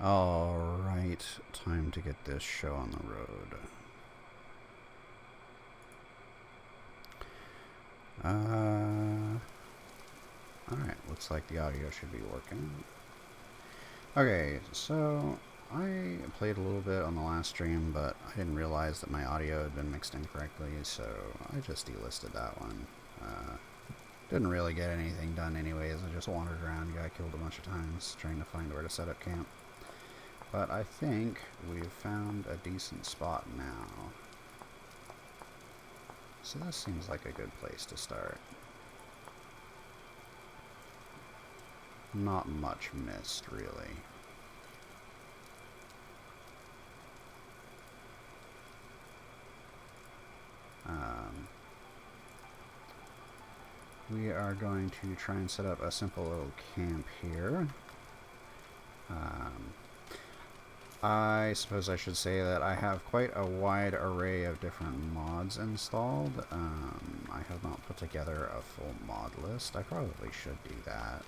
Alright, time to get this show on the road. Alright, looks like the audio should be working. Okay, so I played a little bit on the last stream, but I didn't realize that my audio had been mixed incorrectly, so I just delisted that one. Didn't really get anything done anyways. I just wandered around, got killed a bunch of times trying to find where to set up camp. But I think we've found a decent spot now. So this seems like a good place to start. Not much missed, really. We are going to try and set up a simple little camp here. I suppose I should say that I have quite a wide array of different mods installed. I have not put together a full mod list. I probably should do that.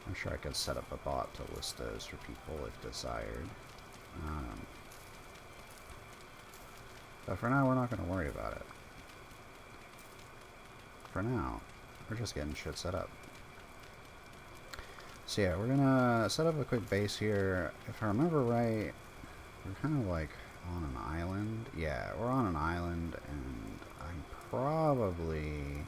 I'm sure I could set up a bot to list those for people if desired. But for now, we're not going to worry about it. For now, we're just getting shit set up. So yeah, we're gonna set up a quick base here. If I remember right, we're kind of like on an island. Yeah, we're on an island, and I'm probably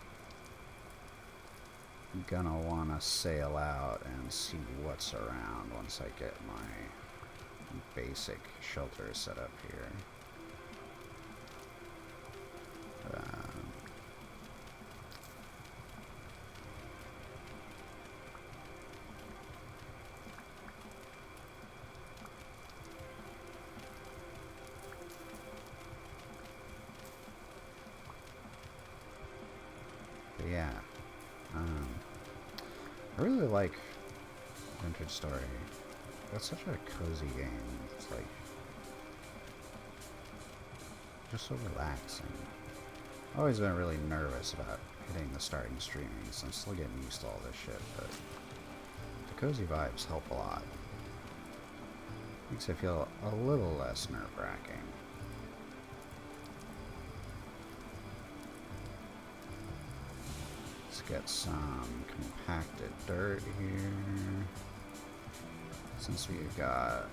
gonna want to sail out and see what's around once I get my basic shelter set up here. But yeah, I really like Vintage Story. It's such a cozy game. It's like just so relaxing. I've always been really nervous about hitting the starting streaming, so I'm still getting used to all this shit, but the cozy vibes help a lot. Makes it feel a little less nerve-wracking. Let's get some compacted dirt here. Since we've got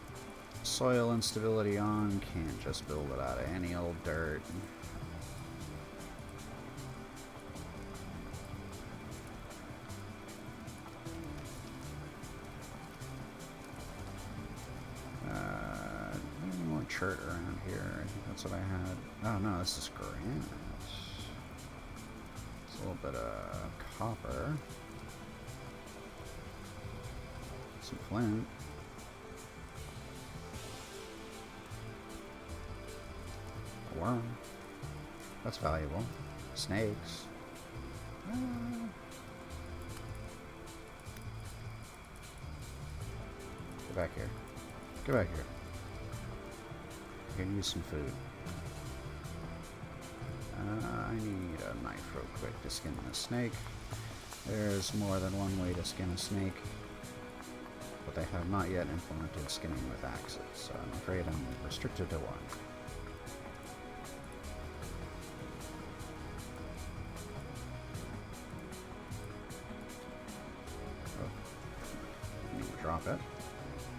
soil instability on, can't just build it out of any old dirt. Maybe more chert around here. I think that's what I had. Oh no, this is granite. It's a little bit of copper. Some flint. A worm. That's valuable. Snakes. Get back here. Get back here. I can use some food. I need a knife real quick to skin the snake. There's more than one way to skin a snake, but they have not yet implemented skinning with axes, so I'm afraid I'm restricted to one. Oh, need to drop it.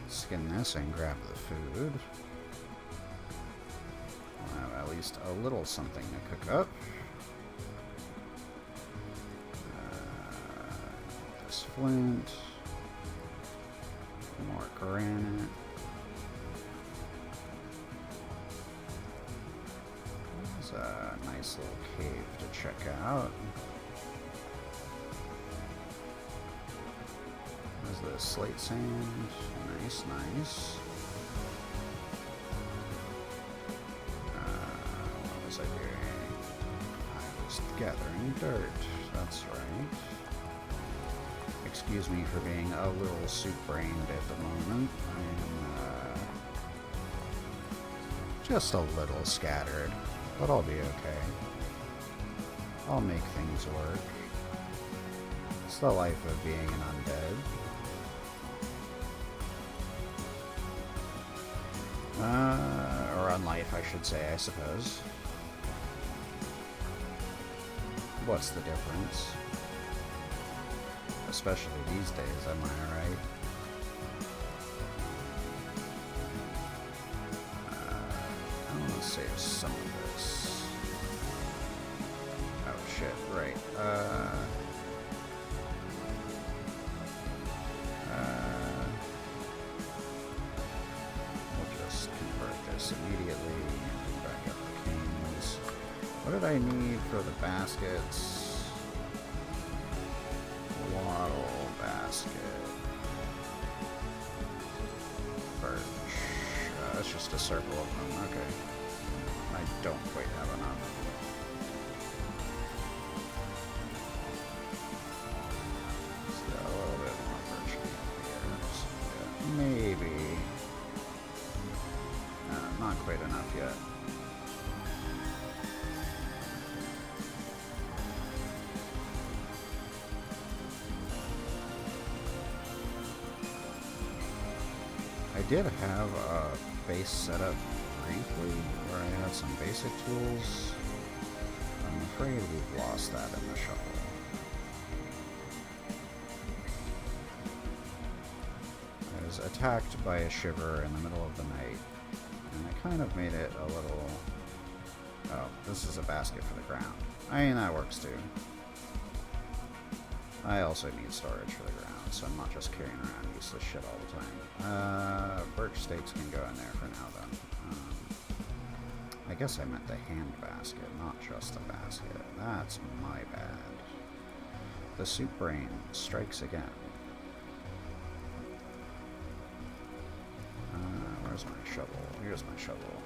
Skin this and grab the food. We'll have at least a little something to cook up. This flint. More granite. There's a nice little cave to check out. There's the slate sand. Nice, nice. What was I doing? I was gathering dirt. That's right. Excuse me for being a little soup-brained at the moment. I'm just a little scattered, but I'll be okay. I'll make things work. It's the life of being an undead. Or on life, I should say, I suppose. What's the difference? Especially these days, am I right? I want to save some of this. Oh shit, right. We'll just convert this immediately. Back up the canes. What did I need for the baskets? Wattle basket. Birch. That's just a circle of them. Okay. I don't quite have enough. Let's get a little bit more birch here. Maybe. Not quite enough yet. I did have a base set up briefly where I had some basic tools. I'm afraid we've lost that in the shuffle. I was attacked by a shiver in the middle of the night, and it kind of made it a little... Oh, this is a basket for the ground. I mean, that works too. I also need storage for the ground, so I'm not just carrying around useless shit all the time. Birch stakes can go in there for now, then. I guess I meant the hand basket, not just a basket. That's my bad. The soup brain strikes again. Where's my shovel? Here's my shovel.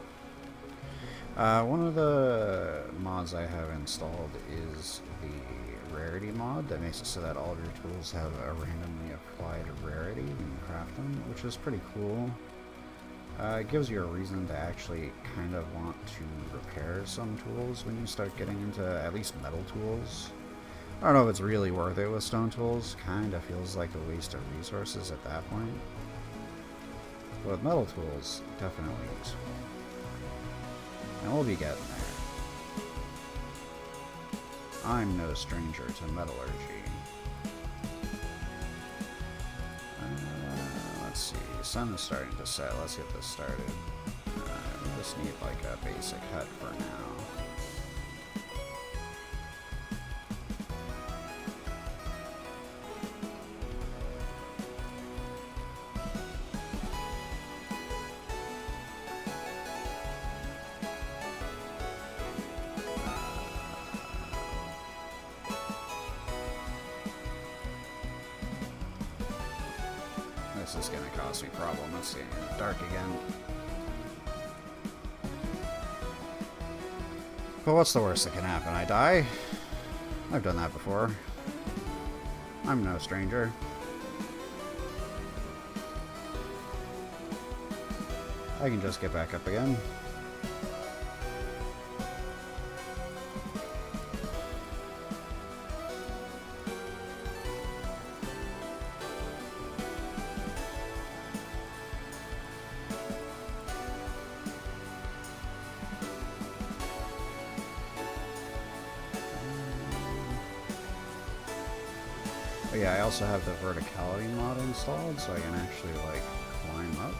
One of the mods I have installed is the rarity mod that makes it so that all of your tools have a randomly applied rarity when you craft them, which is pretty cool. It gives you a reason to actually kind of want to repair some tools when you start getting into at least metal tools. I don't know if it's really worth it with stone tools. Kind of feels like a waste of resources at that point. But with metal tools, definitely useful. And we'll be getting there. I'm no stranger to metallurgy. Let's see, sun is starting to set. Let's get this started. We just need like a basic hut for now. This is gonna cause me problem. Let's see, dark again. But what's the worst that can happen? I die? I've done that before. I'm no stranger. I can just get back up again. But yeah, I also have the verticality mod installed, so I can actually, like, climb up.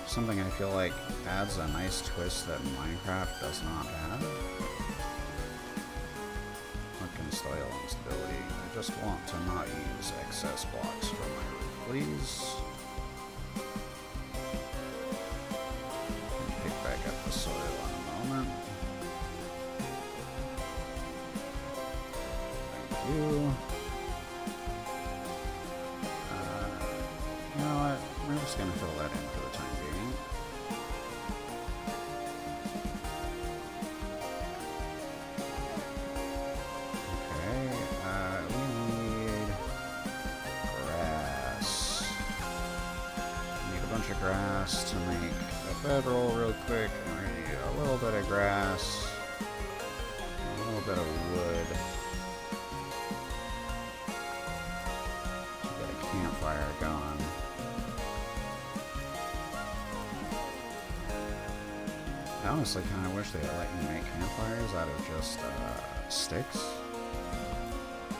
Something I feel like adds a nice twist that Minecraft does not have. Fucking style and stability. I just want to not use excess blocks for my roof, please. Pick back up the soil in a moment. You know what? We're just gonna fill that in for the time being. Okay, we need grass. We need a bunch of grass to make a bedroll real quick. We need a little bit of grass, a little bit of wood. Campfire going. I honestly kind of wish they would let you make campfires out of just sticks.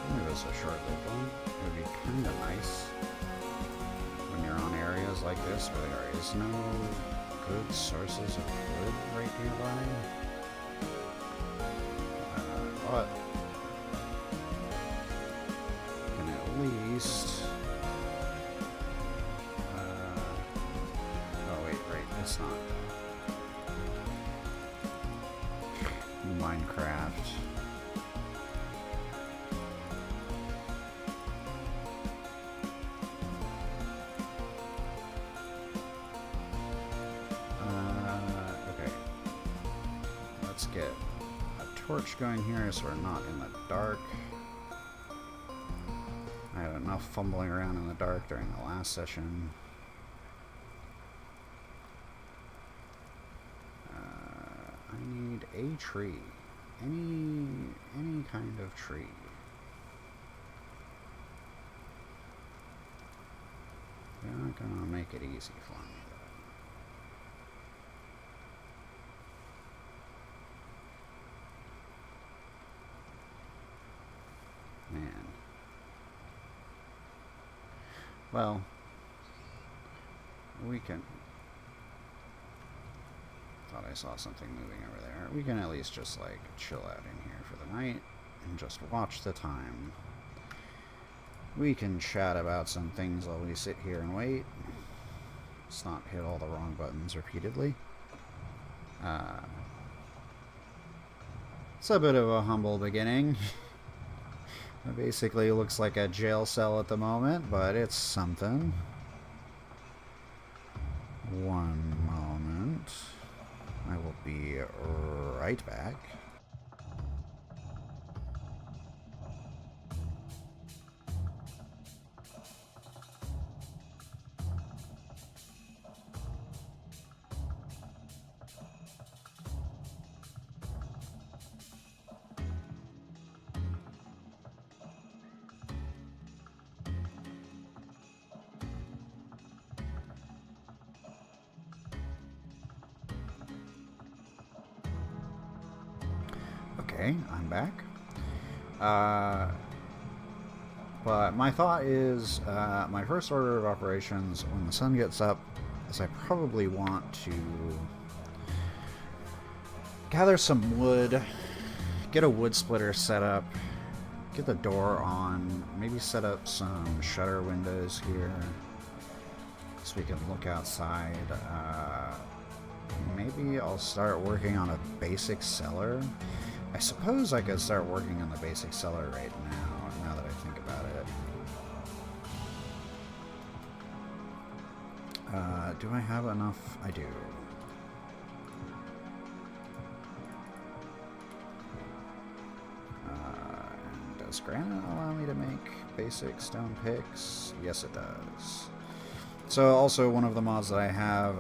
Maybe it was a short-lived one. It would be kind of nice when you're on areas like this where there is no good sources of wood right nearby. But you can at least... oh wait, right, it's not. Minecraft. Okay. Let's get a torch going here so we're not in the dark. I had enough fumbling around in the dark during the last session. I need a tree. Any kind of tree. They're not gonna make it easy for me though. Man. Well, we can... Thought I saw something moving over there. We can at least just like chill out in here for the night and just watch the time. We can chat about some things while we sit here and wait. Let's not hit all the wrong buttons repeatedly. It's a bit of a humble beginning. It basically looks like a jail cell at the moment, but it's something. One moment. I will be right back. Okay, I'm back. But my thought is, my first order of operations when the sun gets up is I probably want to gather some wood, get a wood splitter set up, get the door on, maybe set up some shutter windows here so we can look outside. Maybe I'll start working on a basic cellar. I suppose I could start working on the basic cellar right now that I think about it. Do I have enough? I do. And does granite allow me to make basic stone picks? Yes, it does. So also one of the mods that I have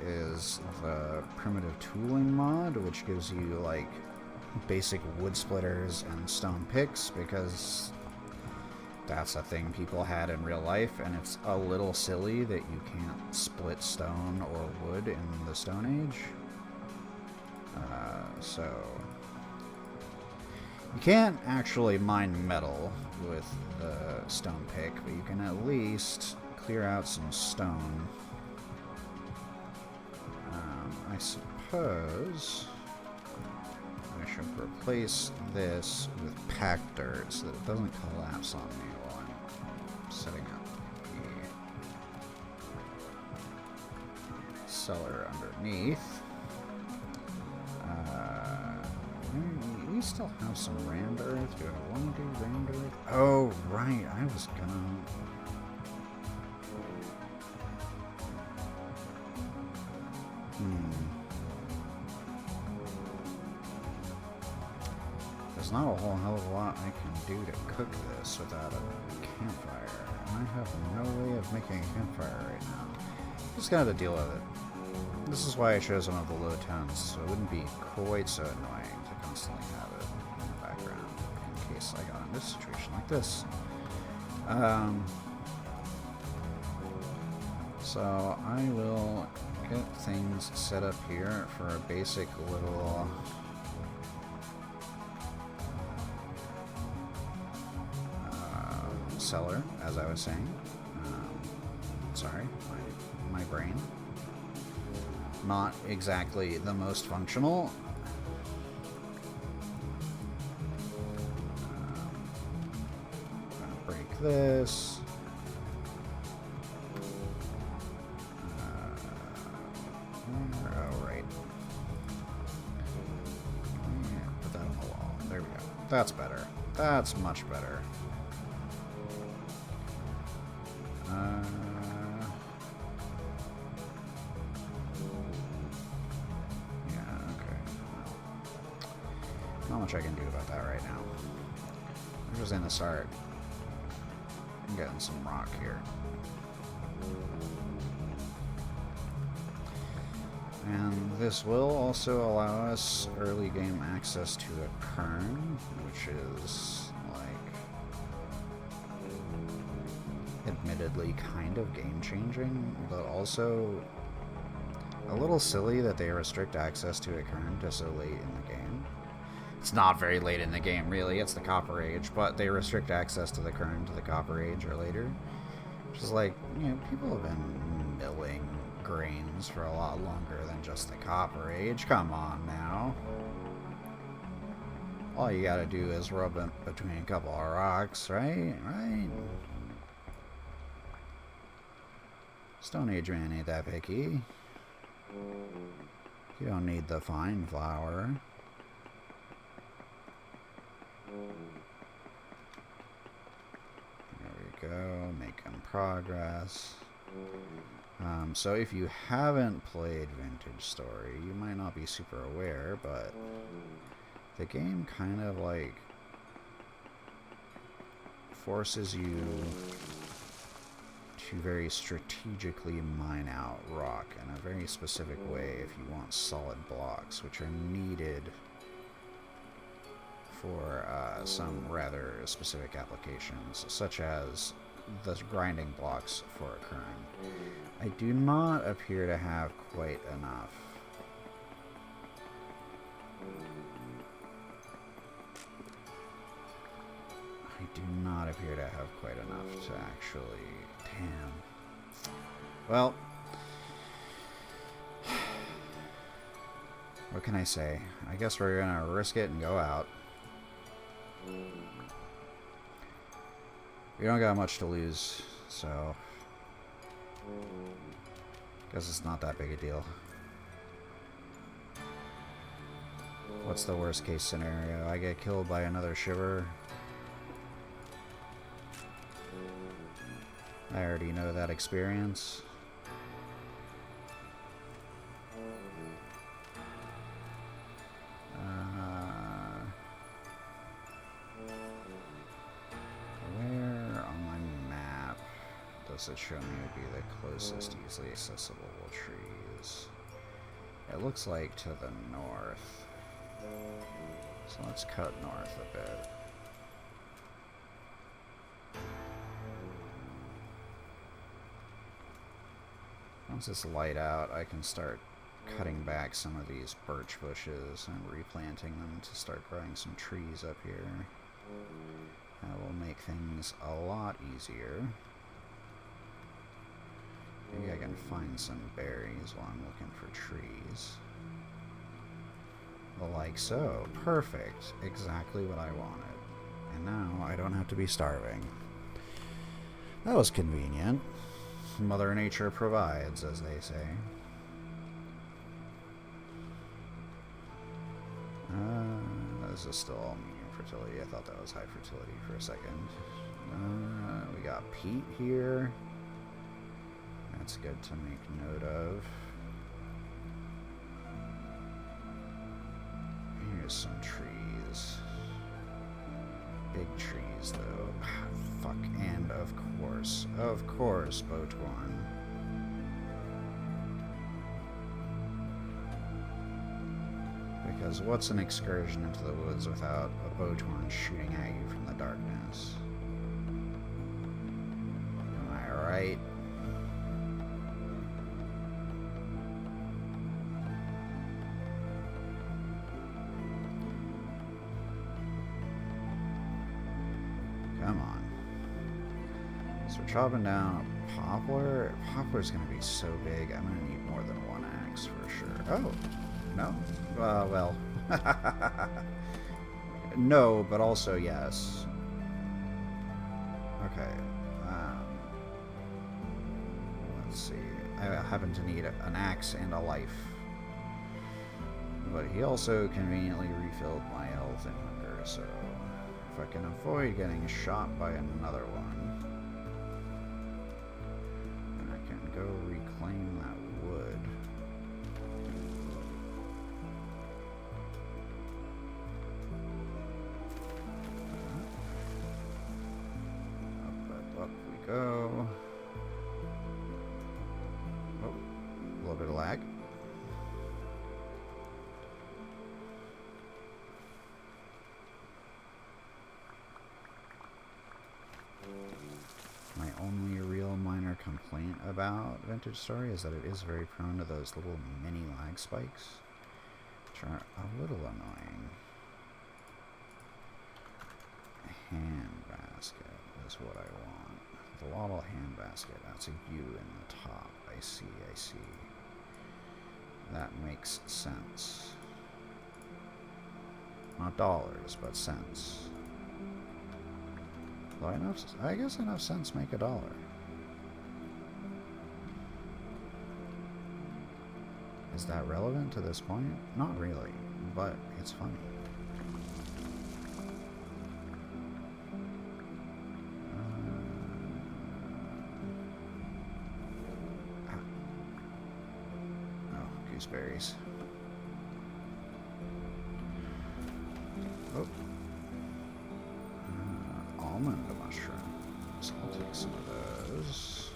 is the primitive tooling mod, which gives you like basic wood splitters and stone picks, because that's a thing people had in real life, and it's a little silly that you can't split stone or wood in the Stone Age. So you can't actually mine metal with the stone pick, but you can at least clear out some stone. I suppose I should replace this with packed dirt so that it doesn't collapse on me while I'm setting up the cellar underneath. We still have some rammed earth. Do I want to do rammed earth? Oh, right. I was gonna... There's not a whole hell of a lot I can do to cook this without a campfire. And I have no way of making a campfire right now. Just gotta deal with it. This is why I chose one of the low tones, so it wouldn't be quite so annoying to constantly have it in the background in case I got in this situation like this. So I will get things set up here for a basic little cellar, as I was saying. Sorry, my brain. Not exactly the most functional. Gonna break this. Oh, right. Yeah, put that on the wall. There we go. That's better. That's much better. Not much I can do about that right now. I'm just gonna start getting some rock here. And this will also allow us early game access to a kern, which is, like, admittedly kind of game changing, but also a little silly that they restrict access to a kern to so late in the game. It's not very late in the game, really. It's the Copper Age, but they restrict access to the kern to the Copper Age or later. Which is like, you know, people have been milling grains for a lot longer than just the Copper Age. Come on now. All you gotta do is rub it between a couple of rocks, right? Right? Stone Age man ain't that picky. You don't need the fine flour. There we go, making progress. So if you haven't played Vintage Story, you might not be super aware, but the game kind of like forces you to very strategically mine out rock in a very specific way if you want solid blocks, which are needed for some rather specific applications, such as the grinding blocks for a kern. I do not appear to have quite enough. I do not appear to have quite enough to actually... Damn. Well, what can I say? I guess we're gonna risk it and go out. We don't got much to lose, so guess it's not that big a deal. What's the worst case scenario? I get killed by another shiver. I already know that experience. Where on my map does it show me would be the closest easily accessible trees? It looks like to the north. So let's cut north a bit. Once it's light out, I can start cutting back some of these birch bushes and replanting them to start growing some trees up here. That will make things a lot easier. Maybe I can find some berries while I'm looking for trees. Like so. Perfect. Exactly what I wanted. And now I don't have to be starving. That was convenient. Mother Nature provides, as they say. This is still all medium fertility. I thought that was high fertility for a second. We got peat here. That's good to make note of. Here's some trees. Big trees, though. Fuck, and of course, Botorn. Because what's an excursion into the woods without a Botorn shooting at you from the darkness? Am I right? Come on. So we're chopping down poplar. Poplar's going to be so big, I'm going to need more than one axe for sure. Oh, no? Well. No, but also yes. Okay. Let's see. I happen to need an axe and a life. But he also conveniently refilled my health and hunger, so if I can avoid getting shot by another one, then I can go reclaim that wood. Up we go. Oh, a little bit of lag. My only real minor complaint about Vintage Story is that it is very prone to those little mini lag spikes, which are a little annoying. Hand basket is what I want. The wattle hand basket. That's a U in the top. I see. That makes sense. Not dollars, but cents. Well, I guess enough cents make $1. Is that relevant to this point? Not really, but it's funny. Oh, gooseberries. Oh. Almond mushrooms. I'll take some of those.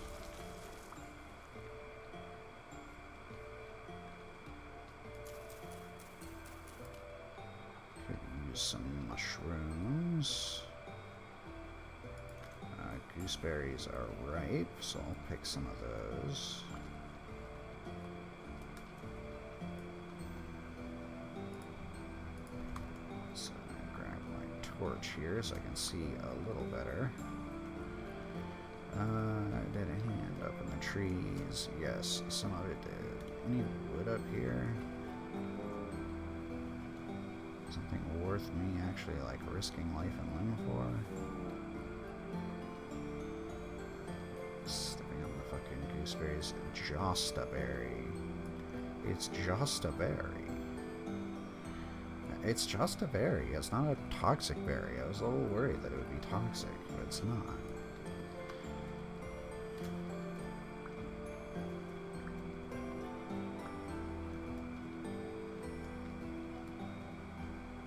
Could use some mushrooms. Gooseberries are ripe, so I'll pick some of those. Torch here so I can see a little better. Did a hand up in the trees? Yes, some of it did. Any wood up here? Something worth me actually like risking life and limb for? Stepping on the fucking gooseberries. Just a berry. It's just a berry. It's just a berry. It's not a toxic berry. I was a little worried that it would be toxic, but it's not.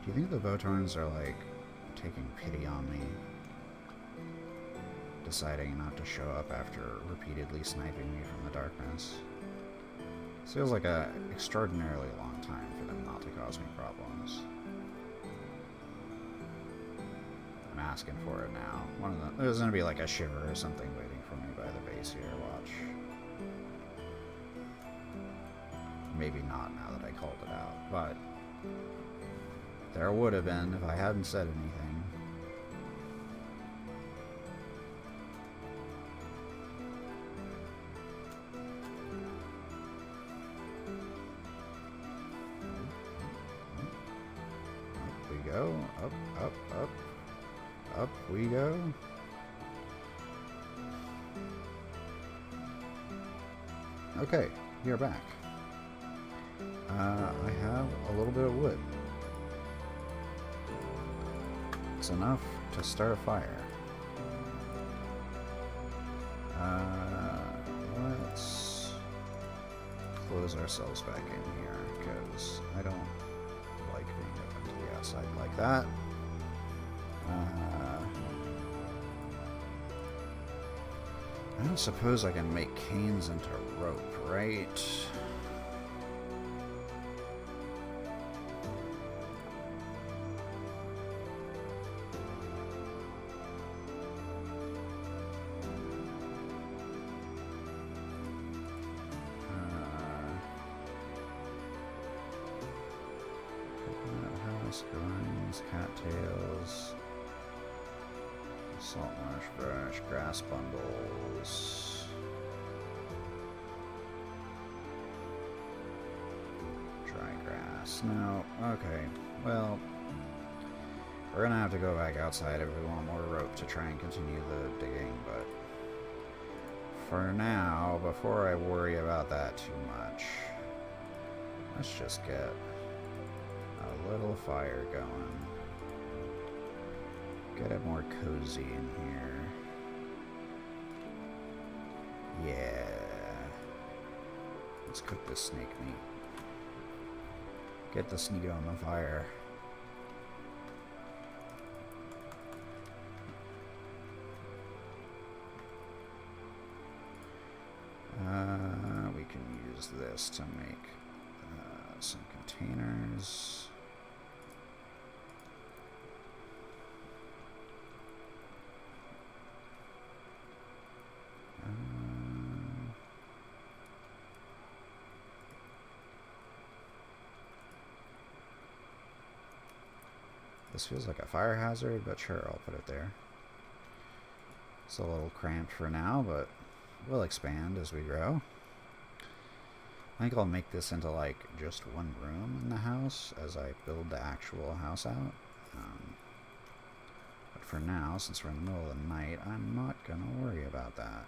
Do you think the Botorns are, like, taking pity on me? Deciding not to show up after repeatedly sniping me from the darkness? This feels like an extraordinarily long time for them not to cause me problems. I'm asking for it now. There's gonna be like a shiver or something waiting for me by the base here, watch. Maybe not now that I called it out, but there would have been if I hadn't said anything. Up we go. Okay, you're back. I have a little bit of wood. It's enough to start a fire. Let's close ourselves back in here, because I don't like being open to the outside like that. I don't suppose I can make canes into rope, right? Coconut house, grinds, cattails. Salt marsh brush, grass bundles. Dry grass. No, okay. Well, we're gonna have to go back outside if we want more rope to try and continue the digging, but for now, before I worry about that too much, let's just get a little fire going. Get it more cozy in here. Yeah. Let's cook this snake meat. Get the snake on the fire. We can use this to make some containers. This feels like a fire hazard, but sure, I'll put it there. It's a little cramped for now, but we'll expand as we grow. I think I'll make this into like just one room in the house as I build the actual house out. But for now, since we're in the middle of the night, I'm not going to worry about that.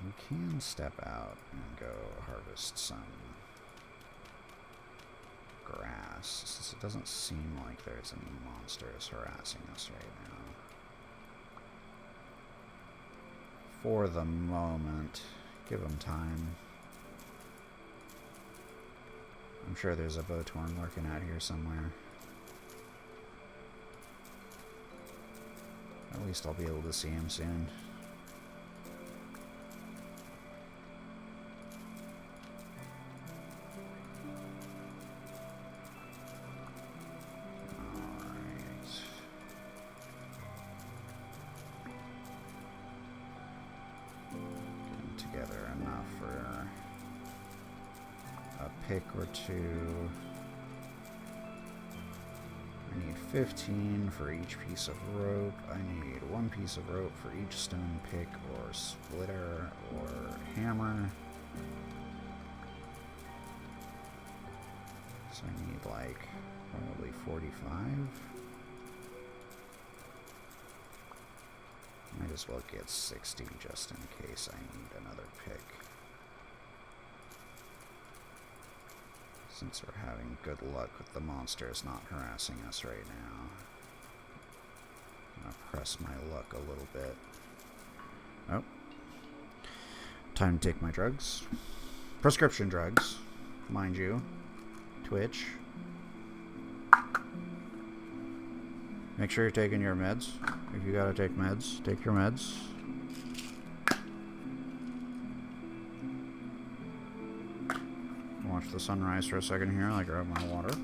We can step out and go harvest some grass, since it doesn't seem like there's any monsters harassing us right now. For the moment, give them time. I'm sure there's a Botorn lurking out here somewhere. At least I'll be able to see him soon. Pick or two. I need 15 for each piece of rope. I need 1 piece of rope for each stone pick or splitter or hammer. So I need like probably 45. Might as well get 60 just in case I need another pick. Since we're having good luck with the monsters not harassing us right now. I'm gonna press my luck a little bit. Oh. Time to take my drugs. Prescription drugs, mind you. Twitch. Make sure you're taking your meds. If you gotta take meds, take your meds. Watch the sunrise for a second here. I grab my water.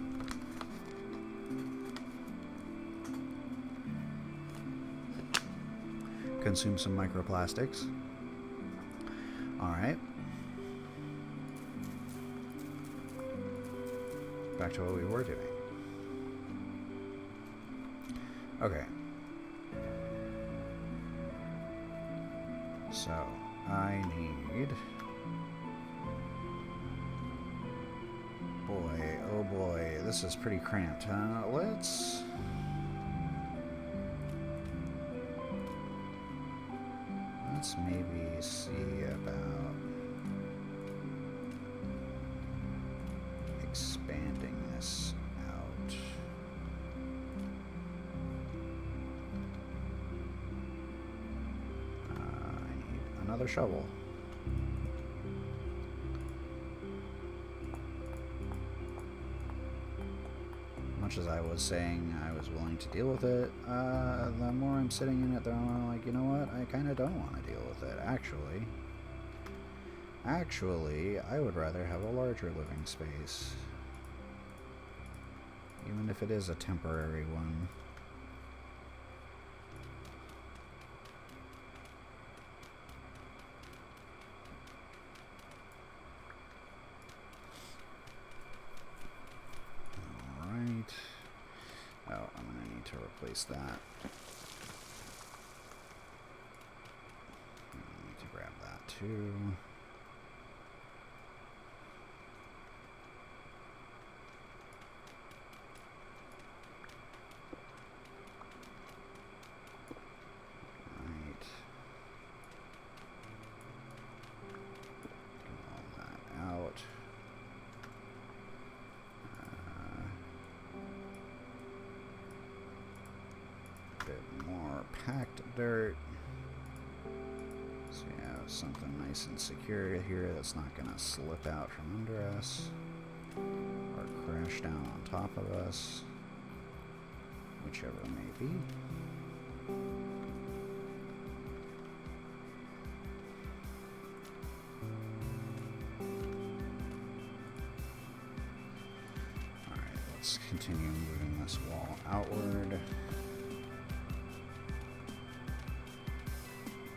Consume some microplastics. Alright. Back to what we were doing. Okay. So, I need... Boy, oh boy, this is pretty cramped, huh? Let's maybe see about expanding this out. I need another shovel. As I was saying I was willing to deal with it, the more I'm sitting in it, the more I'm like, you know what, I kind of don't want to deal with it, actually, I would rather have a larger living space, even if it is a temporary one. Oh, I'm need to replace that. I need to grab that too. Packed dirt. So you have something nice and secure here that's not going to slip out from under us or crash down on top of us, whichever it may be. Alright, let's continue moving this wall outward.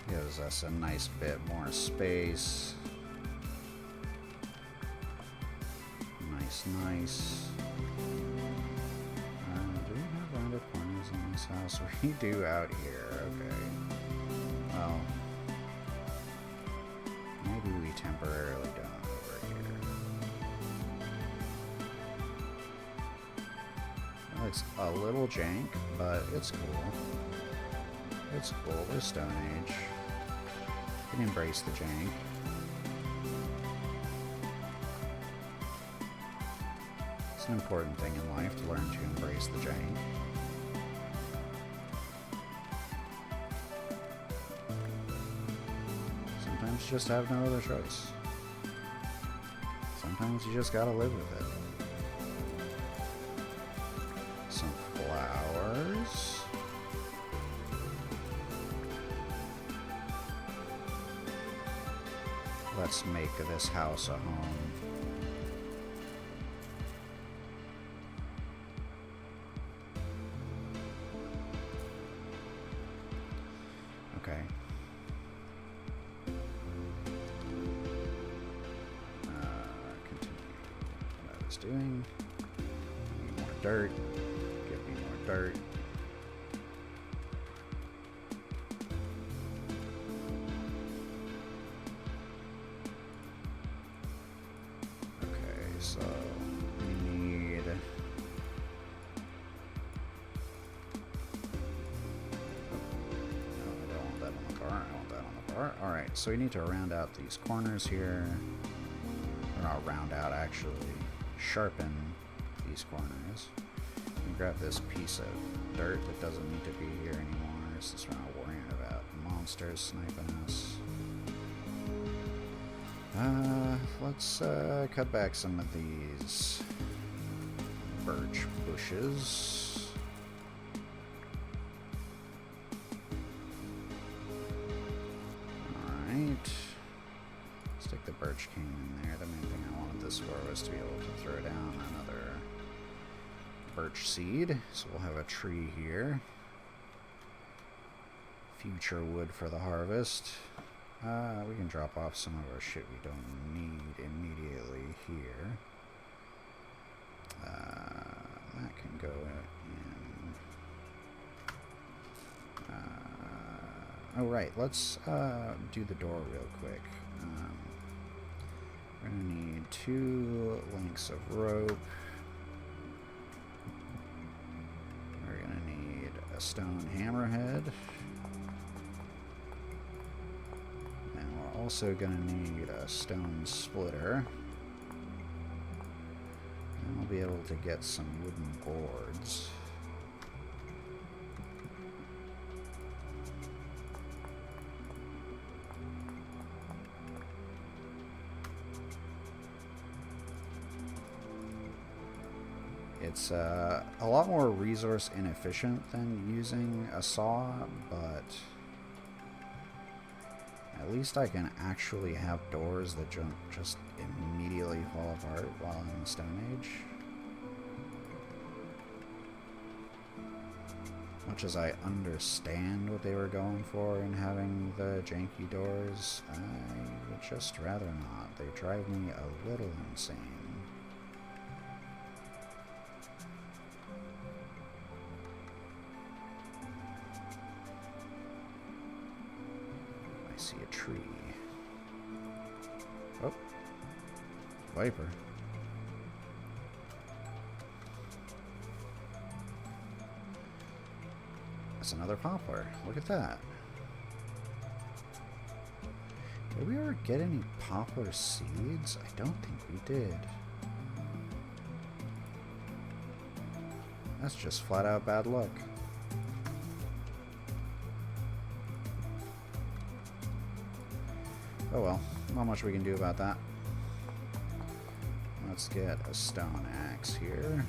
Gives us a nice bit more space. Nice. Do we have rounded corners in this house? We do out here. Okay. Well, maybe we temporarily don't over here. Well, it's a little jank, but it's cool. It's cool. We're Stone Age. We can embrace the jank. It's an important thing in life to learn to embrace the jank. Sometimes you just have no other choice. Sometimes you just gotta live with it. Some flowers. Let's make this house a home. Okay. Continue what I was doing. Need more dirt. Give me more dirt. So we need I don't want that on the car. I want that on the car. Alright, so we need to round out these corners here. Or not round out, actually. Sharpen these corners. And grab this piece of dirt that doesn't need to be here anymore. Since we're not worrying about monsters sniping us. Let's cut back some of these birch bushes. Alright. Stick the birch cane in there. The main thing I wanted this for was to be able to throw down another birch seed. So we'll have a tree here. Future wood for the harvest. We can drop off some of our shit we don't need immediately here. That can go in. Oh, right. Let's do the door real quick. We're going to need 2 lengths of rope. We're going to need a stone hammerhead. Also going to need a stone splitter. And we'll be able to get some wooden boards. It's a lot more resource inefficient than using a saw, but at least I can actually have doors that just immediately fall apart while I'm in the Stone Age. Much as I understand what they were going for in having the janky doors, I would just rather not. They drive me a little insane. Okay. see a tree. Oh, viper. That's another poplar. Look at that. Did we ever get any poplar seeds? I don't think we did. That's just flat out bad luck. Oh well, not much we can do about that. Let's get a stone axe here.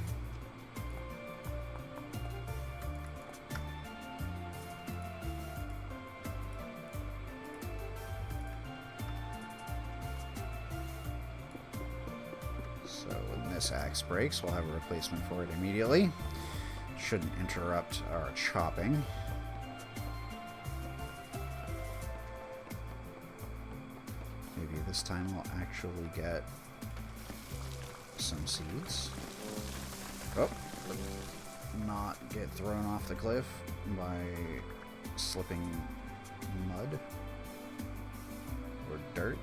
So when this axe breaks, we'll have a replacement for it immediately. Shouldn't interrupt our chopping. Maybe this time we'll actually get some seeds. Oh, not get thrown off the cliff by slipping mud or dirt.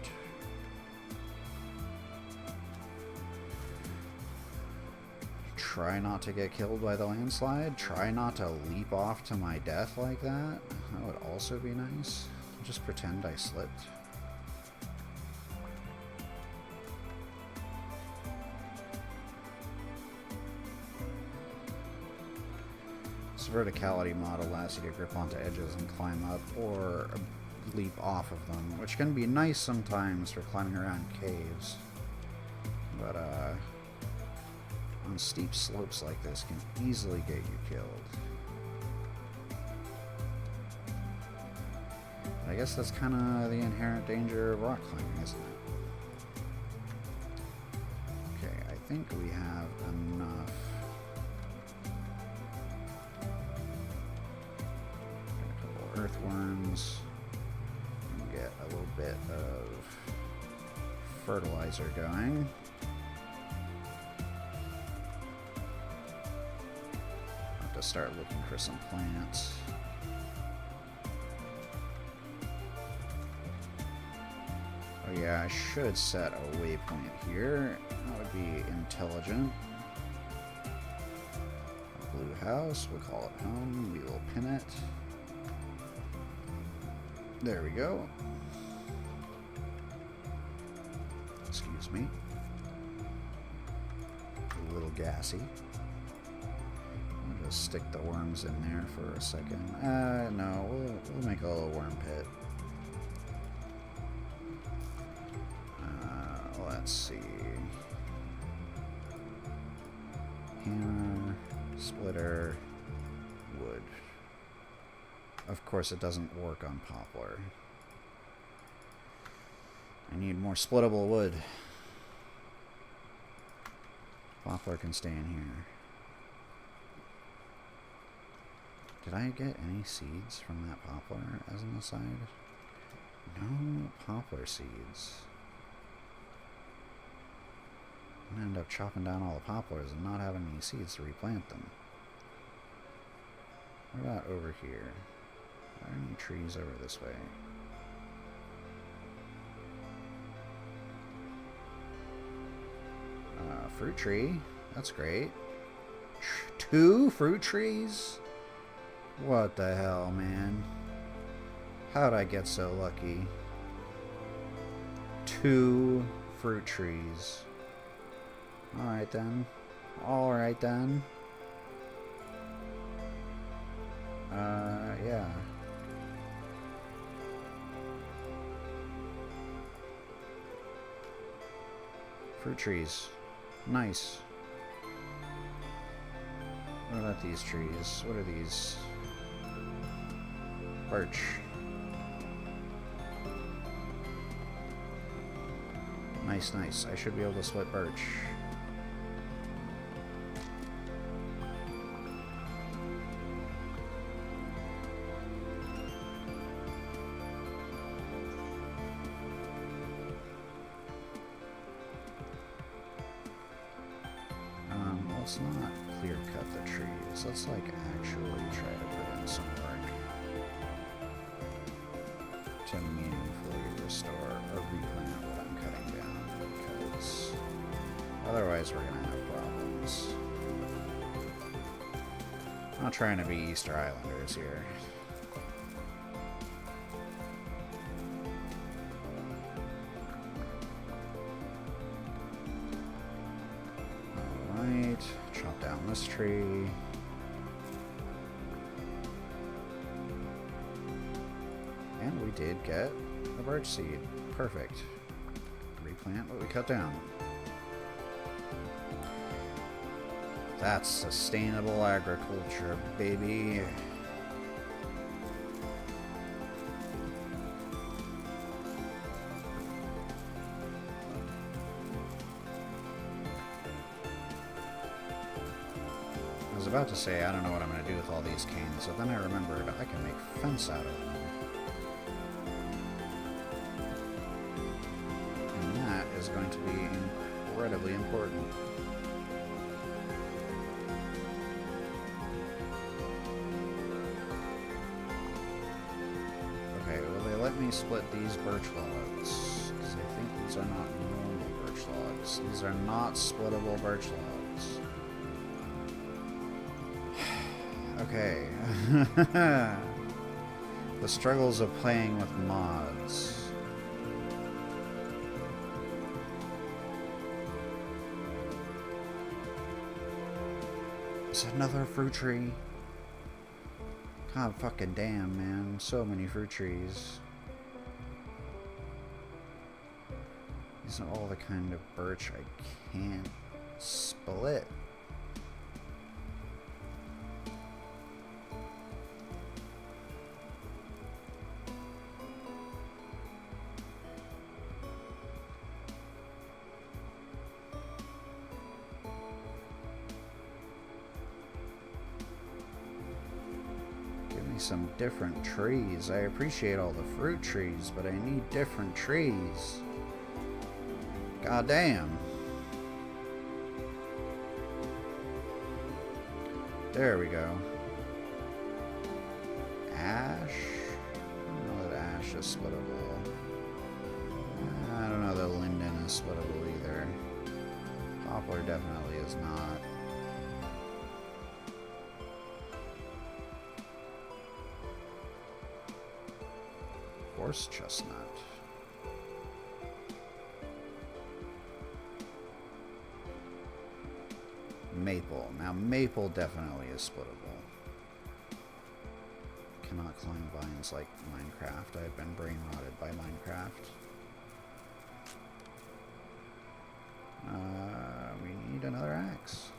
Try not to get killed by the landslide. Try not to leap off to my death like that. That would also be nice. Just pretend I slipped. This verticality mod allows you to grip onto edges and climb up or leap off of them, which can be nice sometimes for climbing around caves. But, on steep slopes like this can easily get you killed. I guess that's kind of the inherent danger of rock climbing, isn't it? Okay, I think we have enough. Got a couple earthworms. And get a little bit of fertilizer going. Start looking for some plants. Oh yeah, I should set a waypoint here. That would be intelligent. A blue house, we'll call it home. We will pin it. There we go. Excuse me. A little gassy. Just stick the worms in there for a second. No, we'll make a little worm pit. Let's see. Hammer, splitter, wood. Of course, it doesn't work on poplar. I need more splittable wood. Poplar can stay in here. Did I get any seeds from that poplar as an aside? No poplar seeds. I'm gonna end up chopping down all the poplars and not having any seeds to replant them. What about over here? Are there any trees over this way? Fruit tree. That's great. 2 fruit trees? What the hell, man? How'd I get so lucky? 2 fruit trees. Alright then. Alright then. Yeah. Fruit trees. Nice. What about these trees? What are these? Birch. Nice, nice. I should be able to split birch. Let's not clear cut the trees. Let's like actually try to put in some work to meaningfully otherwise we're gonna have problems. I'm not trying to be Easter Islanders here. Alright, chop down this tree. And we did get a birch seed. Perfect. Replant what we cut down. That's sustainable agriculture, baby. I was about to say I don't know what I'm going to do with all these canes, so then I remembered I can make fence out of them. Is going to be incredibly important. Okay, will they let me split these birch logs? Because I think these are not normal birch logs. These are not splittable birch logs. Okay. The struggles of playing with mods. It's another fruit tree. God fucking damn, man. So many fruit trees. These are all the kind of birch I can't split. Some different trees. I appreciate all the fruit trees, but I need different trees. God damn. There we go. Ash? I don't know that ash is splittable. I don't know that linden is splittable either. Poplar definitely is not. Horse chestnut. Maple. Now maple definitely is splittable. Cannot climb vines like Minecraft. I've been brain rotted by Minecraft. We need another axe.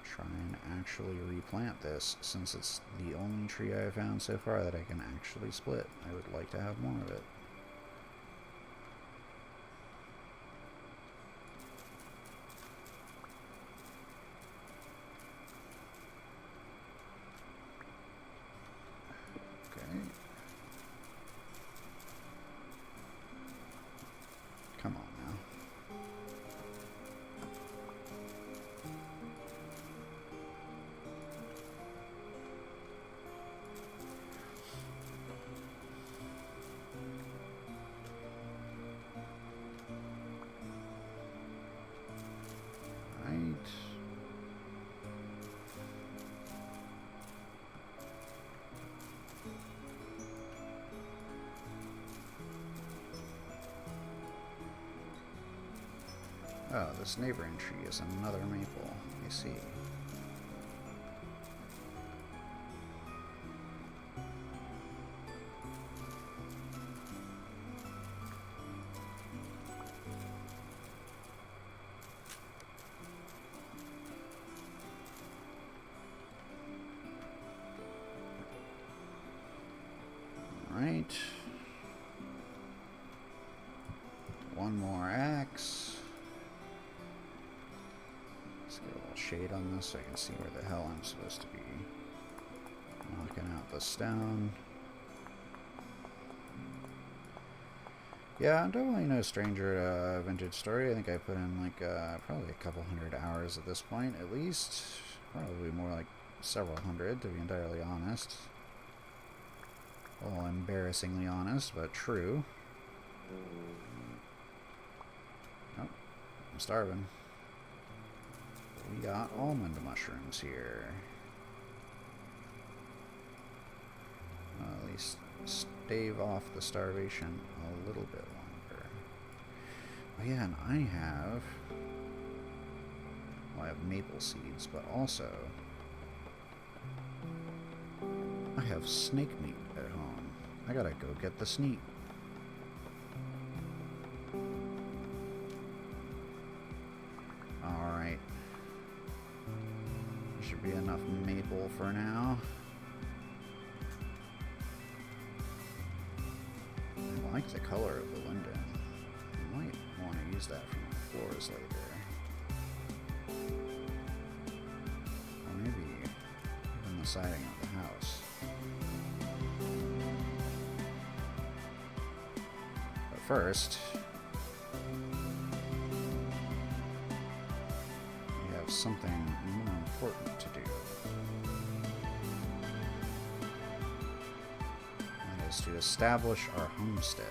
Try and actually replant this, since it's the only tree I have found so far that I can actually split. I would like to have more of it. Okay. Come on now. Oh, this neighboring tree is another maple. I see. All right. One more axe. Shade on this so I can see where the hell I'm supposed to be knocking out the stone. Yeah, I'm definitely no stranger to Vintage Story. I think I put in like probably a couple hundred hours at this point, at least. Probably more like several hundred, to be entirely honest. Well, embarrassingly honest, but true. Nope, I'm starving. We got almond mushrooms here. At least stave off the starvation a little bit longer. Oh yeah, and I have maple seeds, but also I have snake meat at home. I gotta go get the sneak. Alright. Should be enough maple for now. I like the color of the linden. I might want to use that for my floors later. Or maybe even the siding of the house. But first, we have something more important to do. That is to establish our homestead.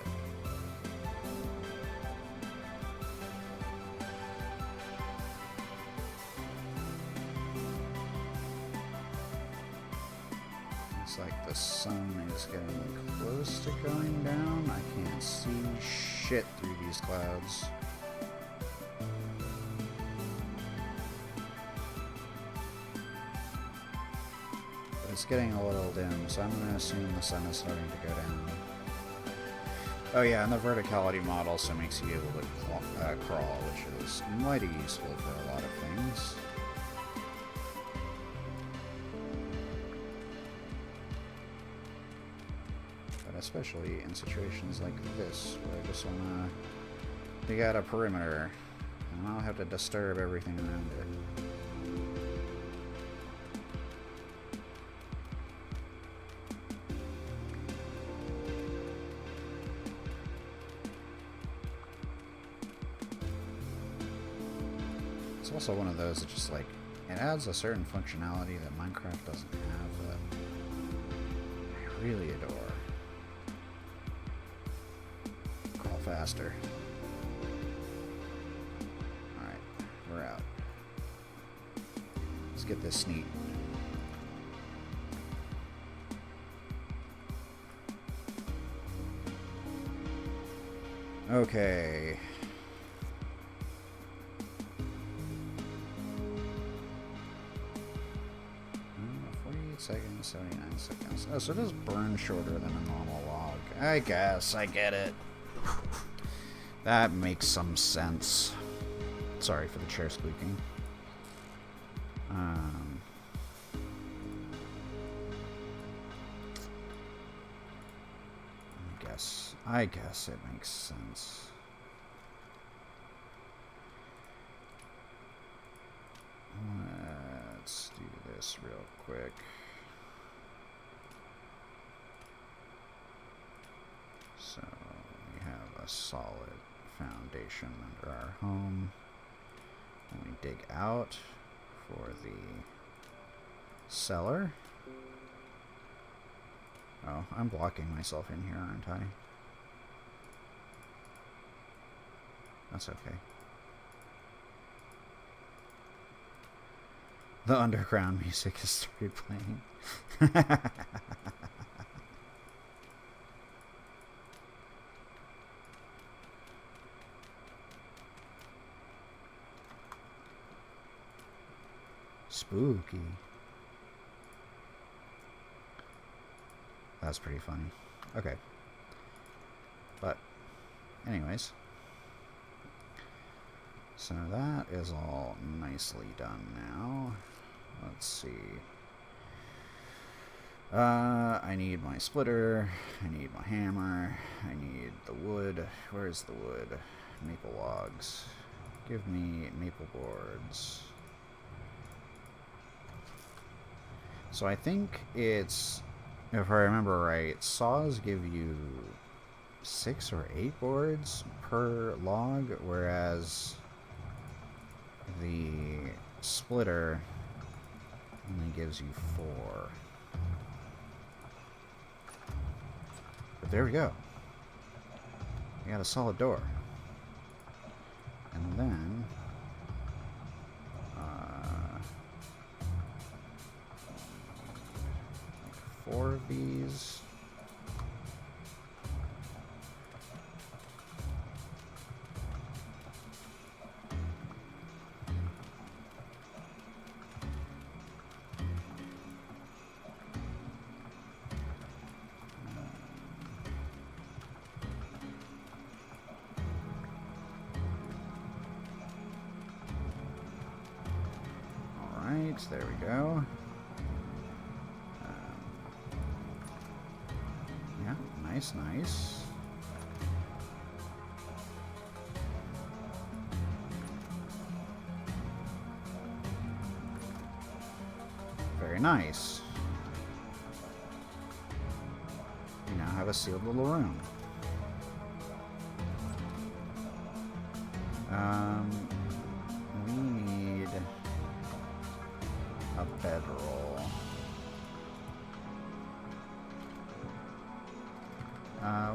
Looks like the sun is getting close to going down. I can't see shit through these clouds. But it's getting a little dim, so I'm going to assume the sun is starting to go down. Oh yeah, and the verticality mod also makes you able to crawl, which is mighty useful for a lot of things. Especially in situations like this, where I just want to dig out a perimeter, and I don't have to disturb everything around it. It's also one of those that just like, it adds a certain functionality that Minecraft doesn't have that I really adore. Faster. Alright, we're out. Let's get this sneak. Okay. 48 seconds, 79 seconds. Oh, so it does burn shorter than a normal log. I guess, I get it. That makes some sense. Sorry for the chair squeaking. I guess it makes sense. Let's do this real quick. So we have a solid foundation under our home, and we dig out for the cellar. Oh, I'm blocking myself in here, aren't I? That's okay. The underground music has started playing. Spooky. That's pretty funny. Okay. But, anyways. So that is all nicely done now. Let's see. I need my splitter. I need my hammer. I need the wood. Where's the wood? Maple logs. Give me maple boards. So I think it's, if I remember right, saws give you 6 or 8 boards per log, whereas the splitter Only gives you 4. But there we go. We got a solid door. And then... 4 of these. Alright, there we go. Yeah, nice, nice. Very nice. We now have a sealed little room. We need a bedroll.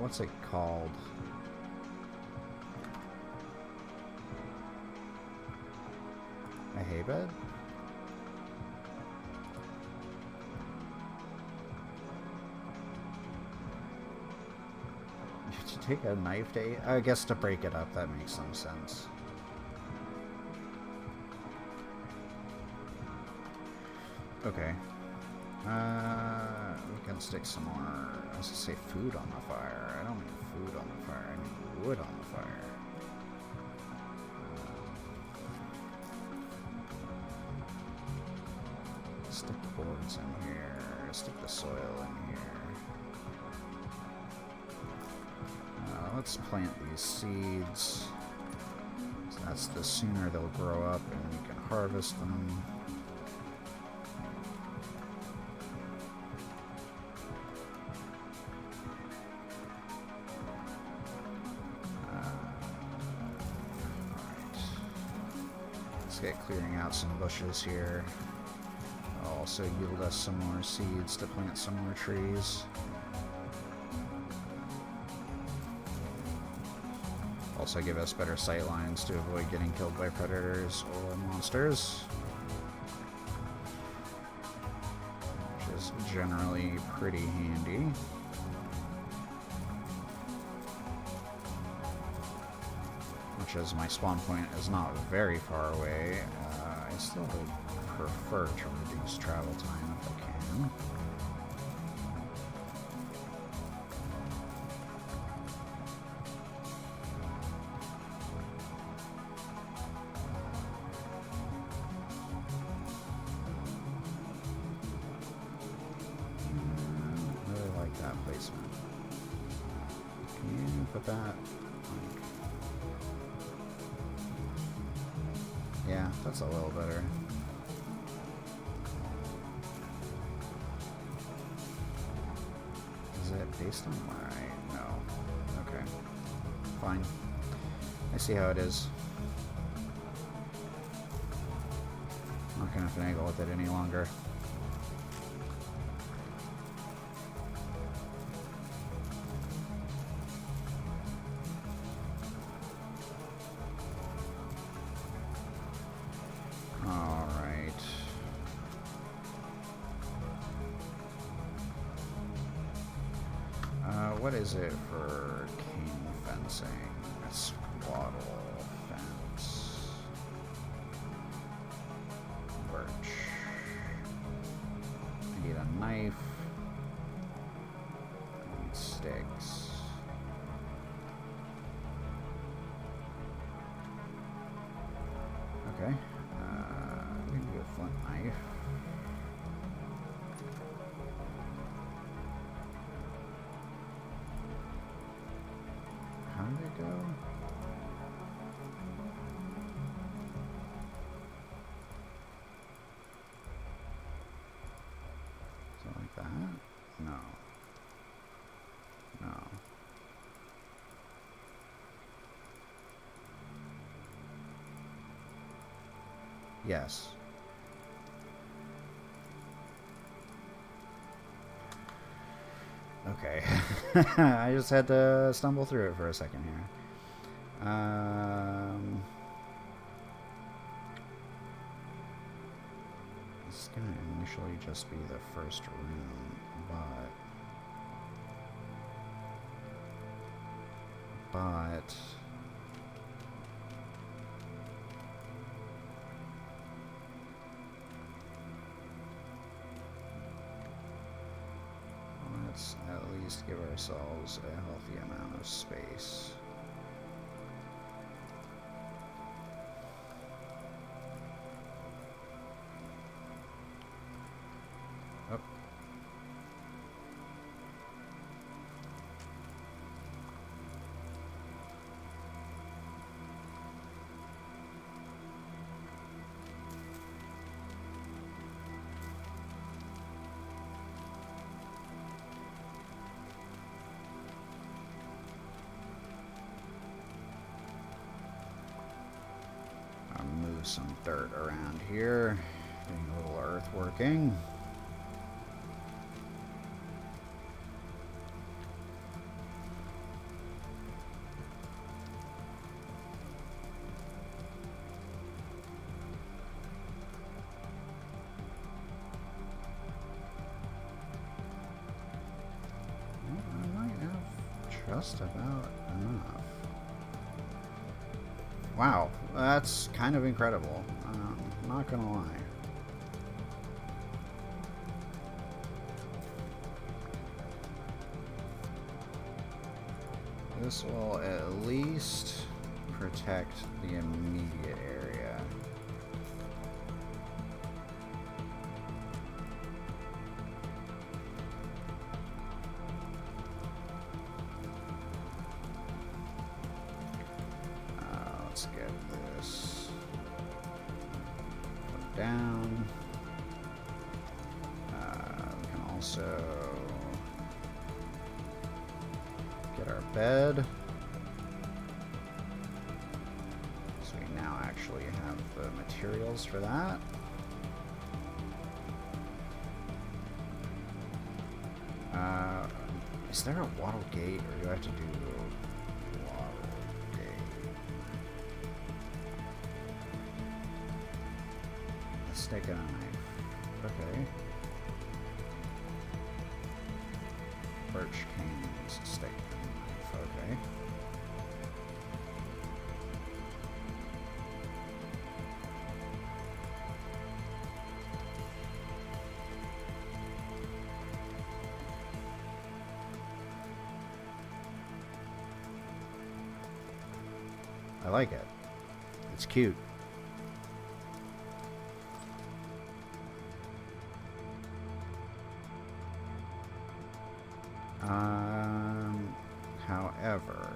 What's it called? A hay bed? You have to take a knife to... I guess to break it up, that makes some sense. Okay. We can stick some more... I was gonna say food on the fire. I don't need food on the fire. I need wood on the fire. Stick boards in here. Stick the soil in here. Let's plant these seeds. So that's the sooner they'll grow up and we can harvest them. Get clearing out some bushes here. I'll also yield us some more seeds to plant some more trees. Also give us better sight lines to avoid getting killed by predators or monsters, which is generally pretty handy. As my spawn point is not very far away, I still would prefer to reduce travel time if I can. I really like that placement. Can you put that? Yeah, that's a little better. Is it based on where I... No. Okay. Fine. I see how it is. I'm not gonna finagle with it any longer. What is it for cane fencing? It's swaddle fence. Birch. I need a knife. I need sticks. Okay. We can do a flint knife. How did it go? Is it like that? No. No. Yes. Okay. I just had to stumble through it for a second here. It's going to initially just be the first room, but let's at least give ourselves a healthy amount of space. Oh. Move some dirt around here, getting a little earth working. I might have just about enough. Wow, that's kind of incredible. I'm not gonna lie. This will at least protect the immediate area. Let's get this put down. We can also get our bed. So we now actually have the materials for that. Is there a wattle gate, or do I have to do a wattle gate? A stick and a knife. Okay. Birch canes, stick and knife. Okay. I like it. It's cute. However,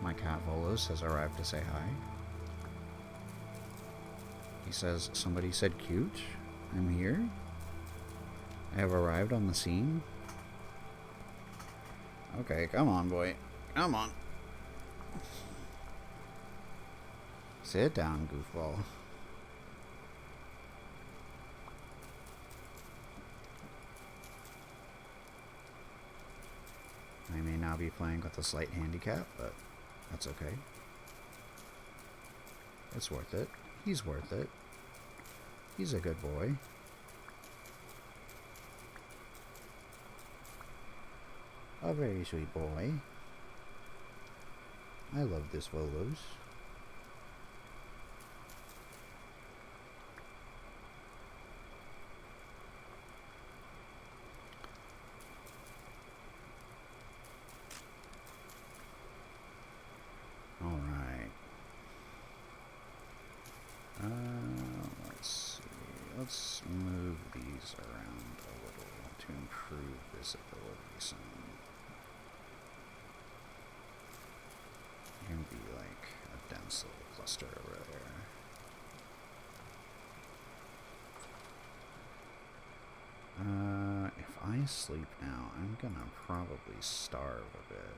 my cat Volus has arrived to say hi. He says, somebody said cute. I'm here. I have arrived on the scene. Okay, come on, boy. Come on. Sit down, goofball. I may now be playing with a slight handicap, but that's okay. It's worth it. He's worth it. He's a good boy. A very sweet boy. I love this Volos. Let's move these around a little to improve visibility some. It can be like a dense little cluster over there. If I sleep now, I'm gonna probably starve a bit.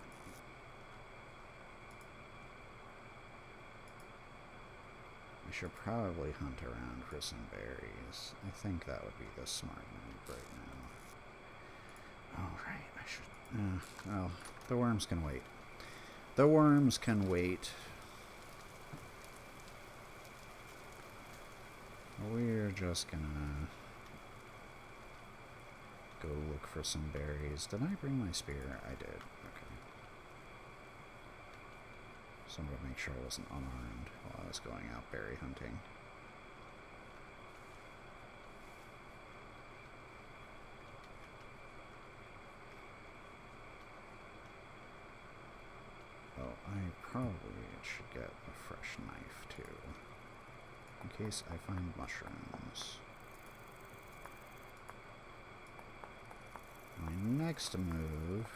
should probably hunt around for some berries. I think that would be the smart move right now. Alright, I should... well, the worms can wait. The worms can wait. We're just gonna go look for some berries. Did I bring my spear? I did. Okay. So I'm gonna make sure I wasn't unarmed while I was going out berry hunting. Oh, I probably should get a fresh knife too, in case I find mushrooms. My next move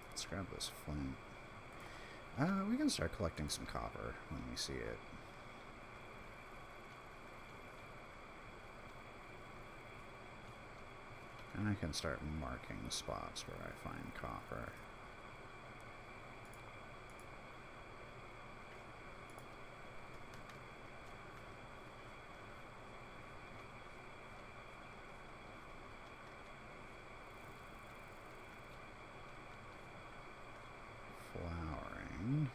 let's grab this flint. We can start collecting some copper when we see it. And I can start marking spots where I find copper. Flowering.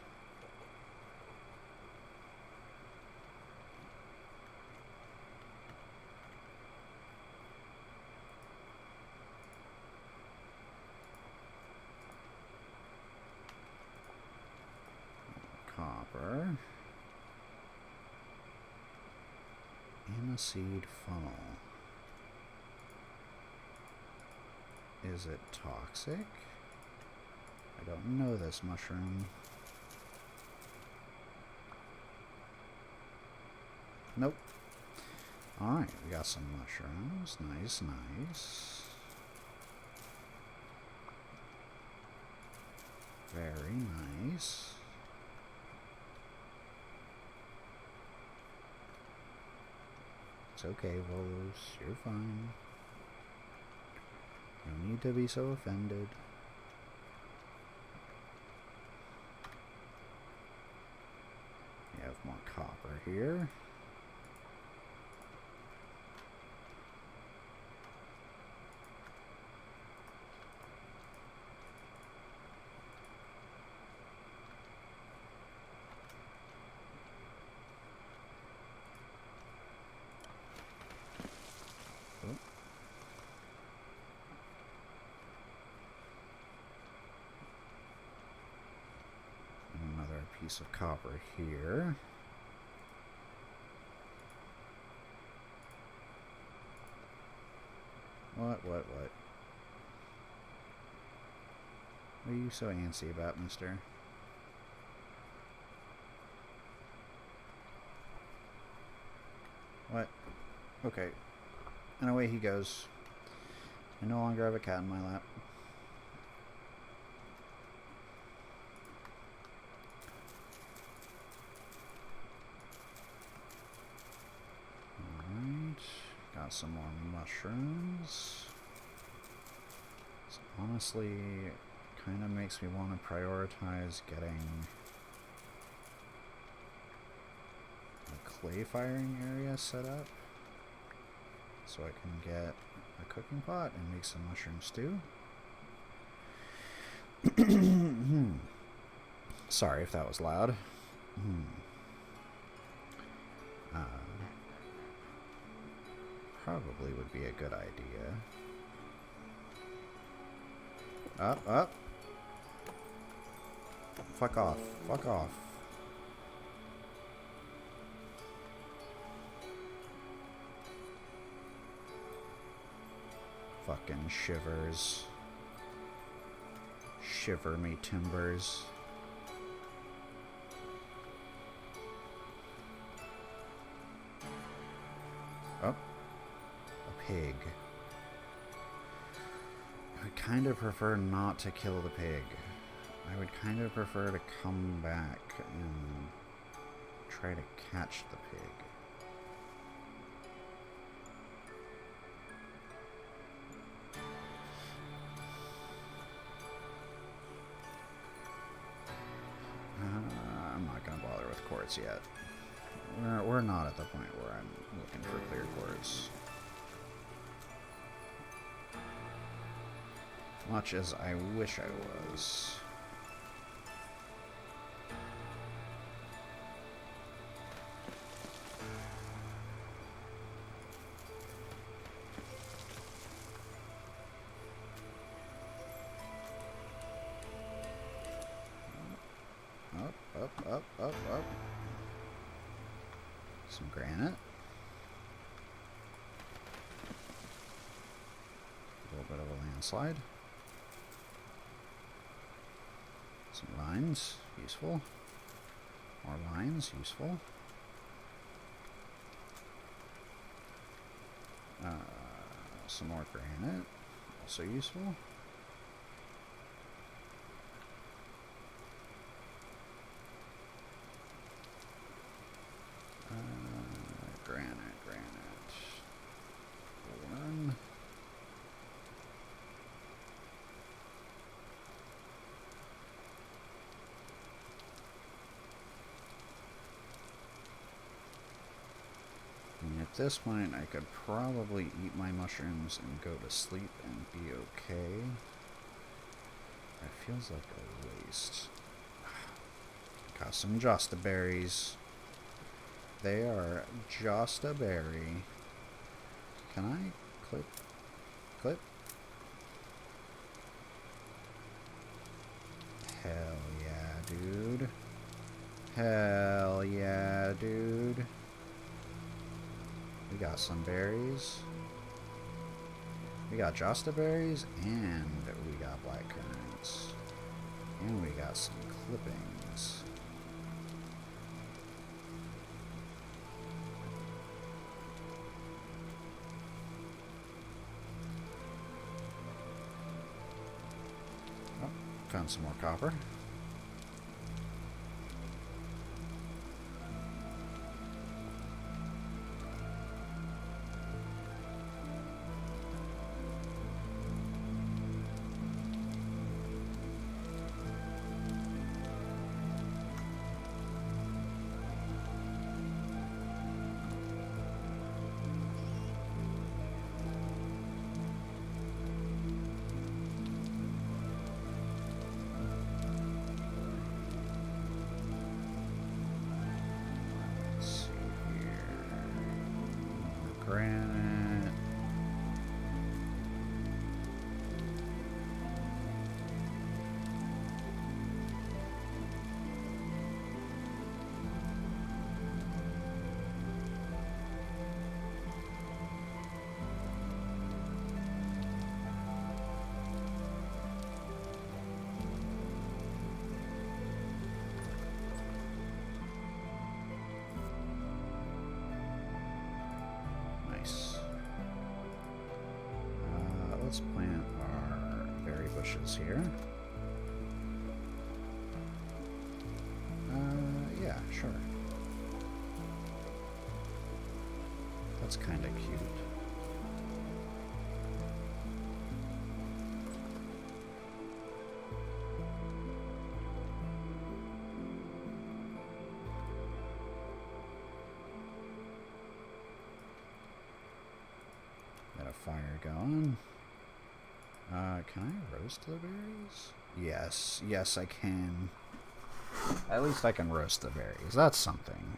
Copper. In a seed funnel. Is it toxic? I don't know this mushroom. Nope. Alright, we got some mushrooms. Nice, nice. Very nice. It's okay, Volos. You're fine. No need to be so offended. We have more copper here. Piece of copper here. What? What are you so antsy about, mister? What? Okay. And away he goes. I no longer have a cat in my lap. Got some more mushrooms. This honestly kind of makes me want to prioritize getting a clay firing area set up so I can get a cooking pot and make some mushroom stew. Sorry if that was loud. Probably would be a good idea. Up. Fuck off. Fuck off. Fucking shivers. Shiver me timbers. Oh. Pig. I would kind of prefer not to kill the pig. I would kind of prefer to come back and try to catch the pig. quartz yet. We're not at the point where I'm looking for clear quartz. Much as I wish I was. Up. Some granite. A little bit of a landslide. Some vines, useful. More vines, useful. Some more granite, also useful. Granite. One. And at this point, I could probably eat my mushrooms and go to sleep and be okay. It feels like a waste. Got some Josta berries. They are just a berry. Can I clip? Clip? Hell yeah, dude. Hell yeah, dude. We got some berries. We got Josta berries, and we got black currants. And we got some clippings. Found some more copper. Granite. Let's plant our berry bushes here. Yeah, sure. That's kind of cute. Got a fire going. Can I roast the berries? Yes, I can. At least I can roast the berries. That's something.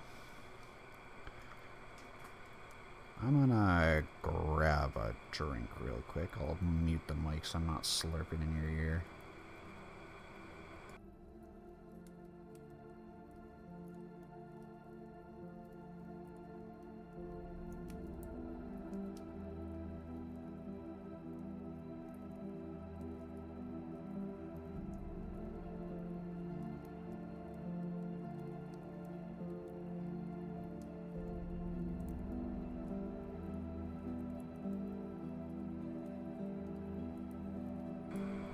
I'm gonna grab a drink real quick. I'll mute the mic so I'm not slurping in your ear.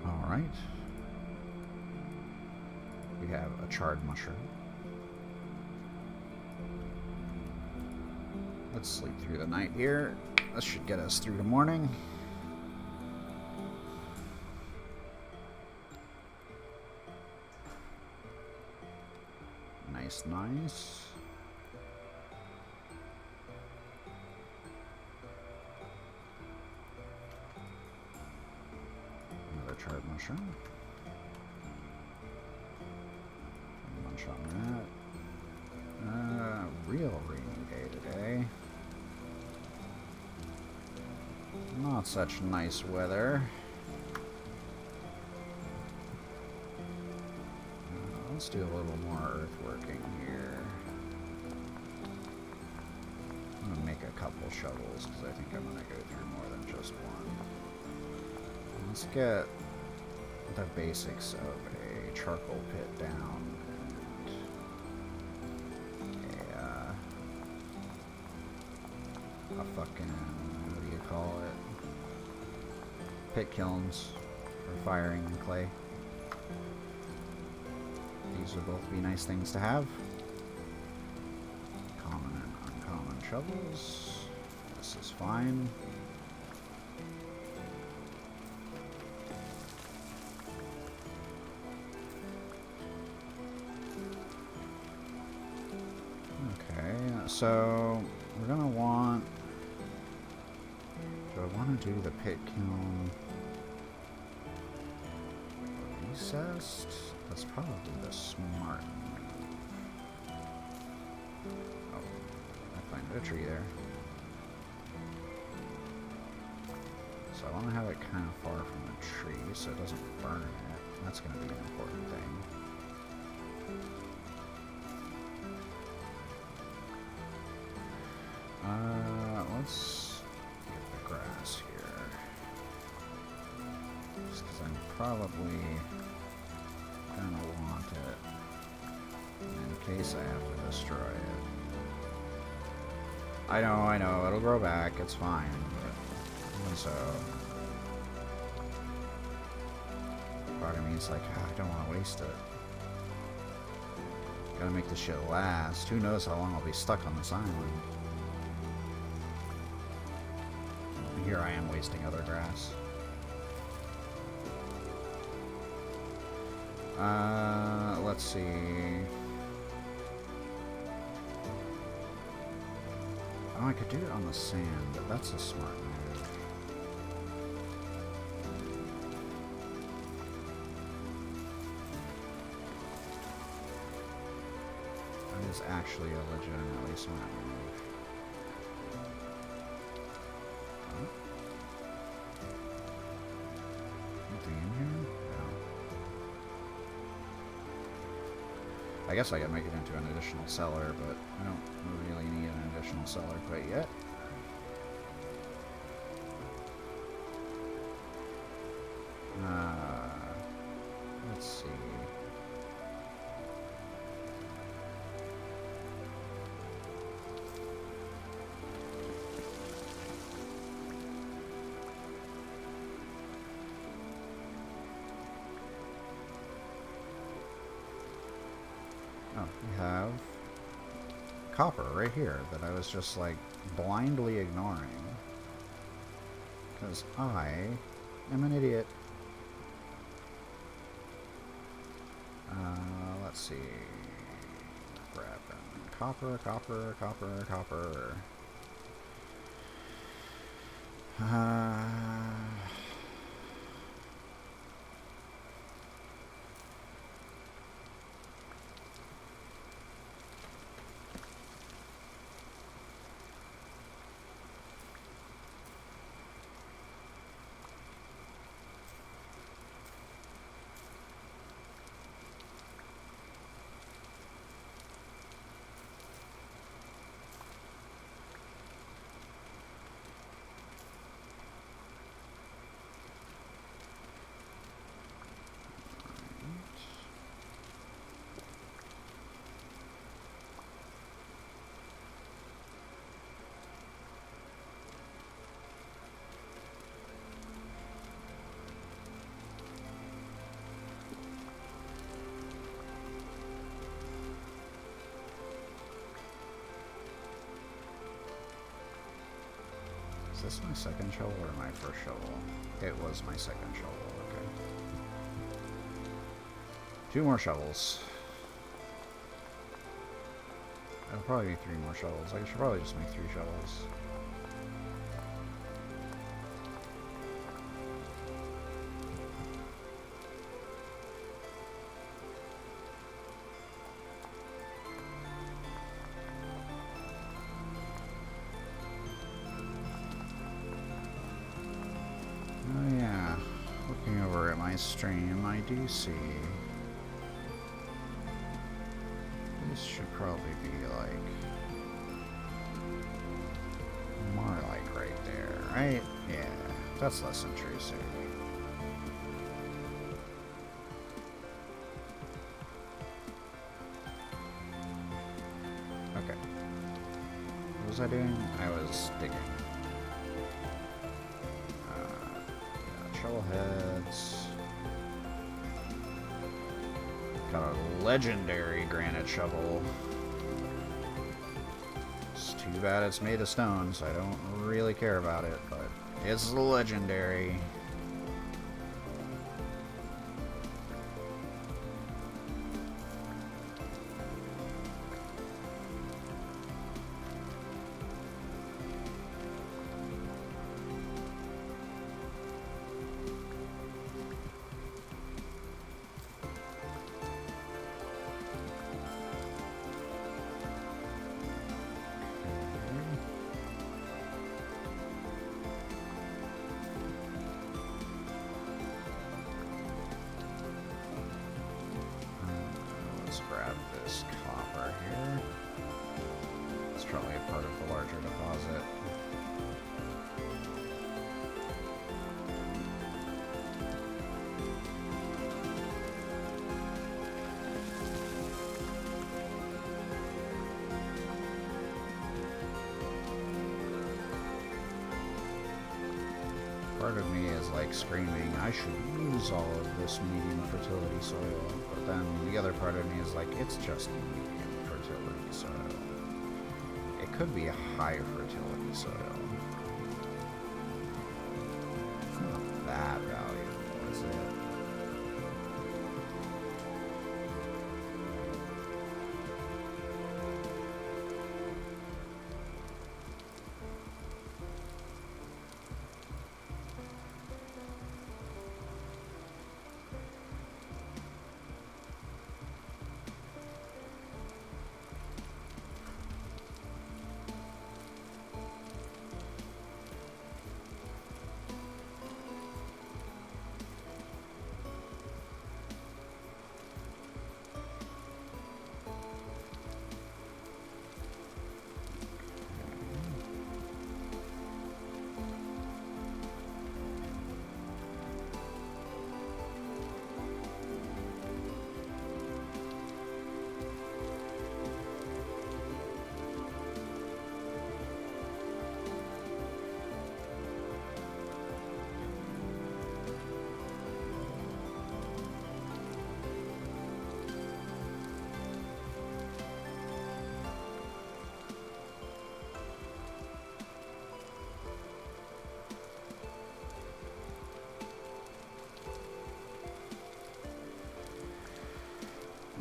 Alright. We have a charred mushroom. Let's sleep through the night here. This should get us through the morning. Nice, nice. Another charred mushroom. Munch on that. Real rainy day today. Not such nice weather. Let's do a little more earthworking here. I'm gonna make a couple shovels because I think I'm gonna go through more than just one. Let's get the basics of a charcoal pit down. A fucking, what do you call it? Pit kilns for firing clay. These would both be nice things to have. Common and uncommon shovels. This is fine. Okay, so we're gonna want... Do I want to do the pit kiln recessed? That's probably the smart move. Oh, I planted a tree there. So I want to have it kind of far from the tree so it doesn't burn it. That's going to be an important thing. Let's get the grass here. Just because I'm probably gonna want it in case I have to destroy it. I know, it'll grow back, it's fine, but even so. Part of me is like, I don't want to waste it. Gotta make this shit last. Who knows how long I'll be stuck on this island. Here I am wasting other grass. Let's see. Oh, I could do it on the sand, but that's a smart move. That is actually a legitimately smart move. I guess I could make it into an additional cellar, but I don't really need an additional cellar quite yet. Let's see. Oh, we have copper right here that I was just like blindly ignoring because I am an idiot. Let's see. Grabbing copper. Is this my second shovel or my first shovel? It was my second shovel, okay. 2 more shovels. It'll probably be 3 more shovels. I should probably just make 3 shovels. Oh yeah, looking over at my stream, I do see this should probably be like more like right there, right? Yeah, that's less intrusive. Okay. What was I doing? I was digging. Shovel heads. Got a legendary granite shovel. It's too bad it's made of stone, so I don't really care about it, but it's legendary. Grab this copper here. It's probably a part of the larger deposit. Part of me is like screaming, I should use all of this medium fertility soil, but then the other part of me is like, it's just medium fertility soil. It could be a high fertility soil. It's not that valuable, is it?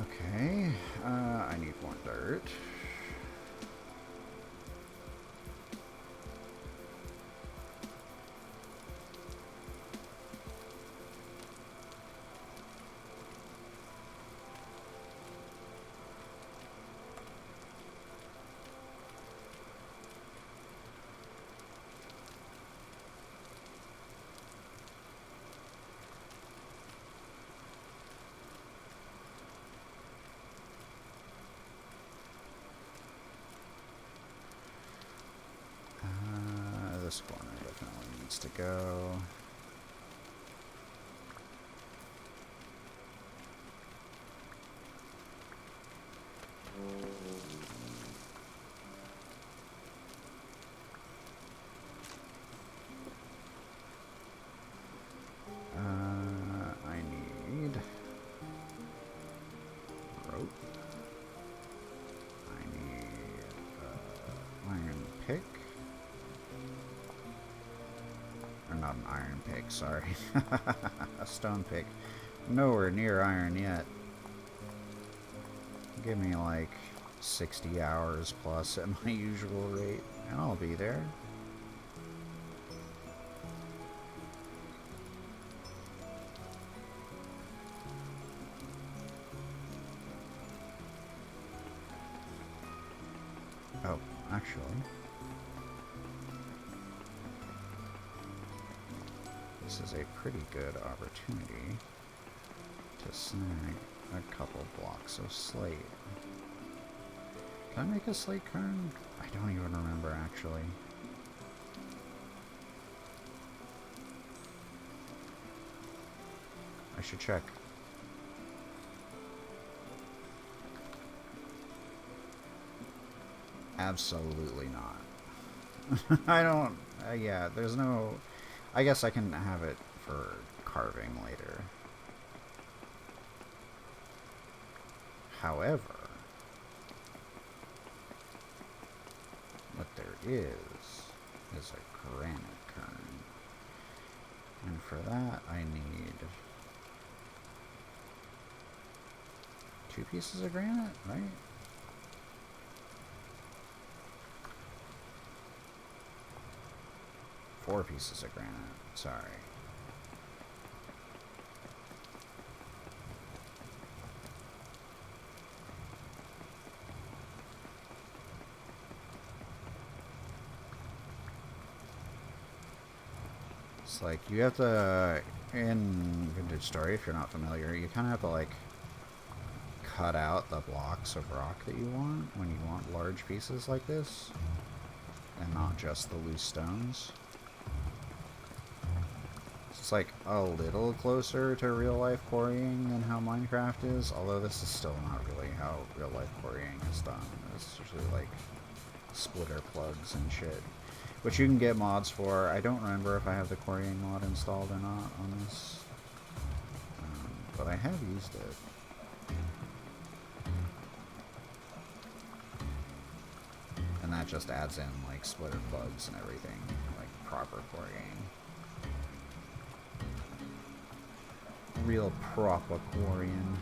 Okay, I need more dirt. This corner definitely needs to go. I need rope. I need iron pick. Or not an iron pick, sorry. A stone pick. Nowhere near iron yet. Give me like 60 hours plus at my usual rate, and I'll be there. Oh, actually, this is a pretty good opportunity to snag a couple blocks of slate. Can I make a slate cairn? I don't even remember, actually. I should check. Absolutely not. I don't... yeah, there's no... I guess I can have it for carving later. However, what there is a granite cairn. And for that, I need 2 pieces of granite, right? Four pieces of granite, sorry. It's like, you have to, in Vintage Story, if you're not familiar, you kind of have to, like, cut out the blocks of rock that you want when you want large pieces like this, and not just the loose stones. It's like a little closer to real-life quarrying than how Minecraft is, although this is still not really how real-life quarrying is done. It's usually like splitter plugs and shit, which you can get mods for. I don't remember if I have the quarrying mod installed or not on this, but I have used it. And that just adds in like splitter plugs and everything, like proper quarrying. Real proper quarrying.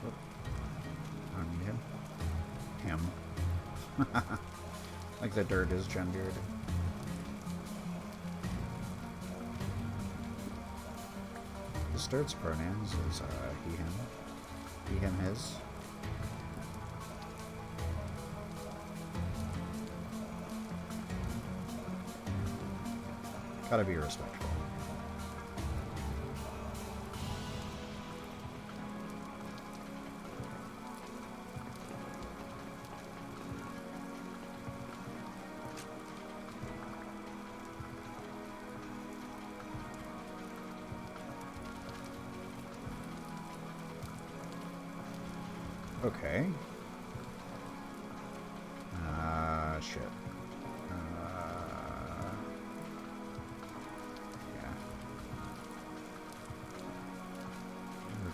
Oh, I don't need him. Him. Like the dirt is gendered. His dirt's pronouns is he, him. He, him, his. Gotta be respectful. Okay. Shit.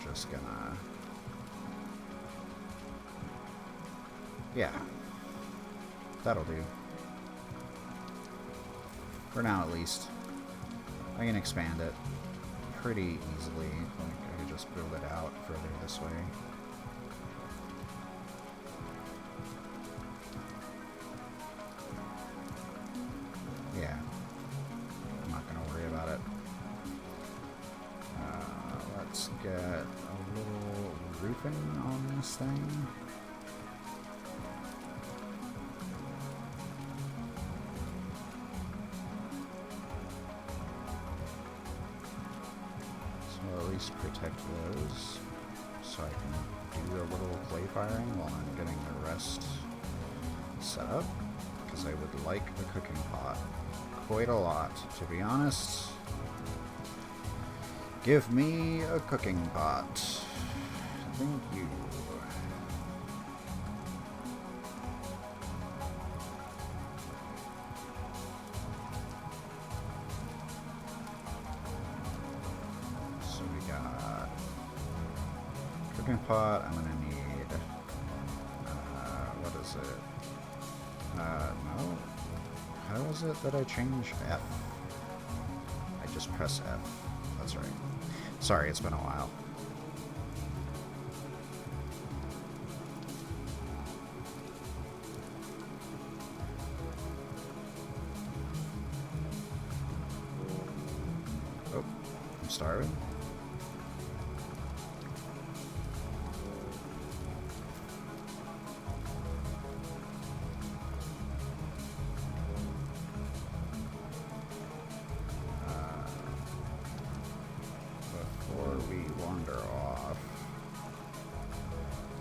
Just gonna... yeah. That'll do. For now, at least. I can expand it pretty easily. Like, I could just build it out further this way. Yeah. I'm not gonna worry about it. Let's get a little roofing on this thing. So at least protect those, so I can do a little clay firing while I'm getting the rest set up, because I would like a cooking pot quite a lot, to be honest. Give me a cooking pot. Thank you. So we got cooking pot. I'm gonna need, what is it? No. How is it that I change F? I just press F. That's right. Sorry, it's been a while. Oh, I'm starving. Before we wander off,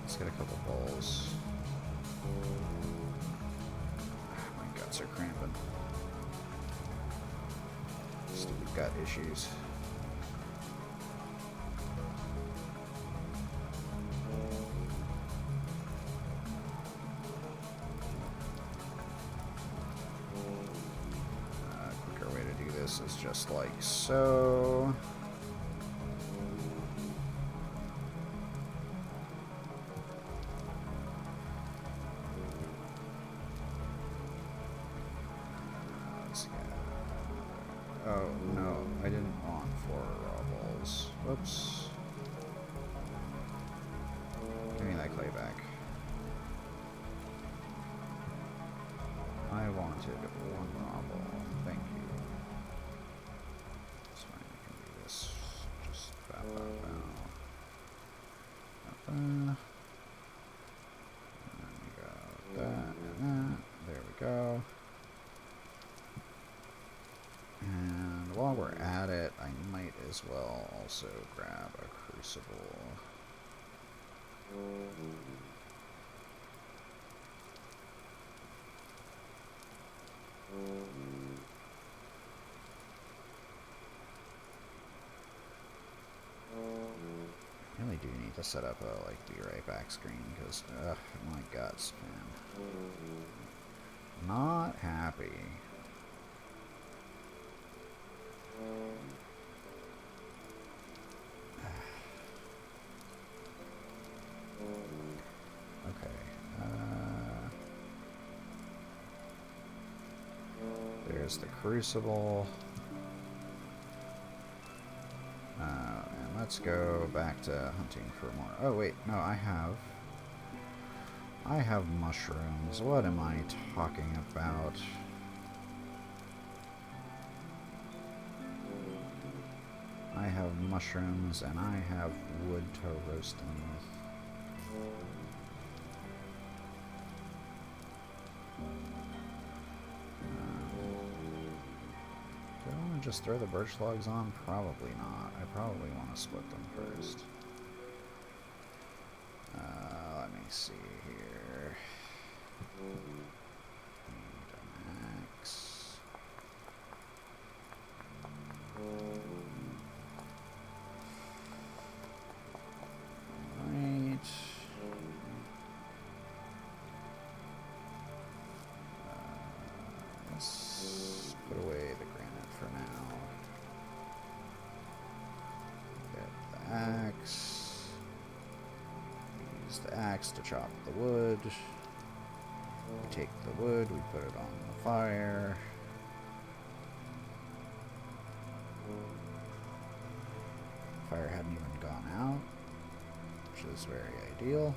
let's get a couple bowls. My guts are cramping. Stupid gut issues. Quicker way to do this is just like so. Oh, no, I didn't want 4 raw bowls. Whoops. Give me that clay back. I wanted 1 raw bowl. Thank you. That's fine, I can do this. Just bow, bow, bow. And then we got that and that. There we go. And while we're at it, I might as well also grab a crucible. I really do need to set up a be right back screen because my guts, man. Not happy. Okay. There's the crucible. And let's go back to hunting for more. Oh wait, no, I have mushrooms. What am I talking about? I have mushrooms and I have wood to roast them with. Do I want to just throw the birch logs on? Probably not. I probably want to split them first. Let me see here. Need an axe. Alright. Let's put away the granite for now. Get the axe. Use the axe to chop the wood. We take the wood, we put it on the fire. Fire hadn't even gone out, which is very ideal.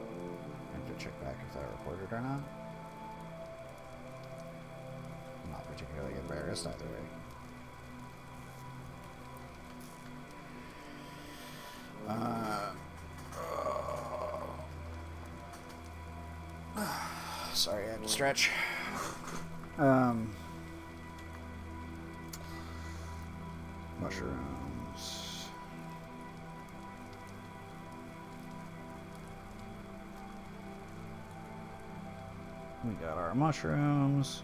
I have to check back if that recorded or not. I'm not particularly embarrassed either way. Sorry, I had to stretch. Mushrooms. We got our mushrooms.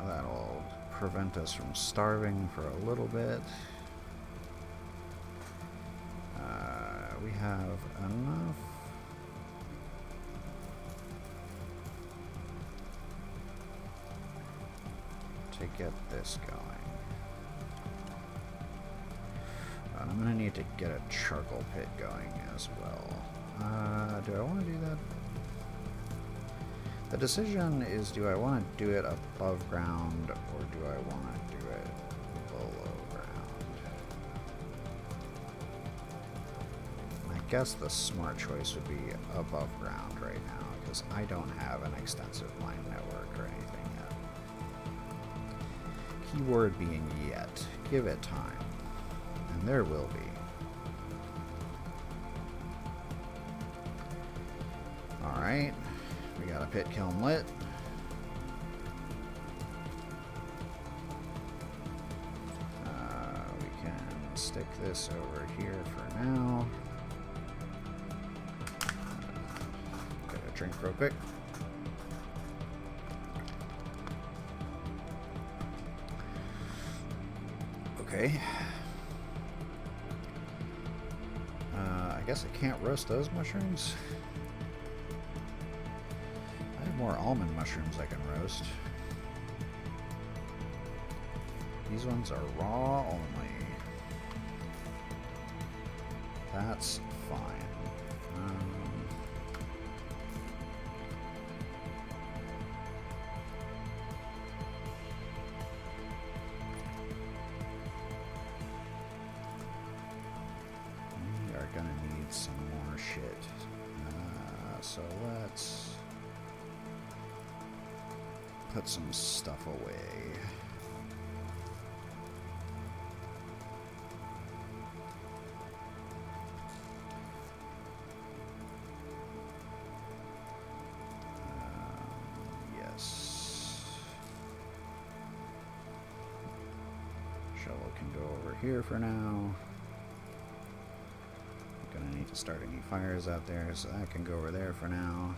That'll prevent us from starving for a little bit. We have enough. To get this going. I'm going to need to get a charcoal pit going as well. Do I want to do that? The decision is, do I want to do it above ground or do I want to do it below ground? I guess the smart choice would be above ground right now, because I don't have an extensive mine network or anything yet. Keyword being yet. Give it time. And there will be. Alright. We got a pit kiln lit. We can stick this over here for now. Get a drink real quick. Okay. I guess I can't roast those mushrooms. More almond mushrooms I can roast. These ones are raw only. That's fine. We are gonna need some more shit. So let's put some stuff away. Yes. Shovel can go over here for now. Gonna need to start any fires out there, so that can go over there for now.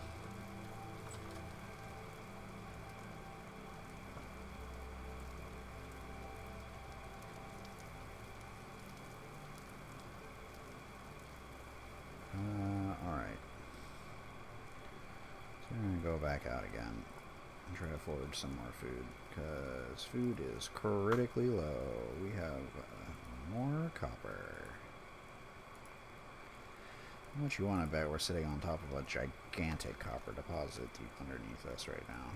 Back out again and try to forage some more food, because food is critically low. We have more copper. How much you want to bet we're sitting on top of a gigantic copper deposit deep underneath us right now?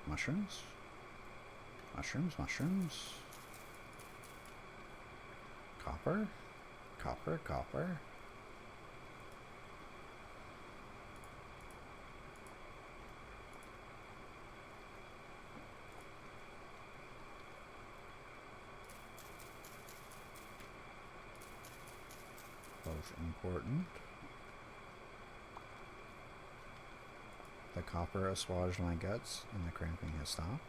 Mushrooms? Mushrooms, mushrooms. Copper? Copper, copper. Both important. The copper assuaged my guts, and the cramping has stopped.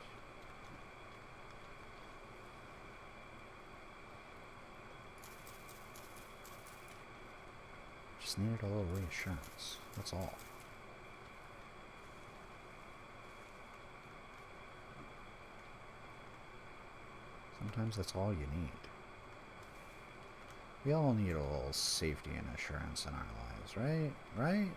Just needed a little reassurance, that's all. Sometimes that's all you need. We all need a little safety and assurance in our lives, right? Right?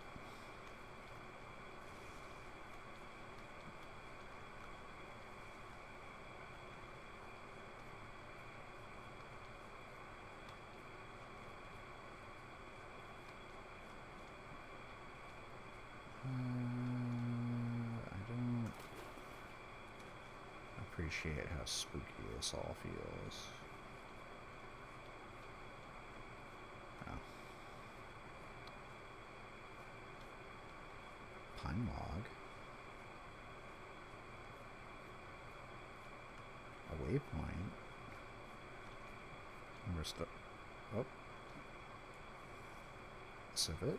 Appreciate how spooky this all feels. Oh. Pine log. A waypoint. We're still. Oh. Civet.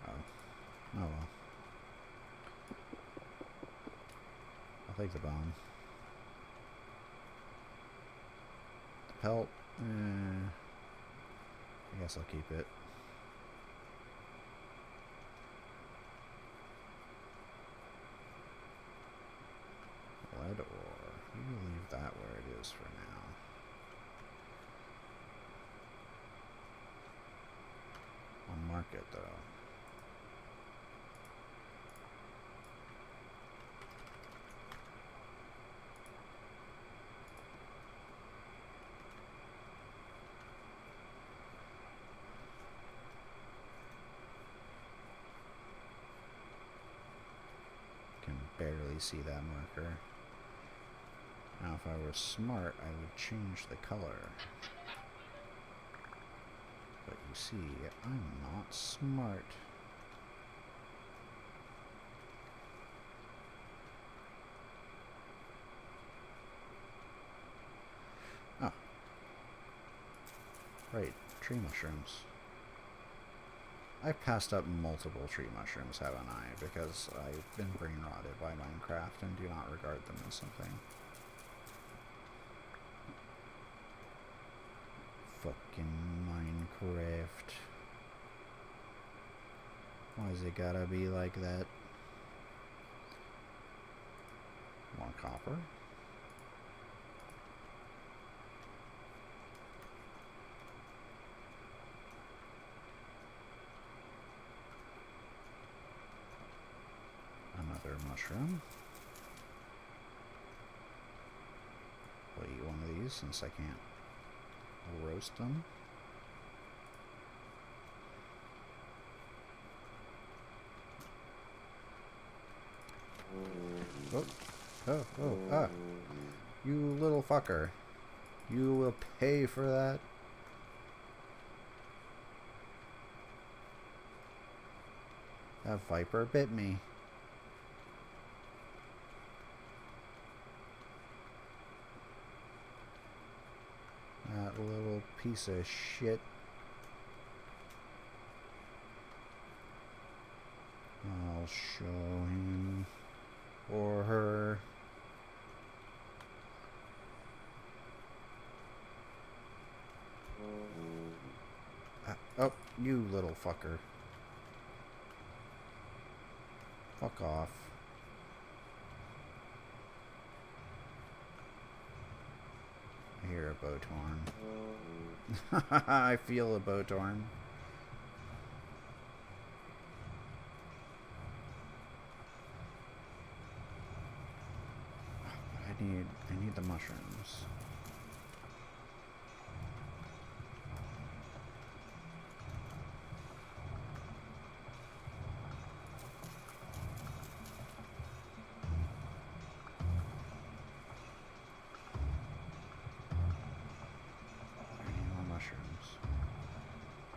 Oh. Oh well. I'll take the bone. The pelt, I guess I'll keep it. Lead ore. We will leave that where it is for now. it, though. Can barely see that marker. Now, if I were smart, I would change the color. But you see, I'm not smart. Oh. Right, tree mushrooms. I've passed up multiple tree mushrooms, haven't I? Because I've been brain rotted by Minecraft and do not regard them as something. Fucking Minecraft. Why's it gotta be like that? More copper? Another mushroom. I'll eat one of these since I can't roast them. Oh, you little fucker. You will pay for that. That viper bit me. That little piece of shit. I'll show him or her. Oh, you little fucker. Fuck off. I hear a bowtorn. I feel a bowtorn. I need the mushrooms.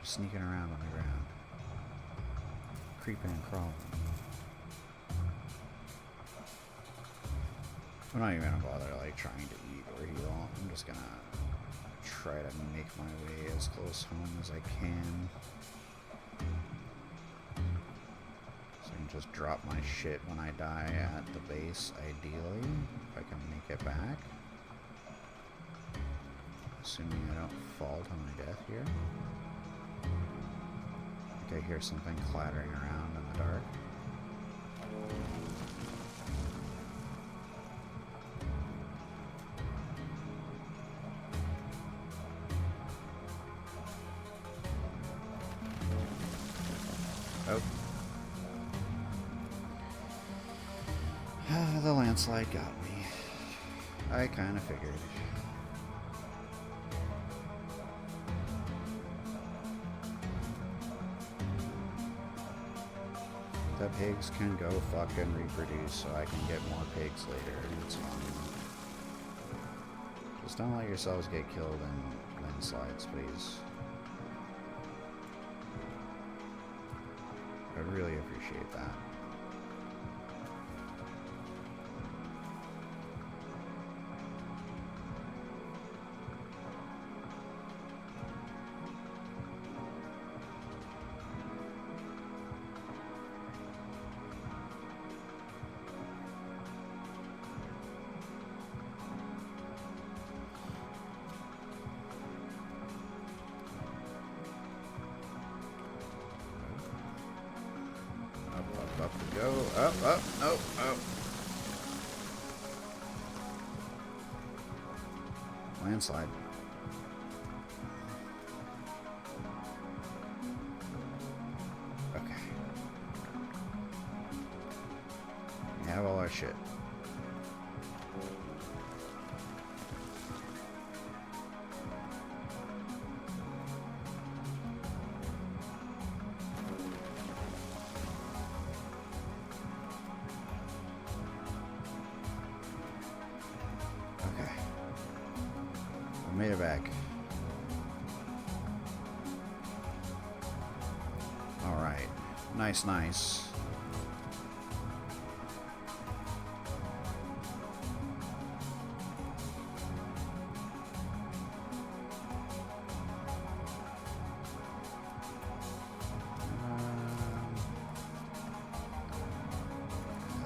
Sneaking around on the ground. Creeping and crawling. I'm not even gonna bother like trying to eat or heal. I'm just gonna try to make my way as close home as I can. So I can just drop my shit when I die at the base, ideally, if I can make it back. Assuming I don't fall to my death here. I hear something clattering around in the dark. Oh. The landslide got me. I kind of figured. The pigs can go fucking reproduce so I can get more pigs later. It's fine. Just don't let yourselves get killed in landslides, please. I'd really appreciate that. Up we go. Up, oh. Landslide. shit. Okay. I made it back. Alright. Nice, nice.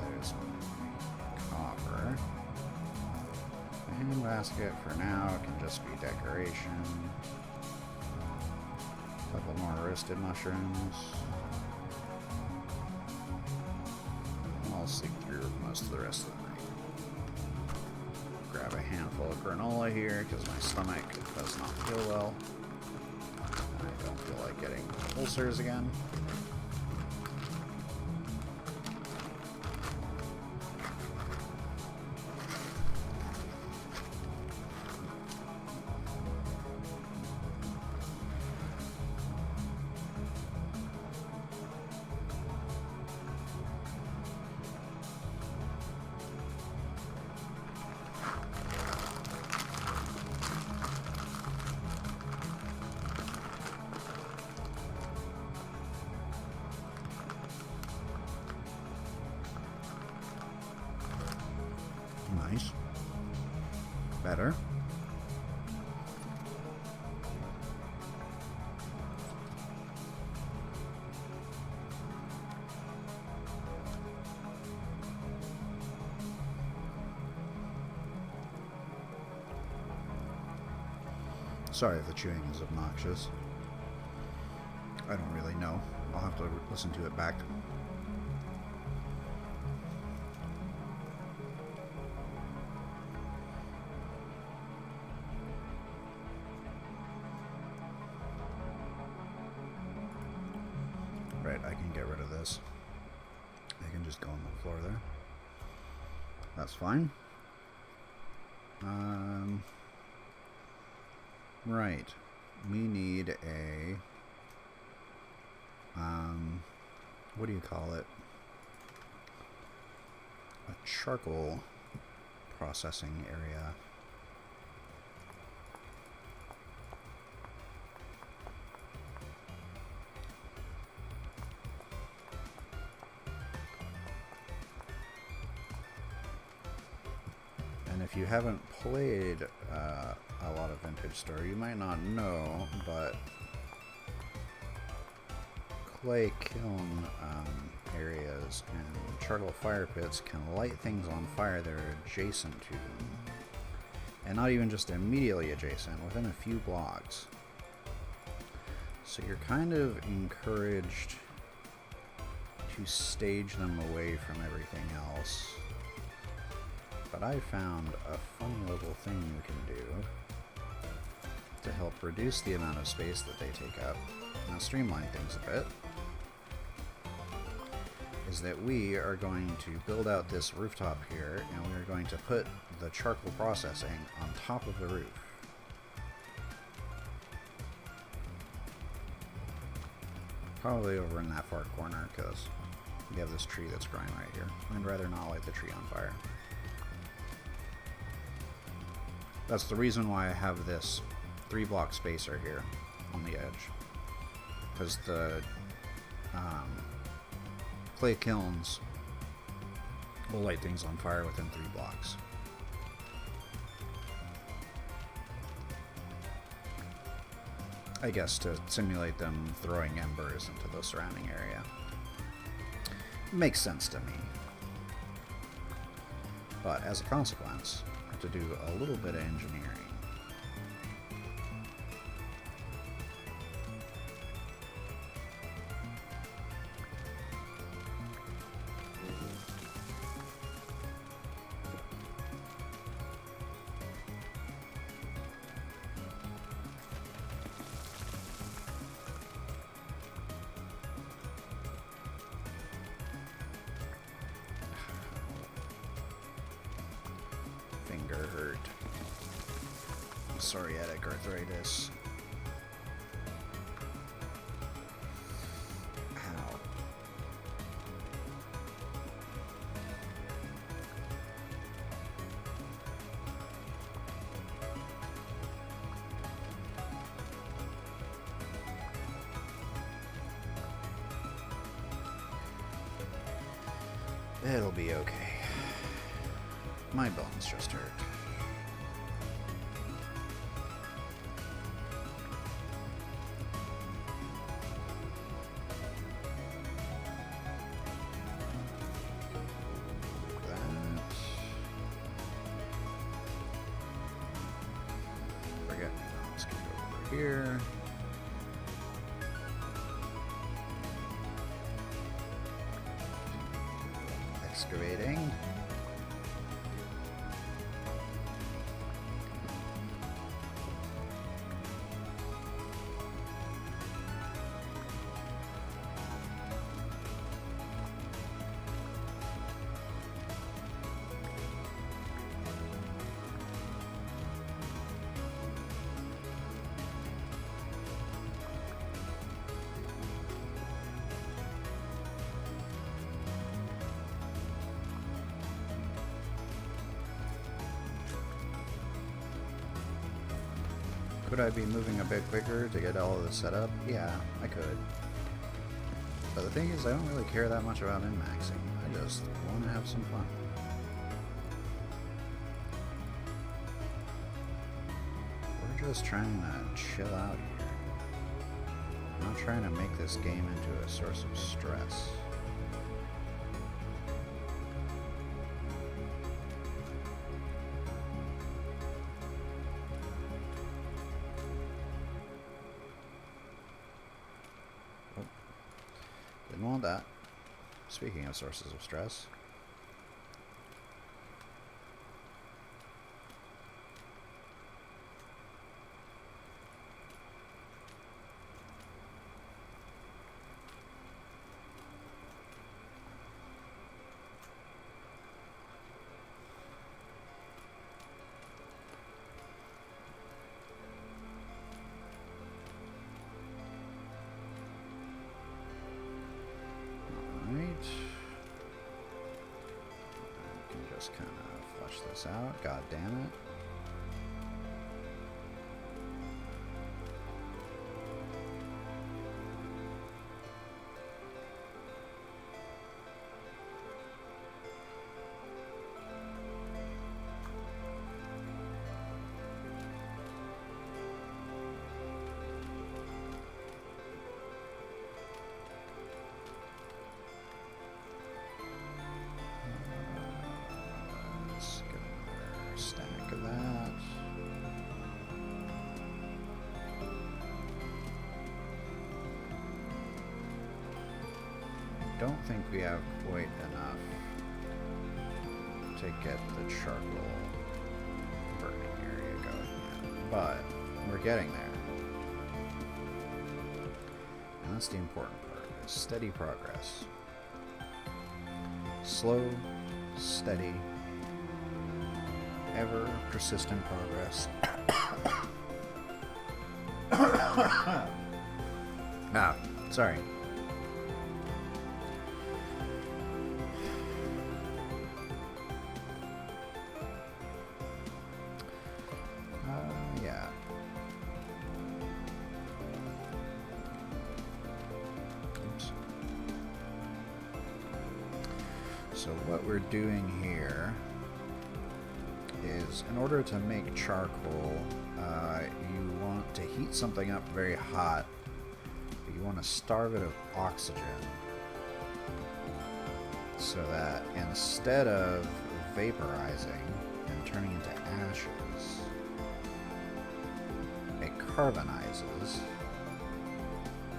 There's copper. The hand basket for now can just be decoration. A couple more roasted mushrooms. I'll sleep through most of the rest of the night. Grab a handful of granola here because my stomach does not feel well. I don't feel like getting ulcers again. Nice. Better. Sorry if the chewing is obnoxious. I don't really know. I'll have to listen to it back. Right, I can get rid of this. I can just go on the floor there. That's fine. Right. We need a what do you call it? A charcoal processing area. If you haven't played a lot of Vintage Story, you might not know, but clay kiln areas and charcoal fire pits can light things on fire that are adjacent to them. And not even just immediately adjacent, within a few blocks. So you're kind of encouraged to stage them away from everything else. But I found a funny little thing you can do to help reduce the amount of space that they take up, and streamline things a bit, is that we are going to build out this rooftop here, and we are going to put the charcoal processing on top of the roof. Probably over in that far corner, because we have this tree that's growing right here. I'd rather not light the tree on fire. That's the reason why I have this 3-block spacer here on the edge, because the clay kilns will light things on fire within 3 blocks. I guess to simulate them throwing embers into the surrounding area. Makes sense to me. But as a consequence, to do a little bit of engineering. psoriatic arthritis. Ow. It'll be okay. My bones just hurt. Let's get over here. Excavating. Could I be moving a bit quicker to get all of this set up? Yeah, I could. But the thing is, I don't really care that much about min-maxing. I just want to have some fun. We're just trying to chill out here. I'm not trying to make this game into a source of stress. Didn't want that. Speaking of sources of stress. Kind of flush this out. God damn it. Stack of that. I don't think we have quite enough to get the charcoal burning area going yet, but we're getting there. And that's the important part, is steady progress. Slow, steady, ever persistent progress. Sorry. Yeah. Oops. So what we're doing here is, in order to make charcoal, you want to heat something up very hot, but you want to starve it of oxygen, so that instead of vaporizing and turning into ashes, it carbonizes,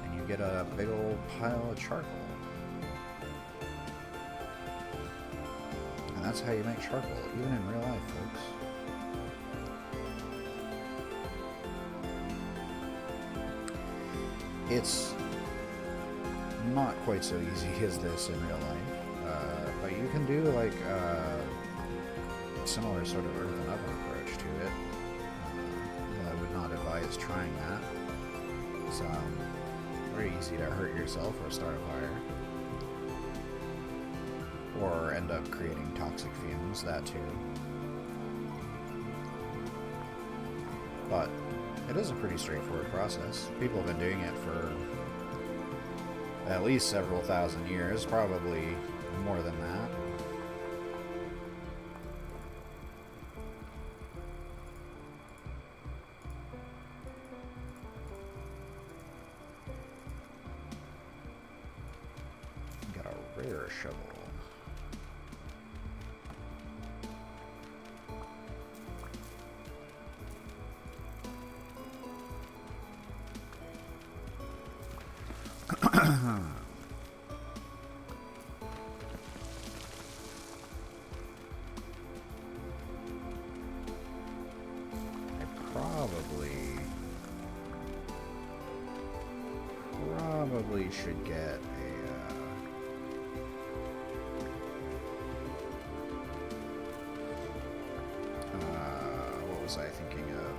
and you get a big old pile of charcoal. And that's how you make charcoal, even in real life, folks. It's not quite so easy as this in real life, but you can do like a similar sort of earthen oven approach to it. just trying that. It's very easy to hurt yourself or start a fire. Or end up creating toxic fumes, that too. But it is a pretty straightforward process. People have been doing it for at least several thousand years, probably more than that. Got a rare shovel. Probably should get a what was I thinking of?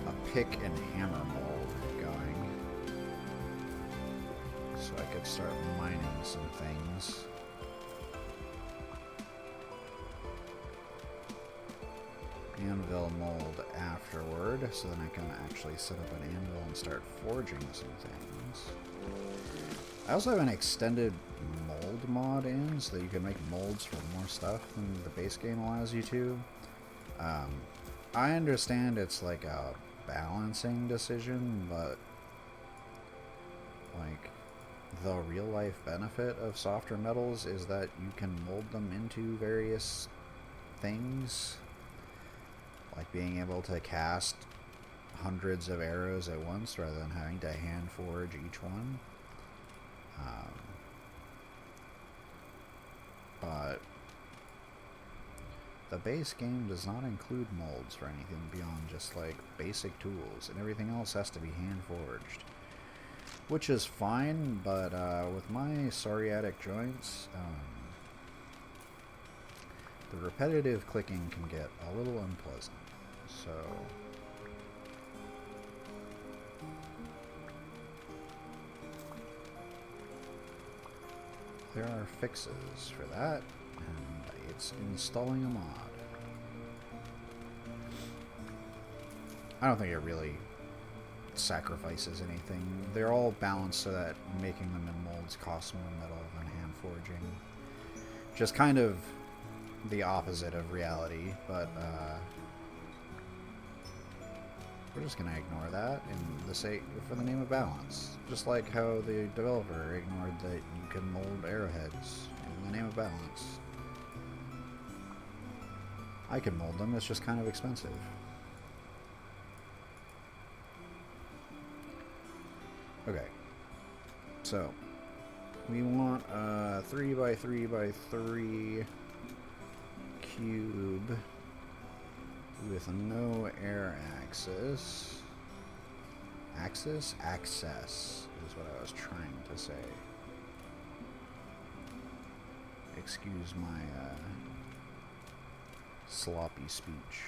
A pick and hammer mold going, so I could start mining some things. Anvil mold afterward, so then I can actually set up an anvil and start forging some things. I also have an extended mold mod in, so that you can make molds for more stuff than the base game allows you to. I understand it's like a balancing decision, but like the real life benefit of softer metals is that you can mold them into various things. Like being able to cast hundreds of arrows at once rather than having to hand forge each one. But the base game does not include molds for anything beyond just like basic tools, and everything else has to be hand forged. Which is fine, but with my psoriatic joints, the repetitive clicking can get a little unpleasant. So there are fixes for that, and it's installing a mod. I don't think it really sacrifices anything. They're all balanced so that making them in molds costs more metal than hand forging. Just kind of the opposite of reality, but we're just gonna ignore that for the name of balance. Just like how the developer ignored that you can mold arrowheads in the name of balance. I can mold them, it's just kind of expensive. Okay, so we want a 3x3x3 cube with no air access. Access is what I was trying to say. Excuse my sloppy speech.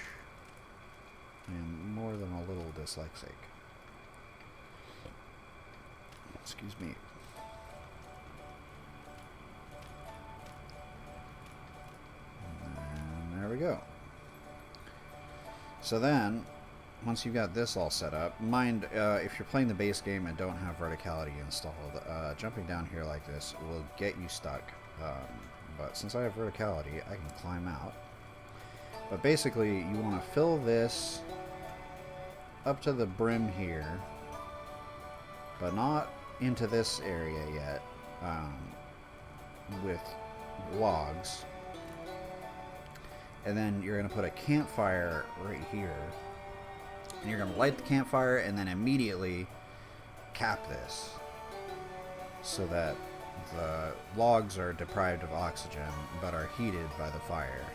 I am more than a little dyslexic. Excuse me. And there we go. So then, once you've got this all set up, mind if you're playing the base game and don't have verticality installed, jumping down here like this will get you stuck. But since I have verticality, I can climb out. But basically, you want to fill this up to the brim here, but not into this area yet, with logs. And then you're going to put a campfire right here. And you're going to light the campfire and then immediately cap this so that the logs are deprived of oxygen but are heated by the fire.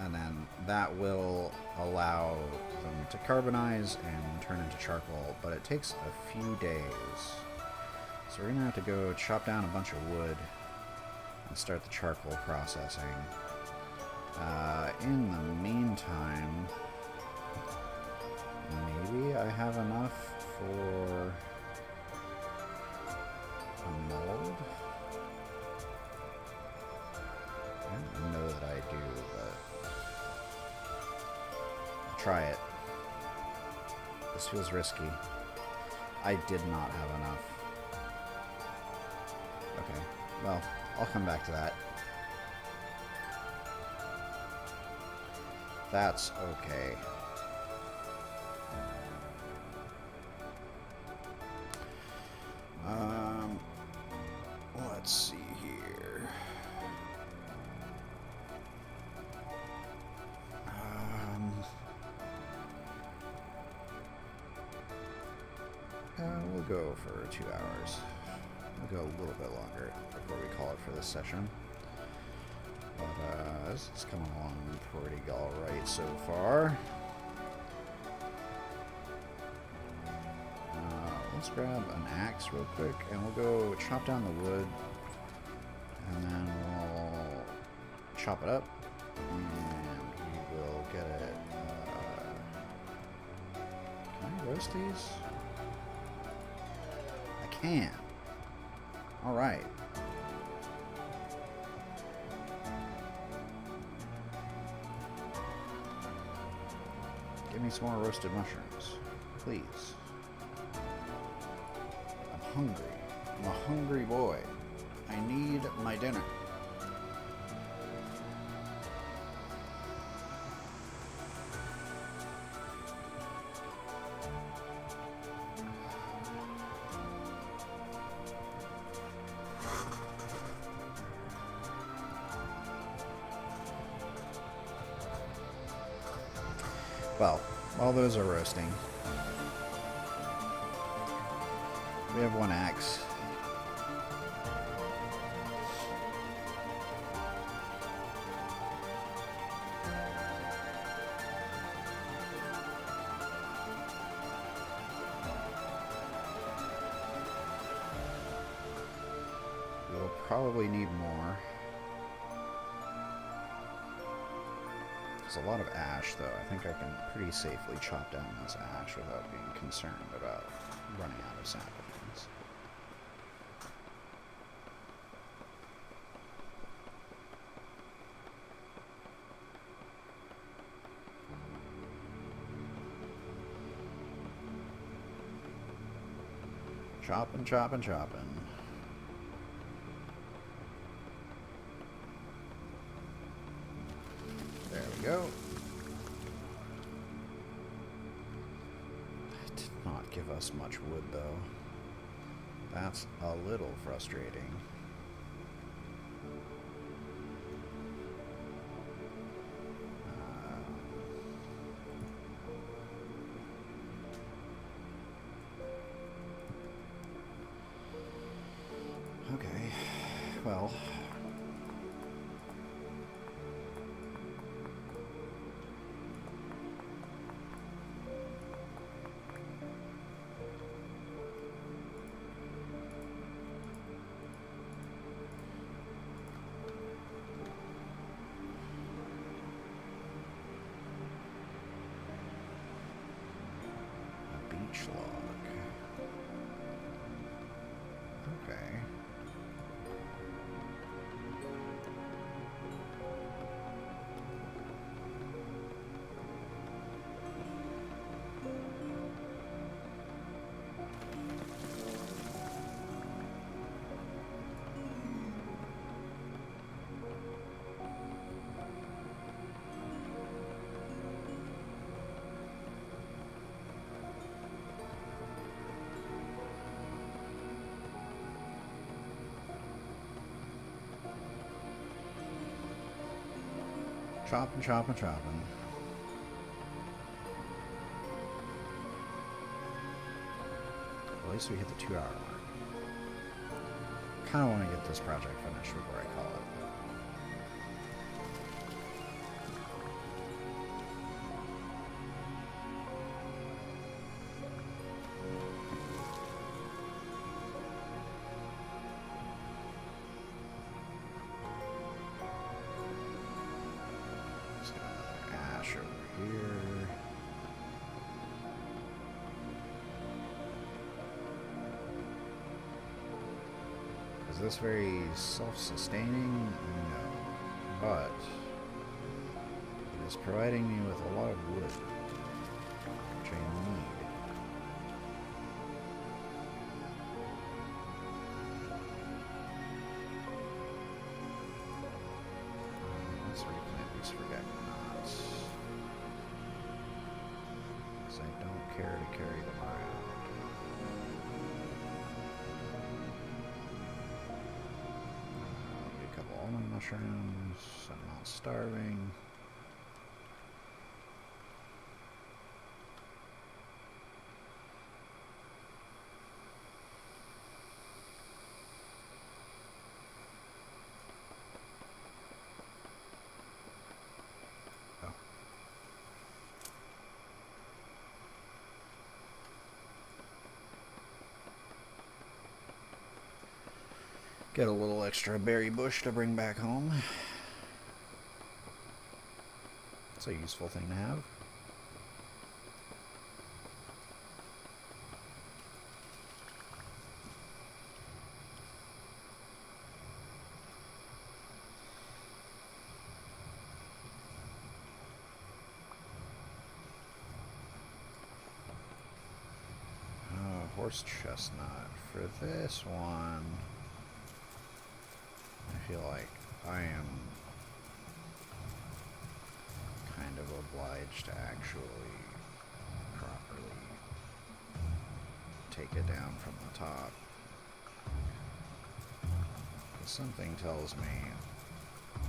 And then that will allow them to carbonize and turn into charcoal, but it takes a few days. So we're going to have to go chop down a bunch of wood and start the charcoal processing. In the meantime, maybe I have enough for a mold? I don't know that I do, but I'll try it. This feels risky. I did not have enough. Okay, well, I'll come back to that. That's okay. Let's see here. We'll go for 2 hours. We'll go a little bit longer before we call it for this session. But this is coming along pretty alright so far. Let's grab an axe real quick and we'll go chop down the wood and then we'll chop it up and we will get it. Can I roast these? I can. Alright. Give me some more roasted mushrooms, please. I'm hungry. I'm a hungry boy. I need my dinner. Well, while those are roasting, we have one axe. We'll probably need more. There's a lot of ash, though. I think I can pretty safely chop down this ash without being concerned about running out of saplings. Chopping, chopping, chopping. There we go. That did not give us much wood, though. That's a little frustrating. Okay, well... beach log. Okay. Chopping, chopping, chopping. At least we hit the 2 hour mark. Kinda wanna get this project finished before I call it. flash over here. Is this very self-sustaining? No. But it is providing me with a lot of wood, which I need. Let's replant these forget-me-nots, because I don't care to carry them around. A couple almond mushrooms. I'm not starving. Get a little extra berry bush to bring back home. It's a useful thing to have. Oh, horse chestnut. For this one, I feel like I am kind of obliged to actually properly take it down from the top. Because something tells me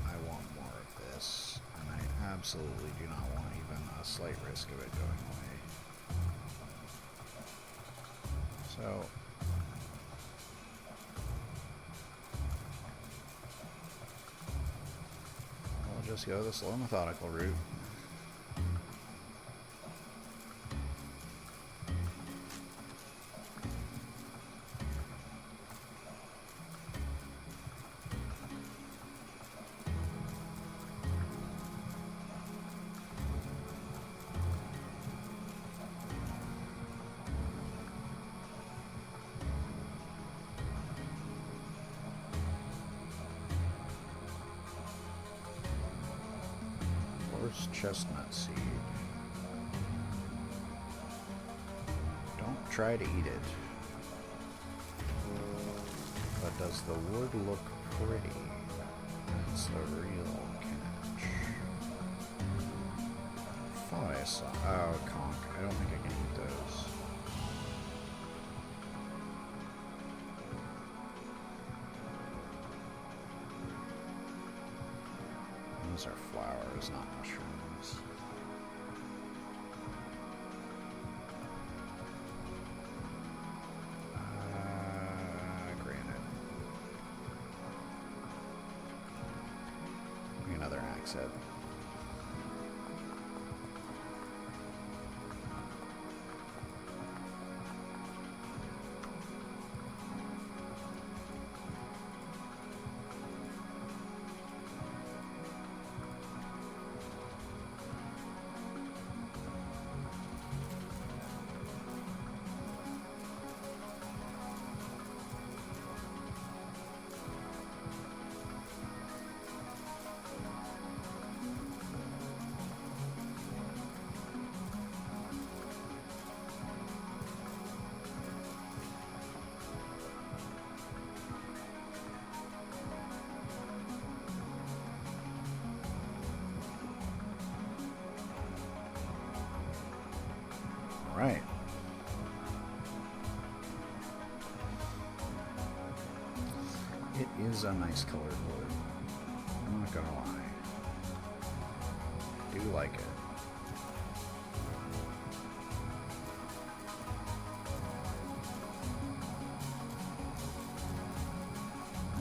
I want more of this, and I absolutely do not want even a slight risk of it going away. So just go the slow, methodical route. Chestnut seed. Don't try to eat it. But does the wood look pretty? That's the real catch. Thought I saw. Oh, conch. I don't think I can eat those. Those are flowers, not mushrooms. Granite. Another axe head. Right. It is a nice colored wood. I'm not gonna lie. I do like it.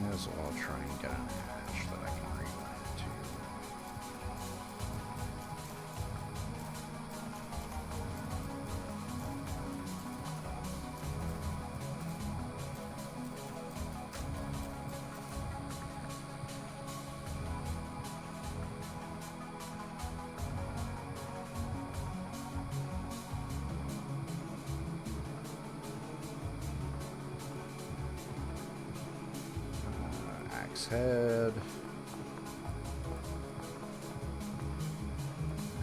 May as well try and get an hatch that I can reline to. Axe head.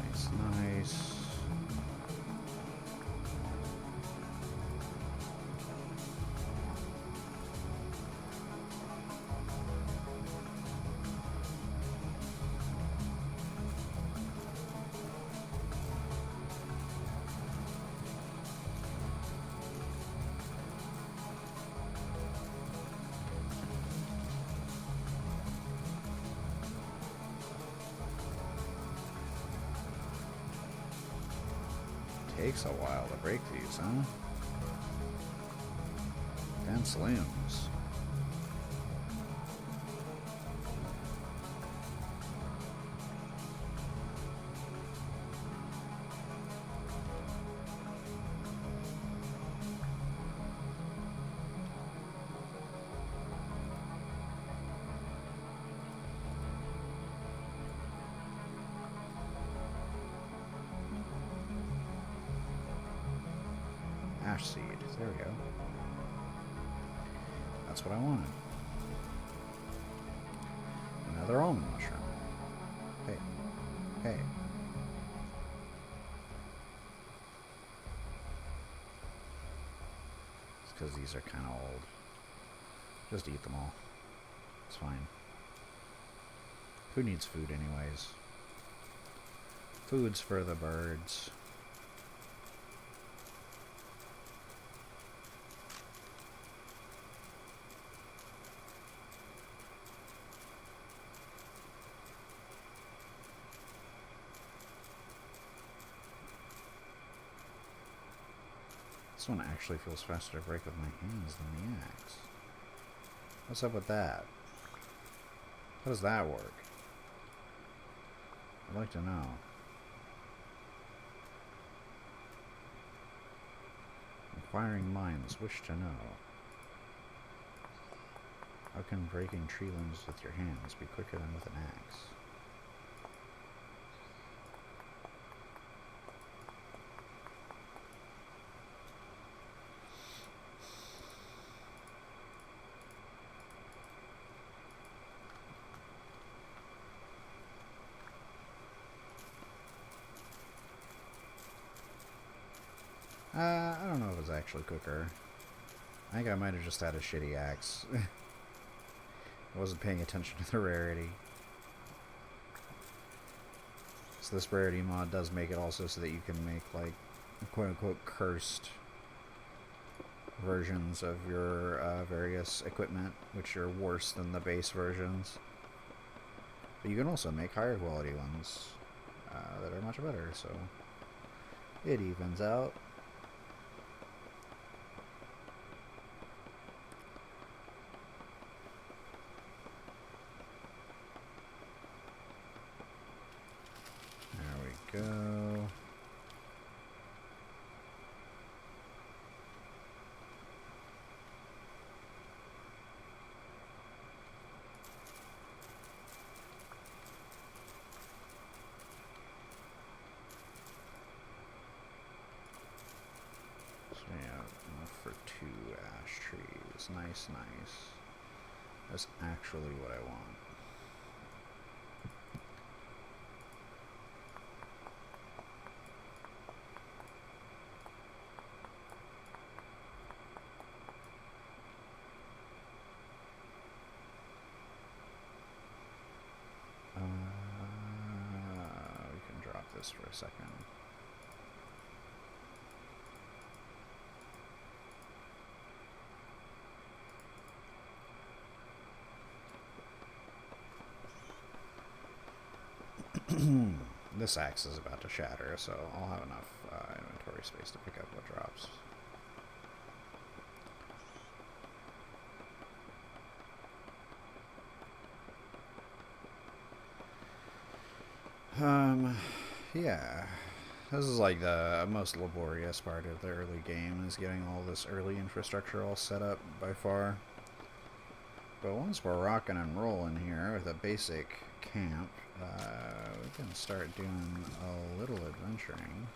Nice, nice. Takes a while to break these, huh? Dense limbs. Ash seed. There we go. That's what I wanted. Another almond mushroom. Hey. Hey. It's because these are kind of old. Just eat them all. It's fine. Who needs food anyways? Food's for the birds. This one actually feels faster to break with my hands than the axe. What's up with that? How does that work? I'd like to know. Inquiring minds wish to know. How can breaking tree limbs with your hands be quicker than with an axe? I don't know if it's actually quicker. I think I might have just had a shitty axe. I wasn't paying attention to the rarity. So this rarity mod does make it also so that you can make, like, quote-unquote cursed versions of your various equipment, which are worse than the base versions. But you can also make higher quality ones that are much better, so it evens out. Go. So yeah, enough for 2 ash trees. Nice, nice. That's actually what I want. We can drop this for a second. This axe is about to shatter, so I'll have enough inventory space to pick up what drops. Yeah. This is like the most laborious part of the early game, is getting all this early infrastructure all set up by far. But once we're rocking and rolling here with a basic camp, we can start doing a little adventuring.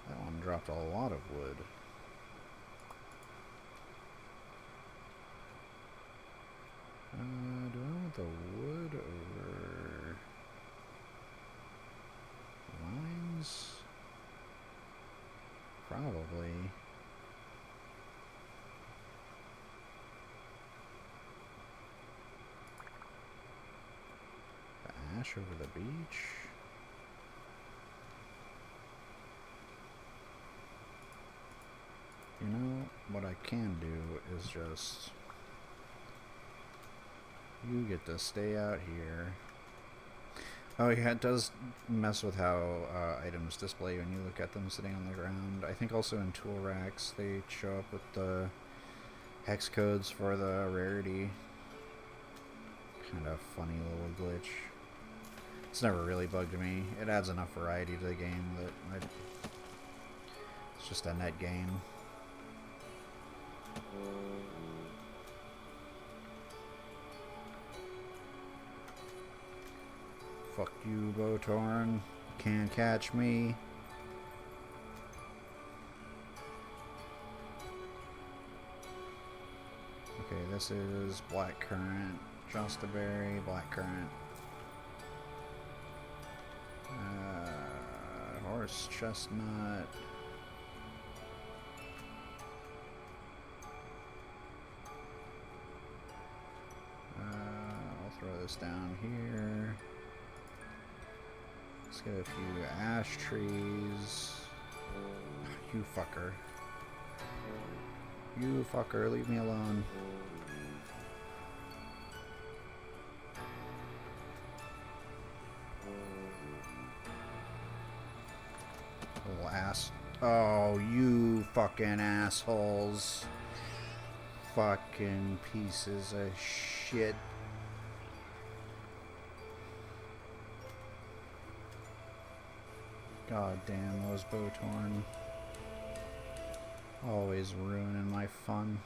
That one dropped a lot of wood. the wood over lines? Probably. The ash over the beach. You know, what I can do is just... You get to stay out here. Oh yeah, it does mess with how items display when you look at them sitting on the ground. I think also in tool racks they show up with the hex codes for the rarity. Kind of funny little glitch. It's never really bugged me. It adds enough variety to the game that it's just a net gain. Fuck you, Botorn. Can't catch me. Okay, this is blackcurrant, jostaberry, blackcurrant. Horse chestnut. I'll throw this down here. Let's get a few ash trees. You fucker. You fucker, leave me alone. Little ass. Oh, you fucking assholes. Fucking pieces of shit. God damn those Botorn. Always ruining my fun.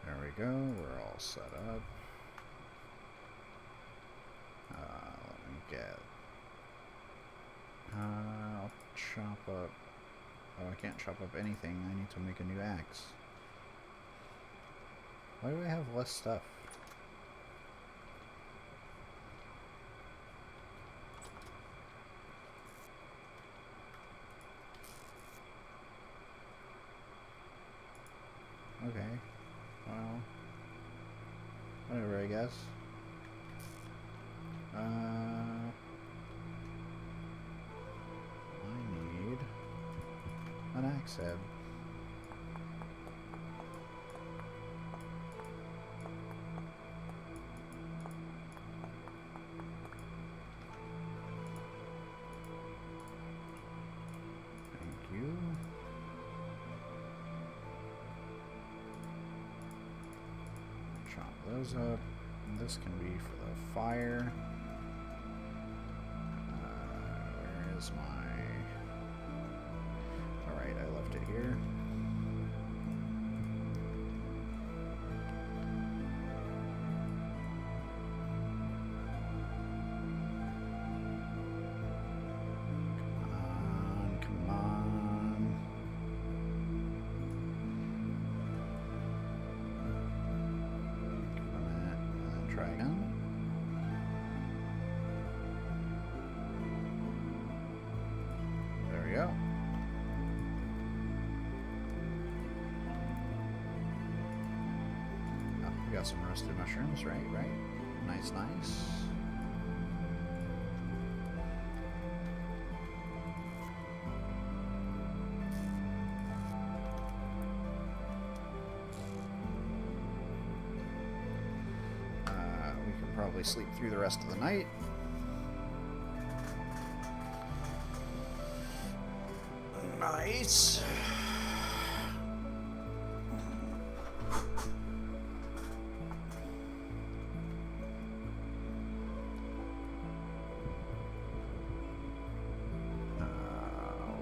There we go, we're all set up. Let me get... I'll chop up... Oh, I can't chop up anything, I need to make a new axe. Why do I have less stuff? Okay. Well, whatever, I guess. I need an axe head. Thank you. Chop those up. This can be for the fire. Where is my... Alright, I left it here. Come on. Try again. There we go. Oh, we got some roasted mushrooms, right? Nice. Probably sleep through the rest of the night. Nice.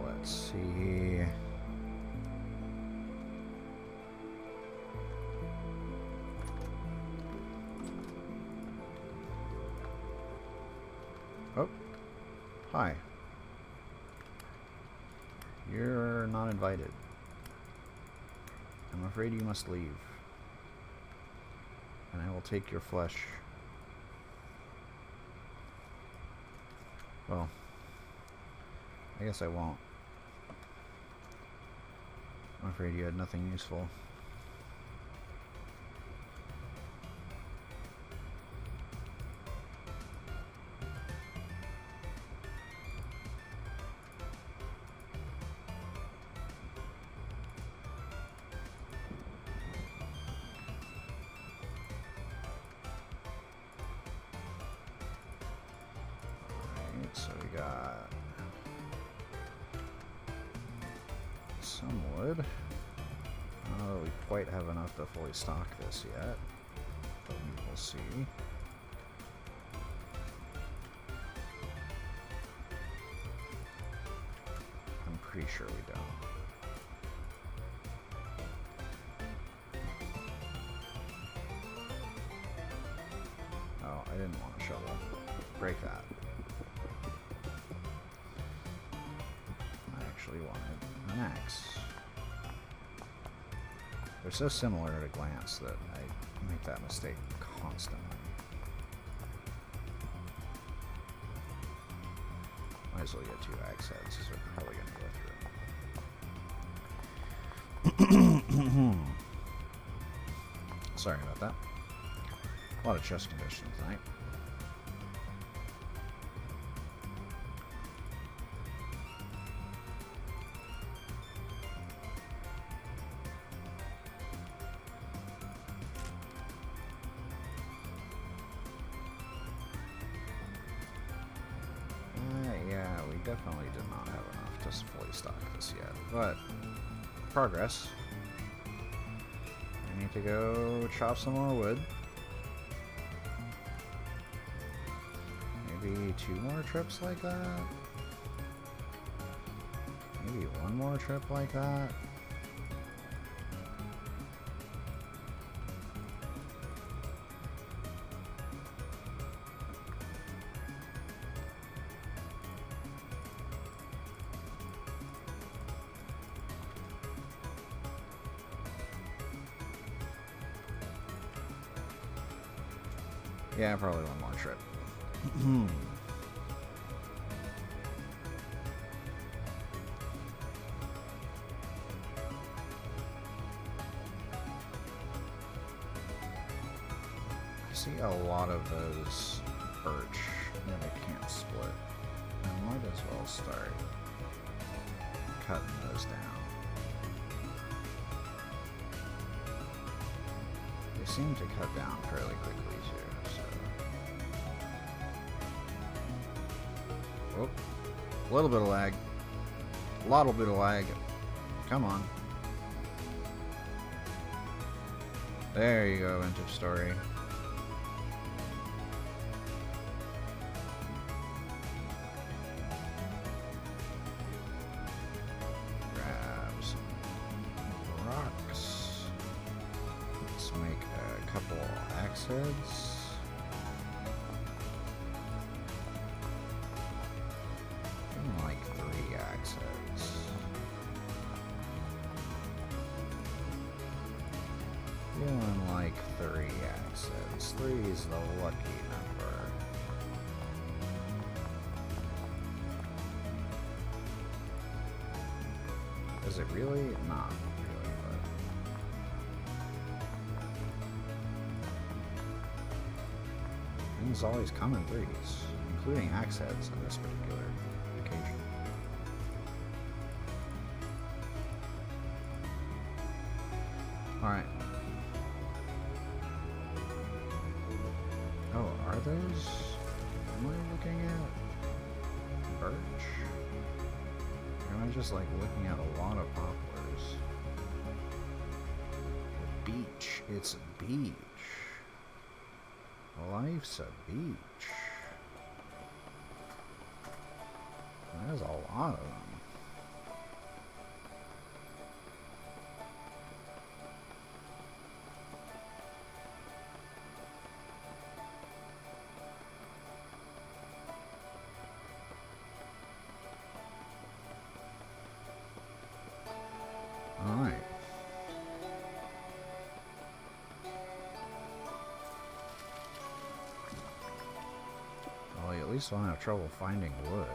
Let's see. Oh, hi. You're not invited. I'm afraid you must leave. And I will take your flesh. Well, I guess I won't. I'm afraid you had nothing useful. So we got some wood. I don't know that we quite have enough to fully stock this yet, but we will see. I'm pretty sure we don't. Oh, I didn't want a shovel. Break that. Wanted an axe. They're so similar at a glance that I make that mistake constantly. Might as well get 2 axe heads, because we're probably going to go through. Sorry about that. A lot of chest condition tonight. Definitely did not have enough to fully stock this yet, but progress. I need to go chop some more wood. Maybe 2 more trips like that. Maybe 1 more trip like that. Yeah, probably 1 more trip. I see a lot of those birch that I can't split. I might as well start cutting those down. They seem to cut down fairly quickly too, so. Oh, a little bit of lag. A lot bit of lag. Come on. There you go, vintage story. Grab some rocks. Let's make a couple axe heads. Like 3 axe heads. Feeling like 3 axe heads. 3 is the lucky number. Is it really? Not really, but things always come in 3s, including axe heads on this particular occasion. Alright. Oh, are those? Am I looking at birch? Am I just like looking at a lot of poplars? Beach. It's a beach. Life's a beach. There's a lot of them. Alright. Well, at least I won't have trouble finding wood.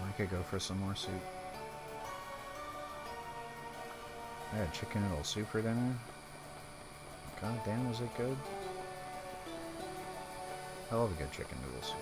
I could go for some more soup. I had chicken noodle soup for dinner. God damn, was it good? I love a good chicken noodle soup.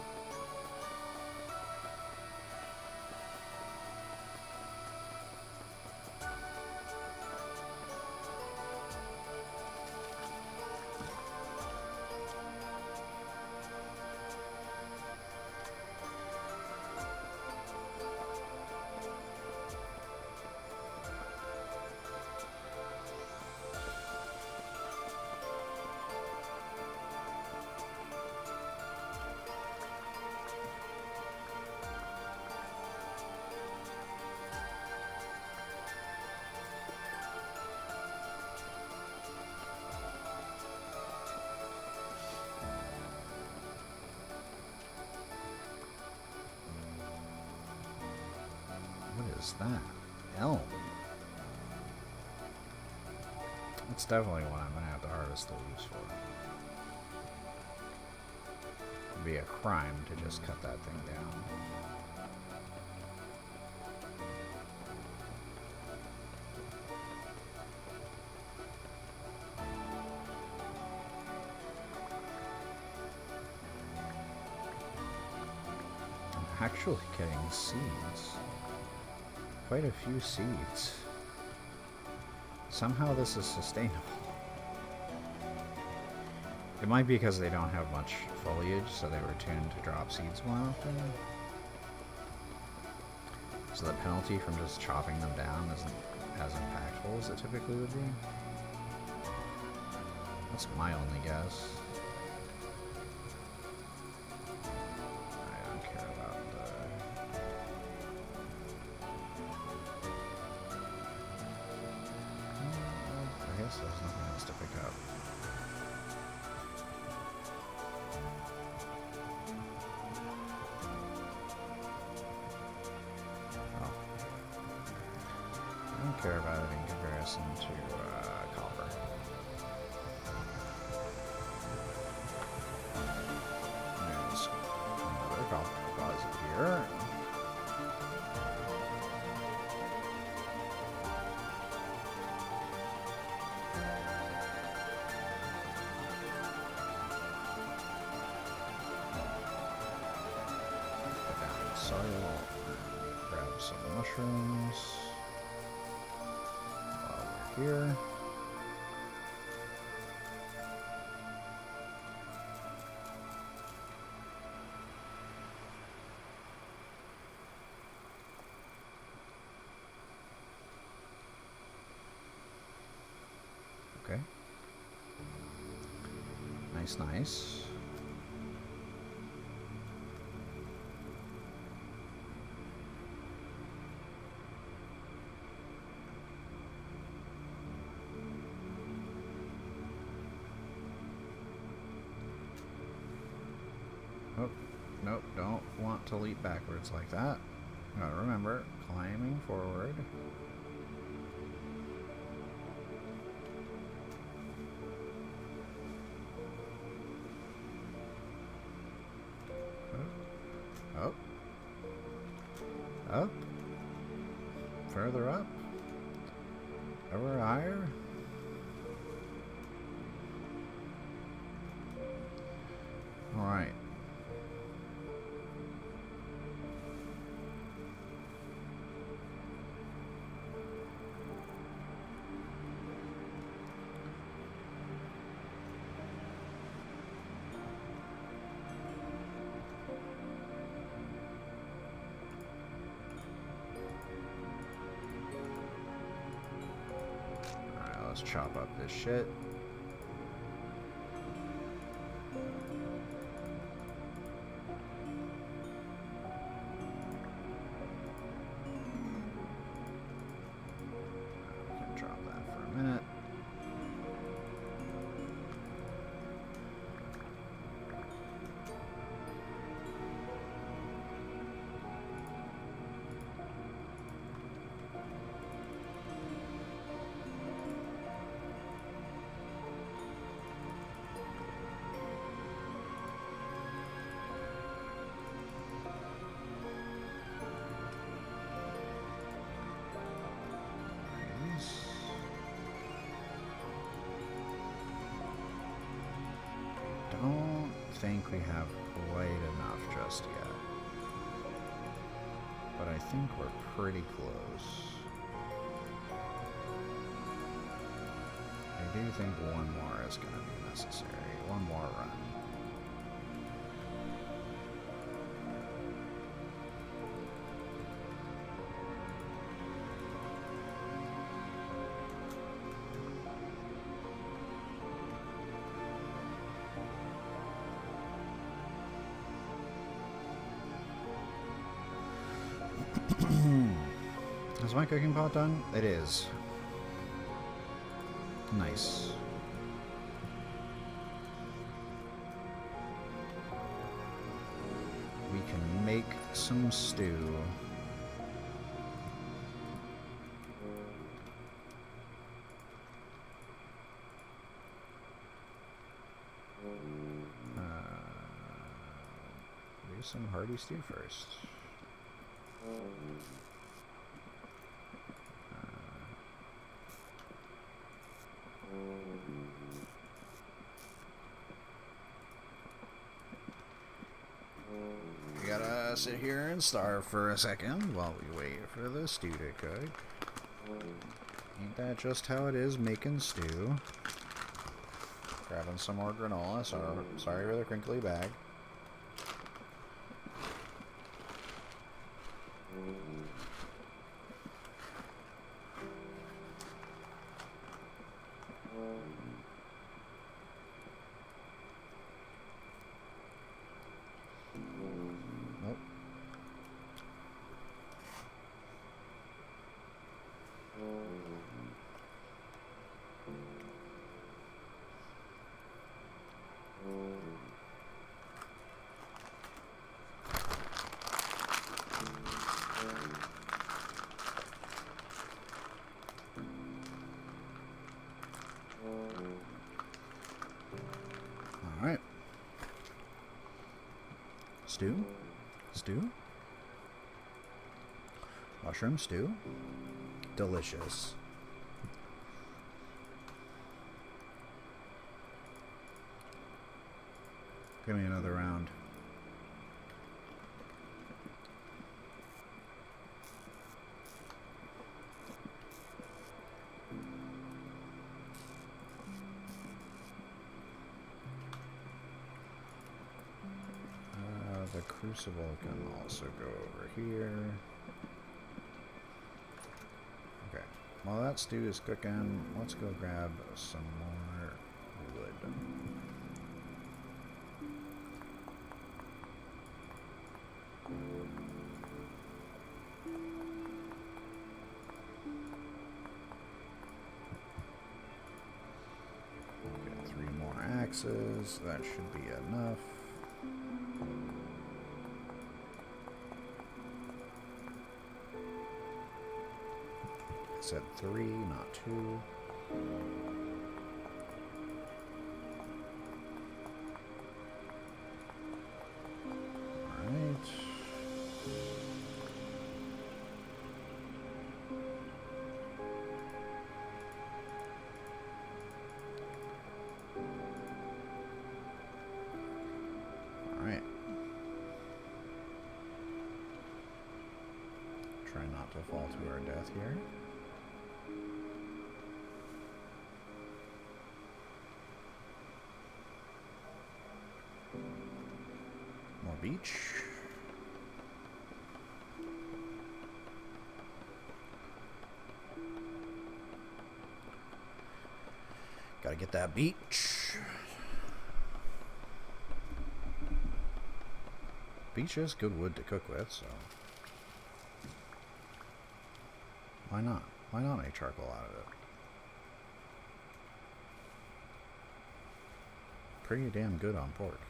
Is that elm? It's definitely one I'm gonna have to harvest the leaves for. It'd be a crime to just cut that thing down. I'm actually getting seeds. Quite a few seeds. Somehow this is sustainable. It might be because they don't have much foliage, so they were tuned to drop seeds more often. So the penalty from just chopping them down isn't as impactful as it typically would be. That's my only guess. There's nothing else to pick up. Oh. I don't care about it in comparison to copper. There's another copper deposit here. Grab some mushrooms while we're here. Okay. Nice, nice. Oh, nope, don't want to leap backwards like that. Gotta remember, climbing forward. Up. Up. Further up. Ever higher. Alright. Let's chop up this shit. We can drop that for a minute. Don't think we have quite enough just yet, but I think we're pretty close. I do think one more is going to be necessary. One more run. Is my cooking pot done? It is. Nice. We can make some stew. Do some hearty stew first. We gotta sit here and starve for a second while we wait for the stew to cook. Ain't that just how it is making stew? Grabbing some more granola, so sorry for the crinkly bag. Nope. All right. Stew? Stew? Mushroom stew? Delicious. Give me another round. The crucible can also go over here. Okay, while that stew is cooking, let's go grab some more wood. Okay, 3 more axes, that should be enough. Said 3, not 2. Alright. Alright. Try not to fall to our death here. Beach. Gotta get that beach. Beach is good wood to cook with, so why not? Why not make charcoal out of it? Pretty damn good on pork.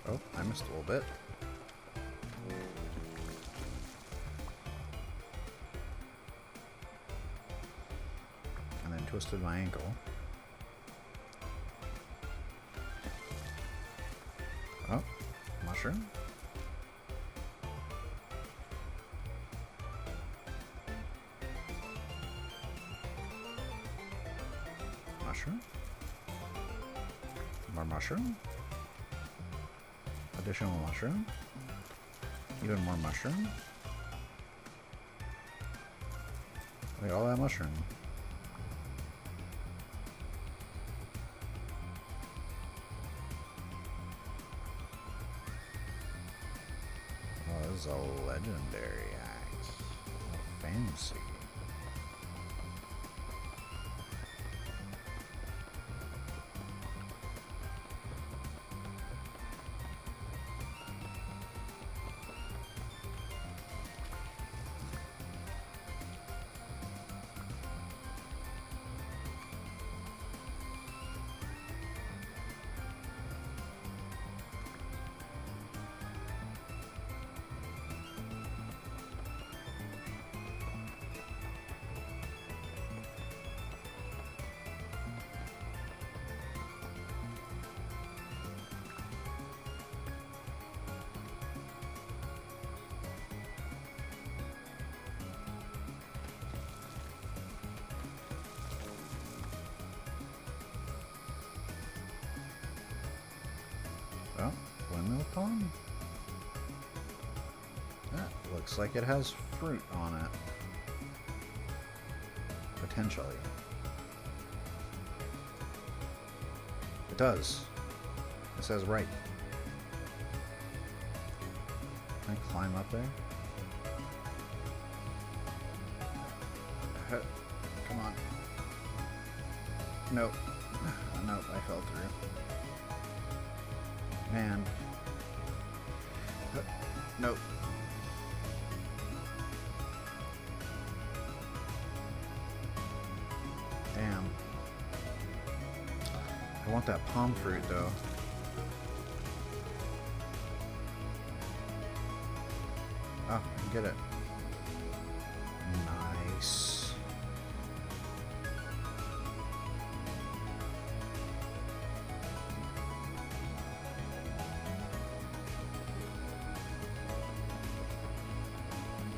Oh, I missed a little bit. And then twisted my ankle. Oh, mushroom. Mushroom. More mushroom. Additional mushroom. Even more mushroom. Look at all that mushroom. Oh, this is a legendary axe. Oh, fancy. Oh, windmill pond? That looks like it has fruit on it. Potentially. It does. It says ripe. Can I climb up there? Come on. Nope. Nope, I fell through. Man. Nope. Damn. I want that palm fruit though. Oh, I can get it. Nice.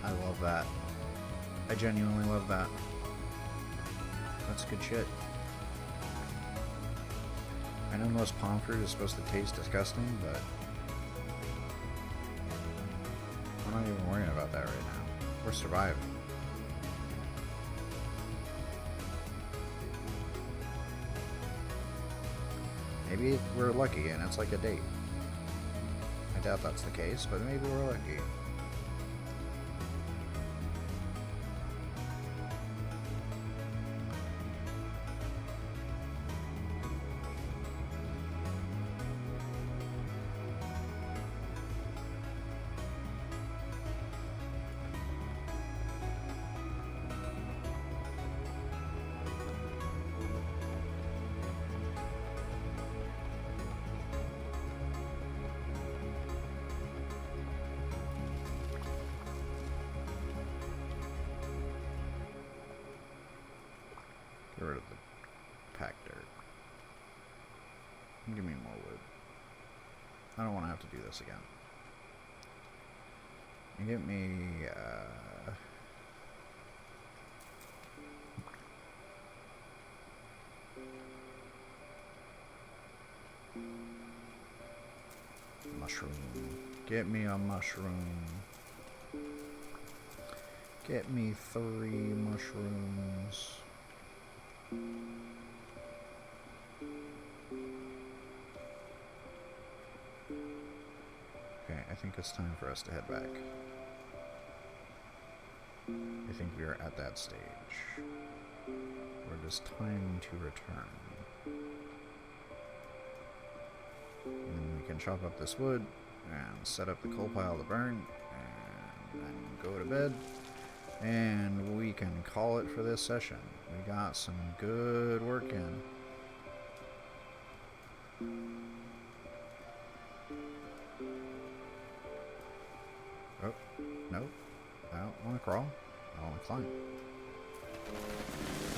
I love that. I genuinely love that. That's good shit. I know most palm fruit is supposed to taste disgusting, but I'm not even worrying about that right now. We're surviving. Maybe we're lucky and it's like a date. I doubt that's the case, but maybe we're lucky. Get rid of the packed dirt. Give me more wood. I don't want to have to do this again. You get me, mushroom. Get me a mushroom. Get me 3 mushrooms. Okay, I think it's time for us to head back. I think we are at that stage where it is time to return. And we can chop up this wood and set up the coal pile to burn and then go to bed. And we can call it for this session. We got some good work in. Oh, no. I don't want to crawl. I want to climb.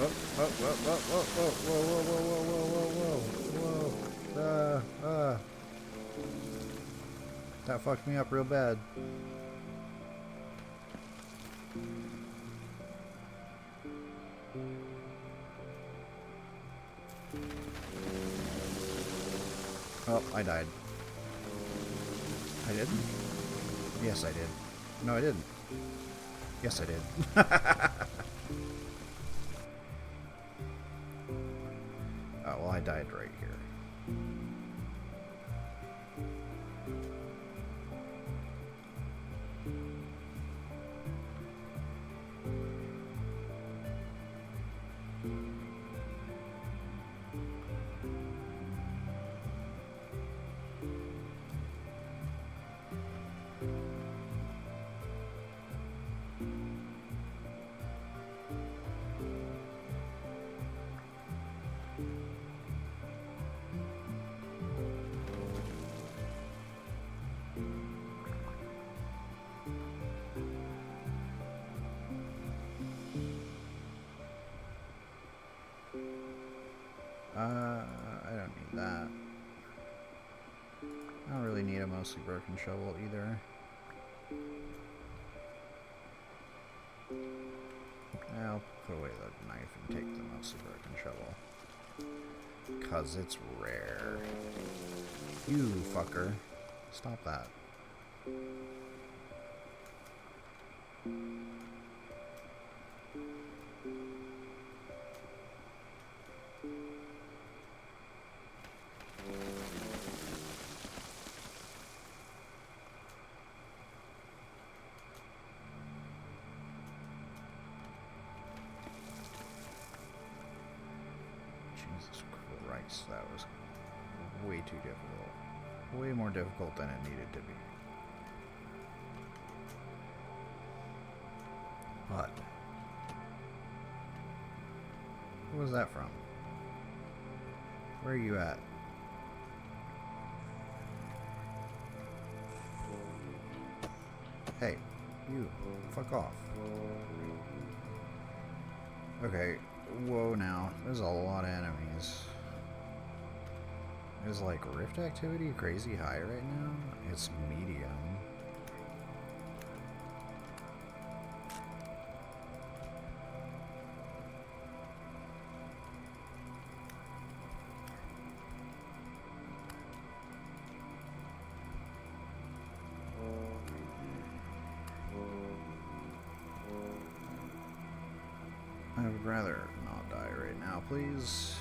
Oh, oh, whoa, whoa, whoa, whoa, whoa, whoa, whoa, whoa, whoa, whoa. That fucked me up real bad. Oh, I died. I didn't? Yes, I did. No, I didn't. Yes, I did. Oh, well, I died right here. I don't need that. I don't really need a mostly broken shovel either. I'll put away the knife and take the mostly broken shovel. 'Cause it's rare. You fucker. Stop that. Jesus Christ, that was way too difficult. Way more difficult than it needed to be. But who was that from? Where are you at? Hey, you, fuck off. Okay, whoa now. There's a lot of enemies. Is like rift activity crazy high right now? It's medium. I would rather not die right now, please.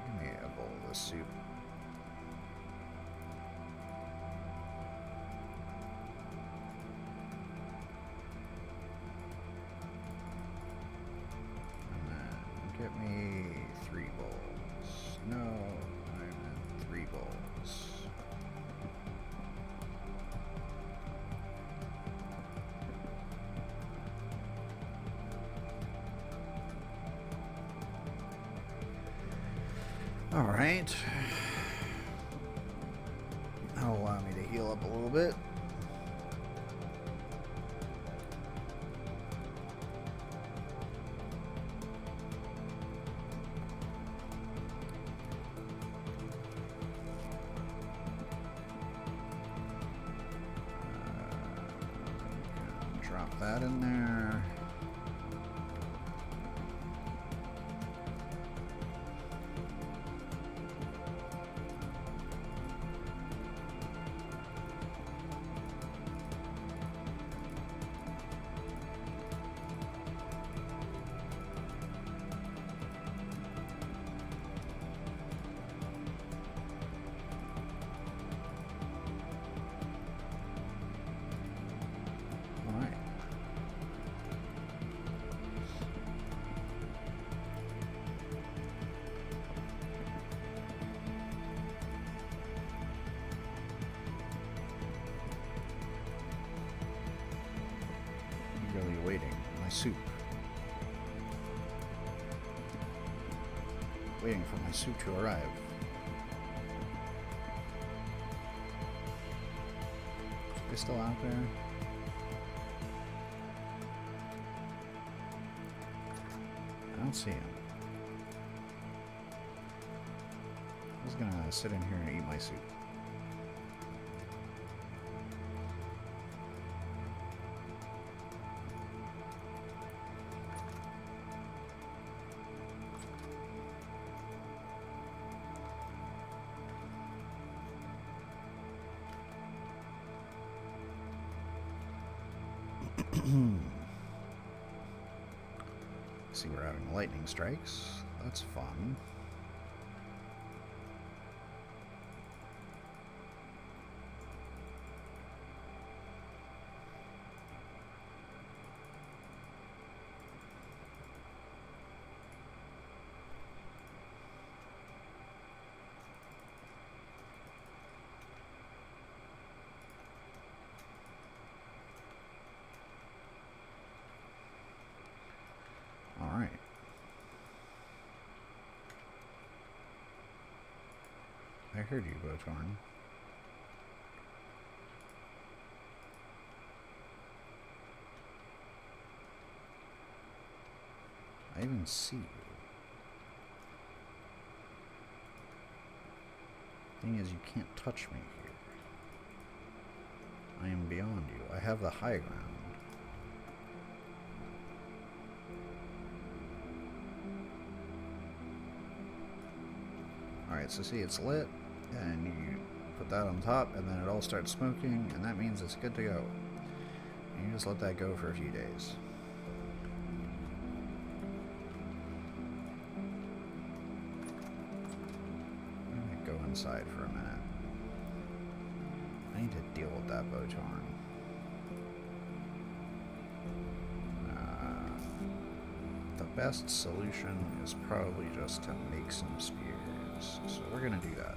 Give me a bowl of this soup. And then get me 3 bowls. No, I meant 3 bowls. Alright. That'll allow me to heal up a little bit. Drop that in there. waiting. My soup. Waiting for my soup to arrive. Are they still out there? I don't see him. I was gonna sit in here and eat my soup. See, we're having lightning strikes. That's fun. Alright. I heard you, Botorn. I even see you. Thing is, you can't touch me here. I am beyond you. I have the high ground. Alright, so see, it's lit, and you put that on top, and then it all starts smoking, and that means it's good to go. And you just let that go for a few days. I'm gonna go inside for a minute. I need to deal with that Botorn. The best solution is probably just to make some spears. So we're going to do that.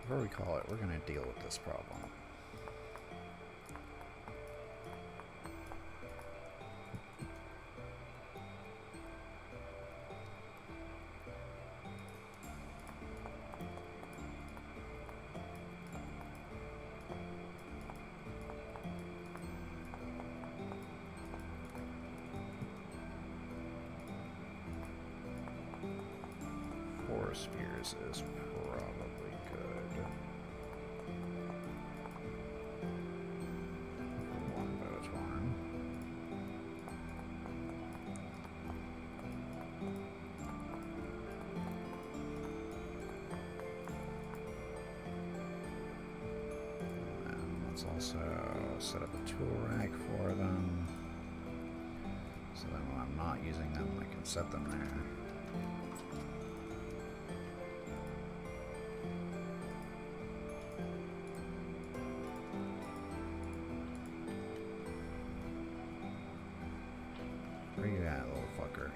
Before we call it, we're going to deal with this problem. Spears is probably good. One Botorn. And let's also set up a tool rack for them. So that when I'm not using them, I can set them there. Where you at, little fucker?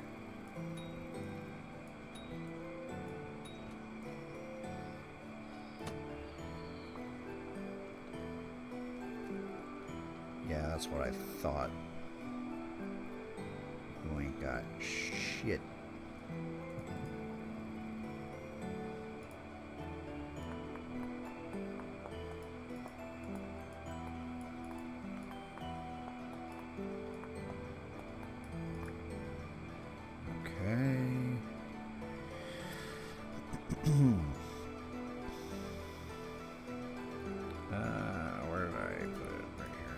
Yeah, that's what I thought. You ain't got shit. Where did I put it? Right here.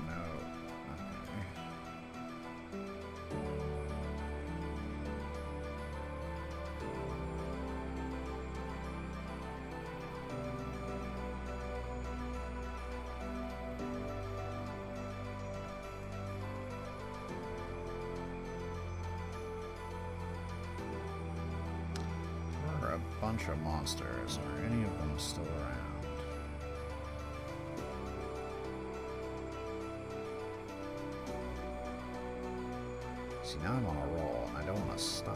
No. Okay. There are a bunch of monsters. Are any of them still around? See, now I'm on a roll, and I don't want to stop.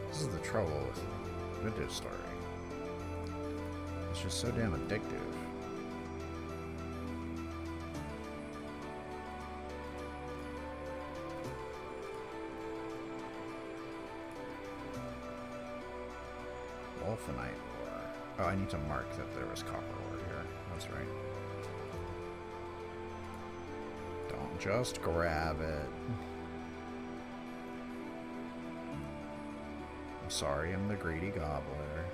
This is the trouble with video story. It's just so damn addictive. Wolfenite ore. Oh, I need to mark that there was copper ore here. That's right. Don't just grab it. I'm sorry, I'm the greedy gobbler.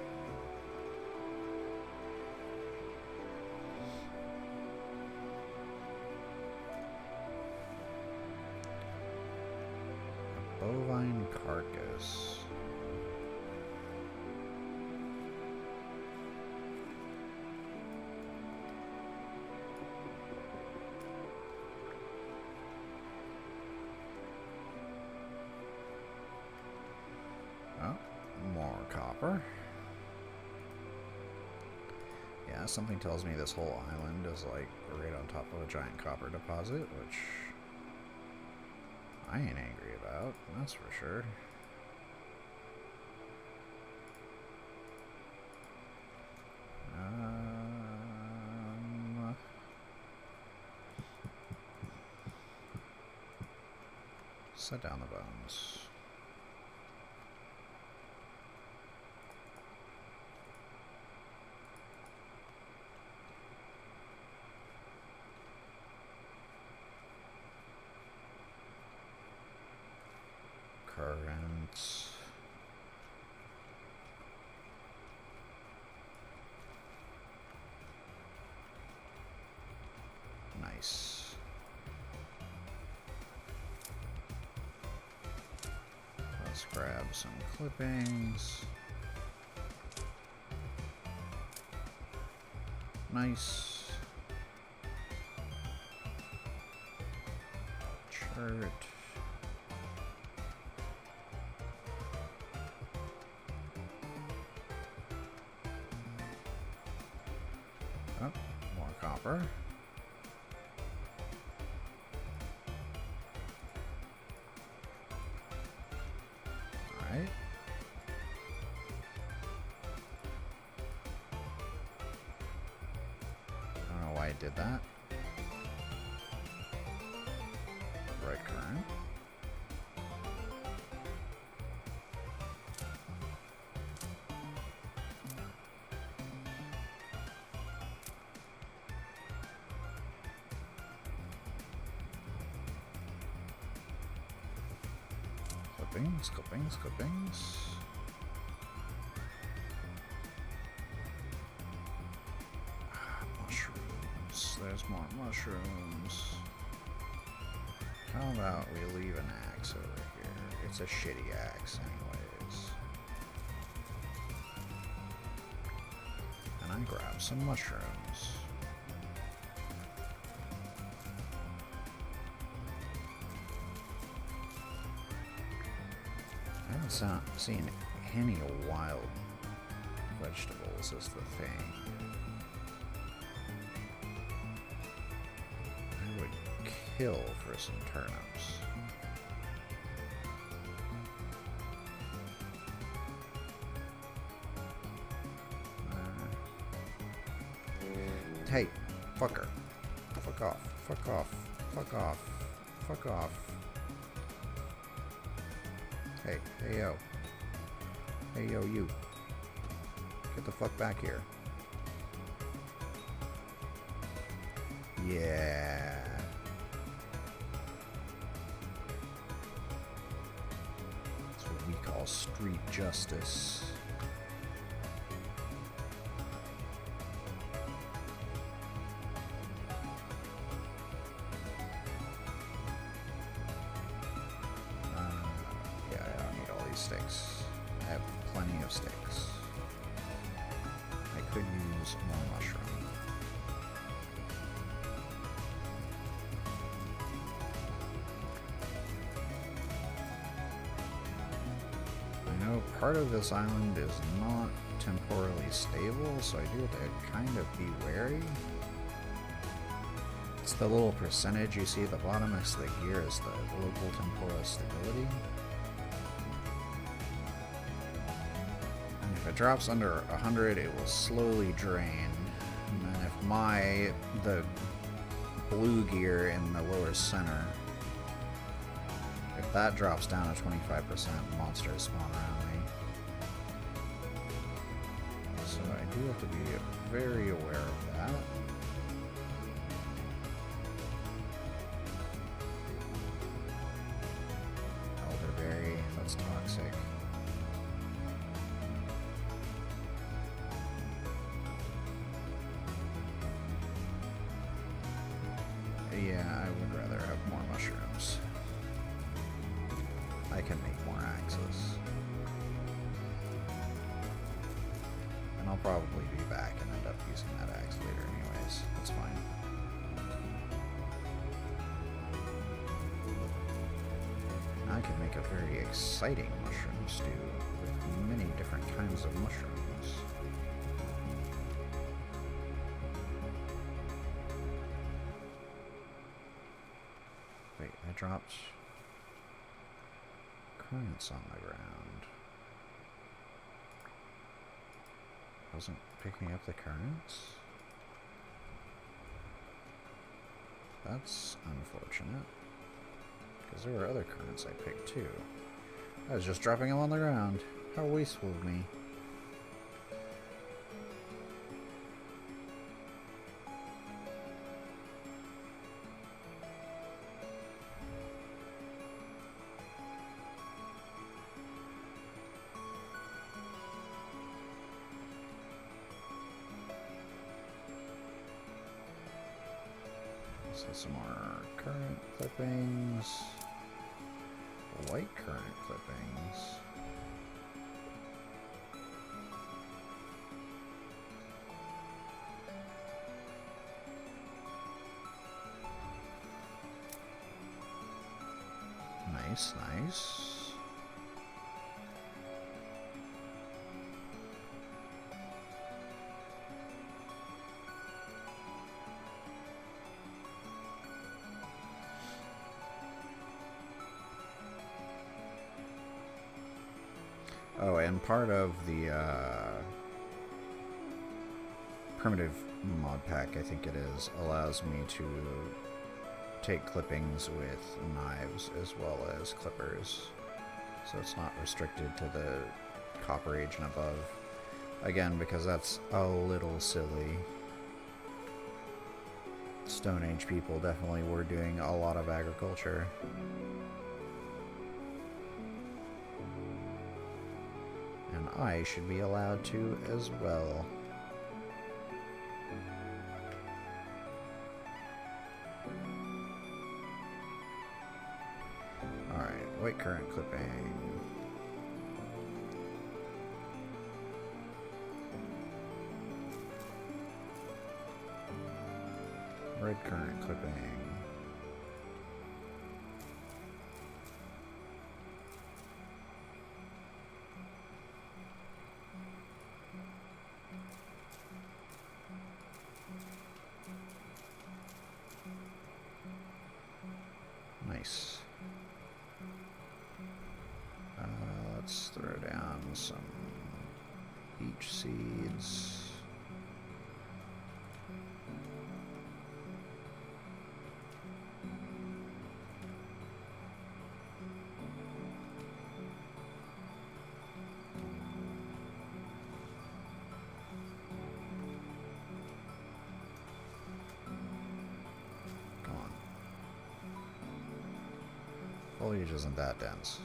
A bovine carcass. Yeah, something tells me this whole island is like right on top of a giant copper deposit, which I ain't angry about, that's for sure. Set down the bones. Currents. Nice. Let's grab some clippings. Nice. Chart. Oh, more copper. Alright. I don't know why I did that. Red current. Clippings, clippings. Mushrooms. There's more mushrooms. How about we leave an axe over here? It's a shitty axe anyways. And I grab some mushrooms. I haven't seen any wild vegetables is the thing. I would kill for some turnips. Hey, fucker. Fuck off. Fuck off. Fuck off. Fuck off. Hey, hey yo. Hey yo, you. Get the fuck back here. Yeah. That's what we call street justice. Steaks. I have plenty of steaks. I could use more mushroom. I know part of this island is not temporally stable, so I do have to kind of be wary. It's the little percentage you see at the bottom next to the gear is the local temporal stability. And if it drops under 100, it will slowly drain. And then if the blue gear in the lower center, if that drops down to 25%, monsters spawn around me. So I do have to be very aware of that. Elderberry, that's toxic. Yeah, I would rather have more mushrooms. I can make more axes. And I'll probably be back and end up using that axe later anyways. That's fine. I can make a very exciting mushroom stew with many different kinds of mushrooms. Wait, I dropped currents on the ground. Wasn't picking up the currents? That's unfortunate. Because there were other currents I picked too. I was just dropping them on the ground. How wasteful of me. So some more current clippings. White current clippings. Nice, nice. Oh, and part of the primitive mod pack, I think it is, allows me to take clippings with knives as well as clippers. So it's not restricted to the Copper Age and above. Again, because that's a little silly. Stone Age people definitely were doing a lot of agriculture. And I should be allowed to as well. Alright, white current clipping. Red current clipping. Nice. Let's throw down some beech seeds. Foliage isn't that dense.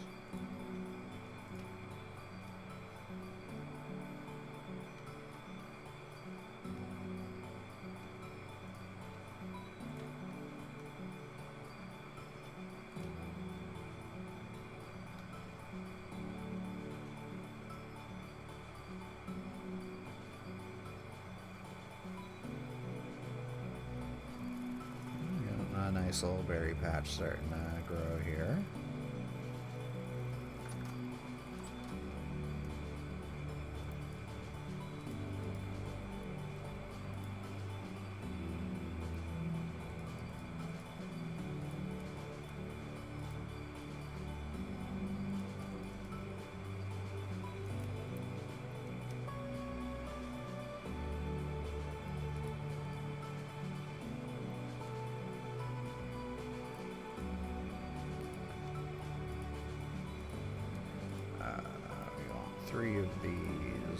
A nice little berry patch starting to grow here. 3 of these, and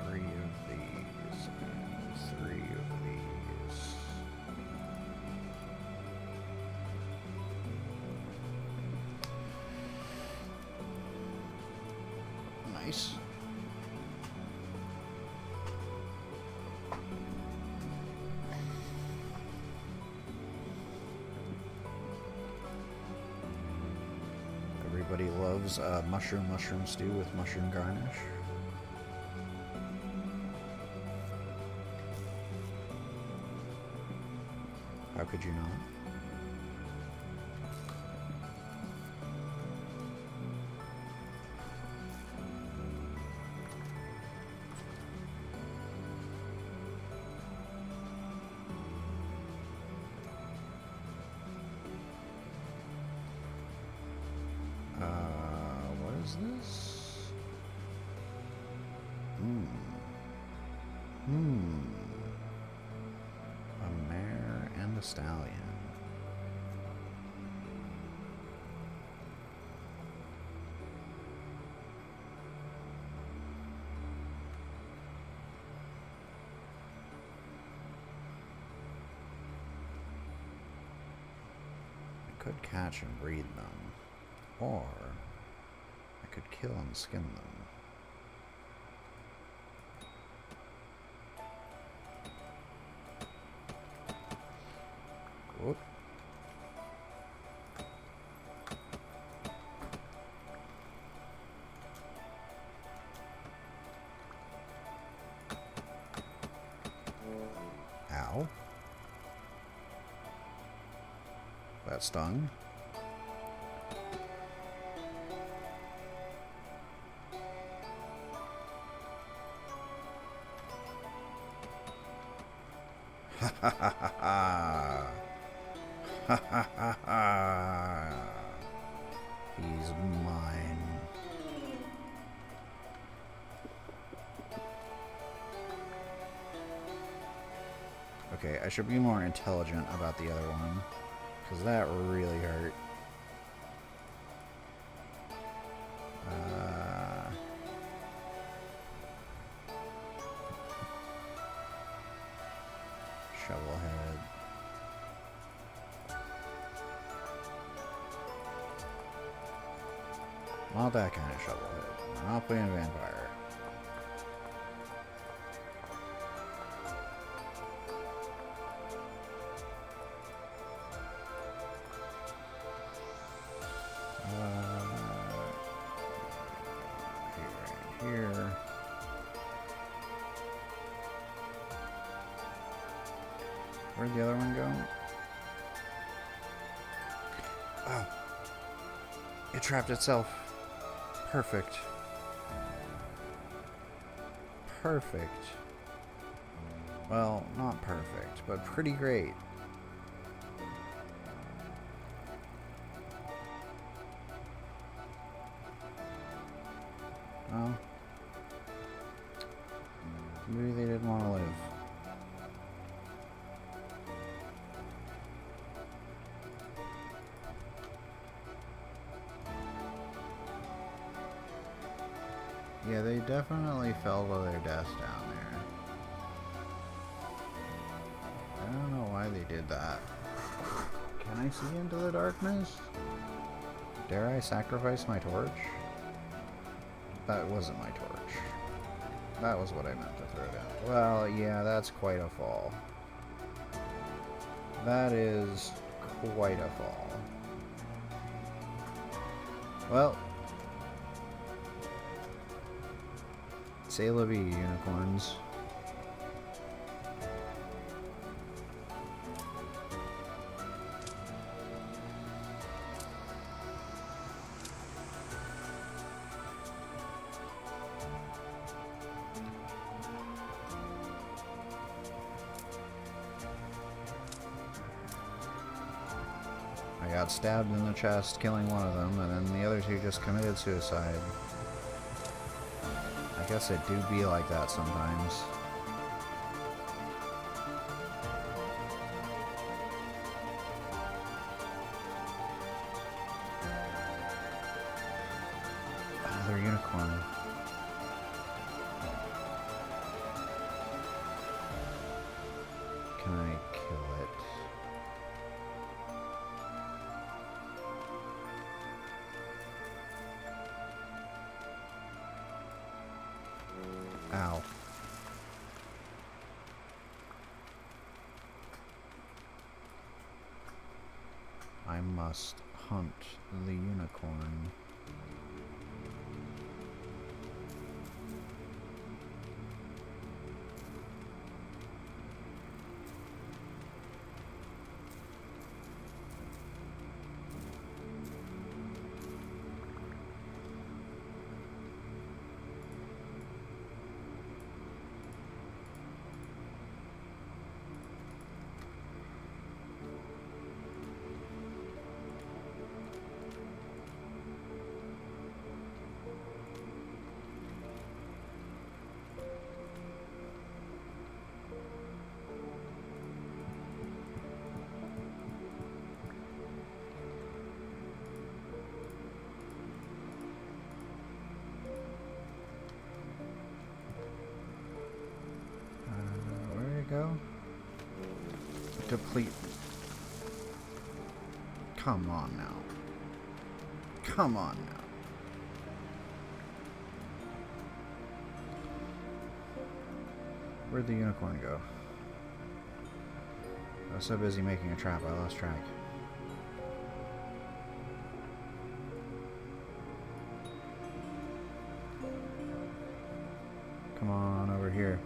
3 of these, and 3 of these. Nice. Everybody loves mushroom stew with mushroom garnish. How could you not? What is this? A mare and a stallion. I could catch and breed them, or I could kill and skin them. Good. Ow. That stung. Ha ha ha ha ha. Ha ha ha ha. He's mine. Okay, I should be more intelligent about the other one, because that really hurt. Shovelhead. Not that kind of shovelhead. We're not playing a vampire. Here. Where'd the other one go? Oh. It trapped itself. Perfect. Perfect. Well, not perfect, but pretty great. Well, maybe they didn't want to live. Yeah, they definitely fell to their deaths down there. I don't know why they did that. Can I see into the darkness? Dare I sacrifice my torch? That wasn't my torch. That was what I meant to throw down. Well, yeah, that's quite a fall. That is quite a fall. Well, say la vie, unicorns. I got stabbed in the chest, killing one of them, and then the other two just committed suicide. I guess it do be like that sometimes. Another unicorn. unicorn. Can I kill it? Ow. I must hunt the unicorn. Go. Deplete. Come on now. Come on now. Where'd the unicorn go? I was so busy making a trap, I lost track. Come on over here.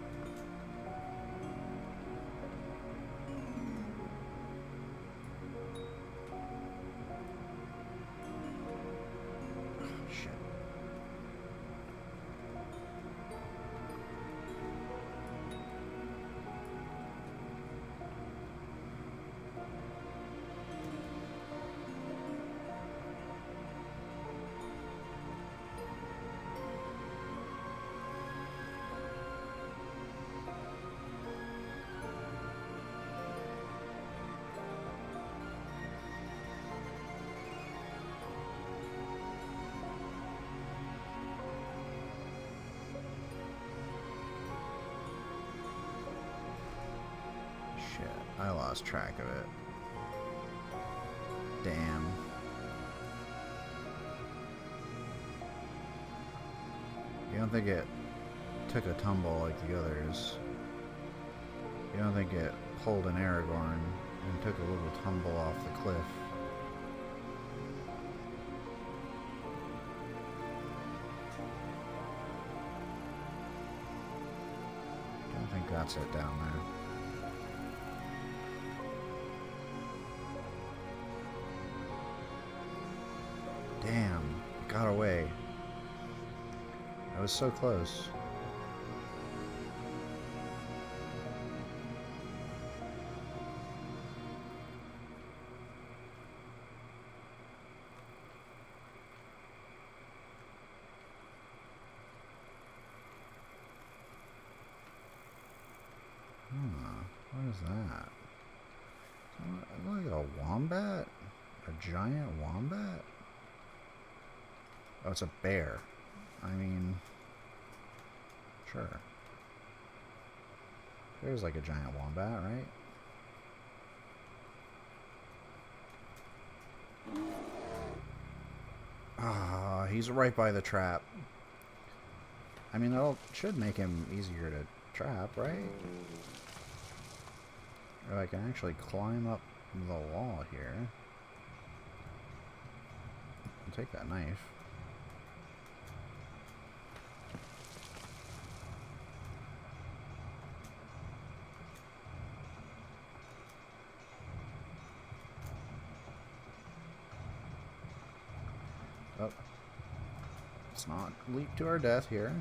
I lost track of it. Damn. You don't think it took a tumble like the others? You don't think it pulled an Aragorn and took a little tumble off the cliff? I don't think that's it down there. Damn, it got away. I was so close. What is that? Is that like a wombat? A giant wombat? Oh, it's a bear. I mean, sure. There's like a giant wombat, right? Ah, he's right by the trap. I mean, that should make him easier to trap, right? Or I can actually climb up the wall here. I'll take that knife. Oh. Let's not leap to our death here.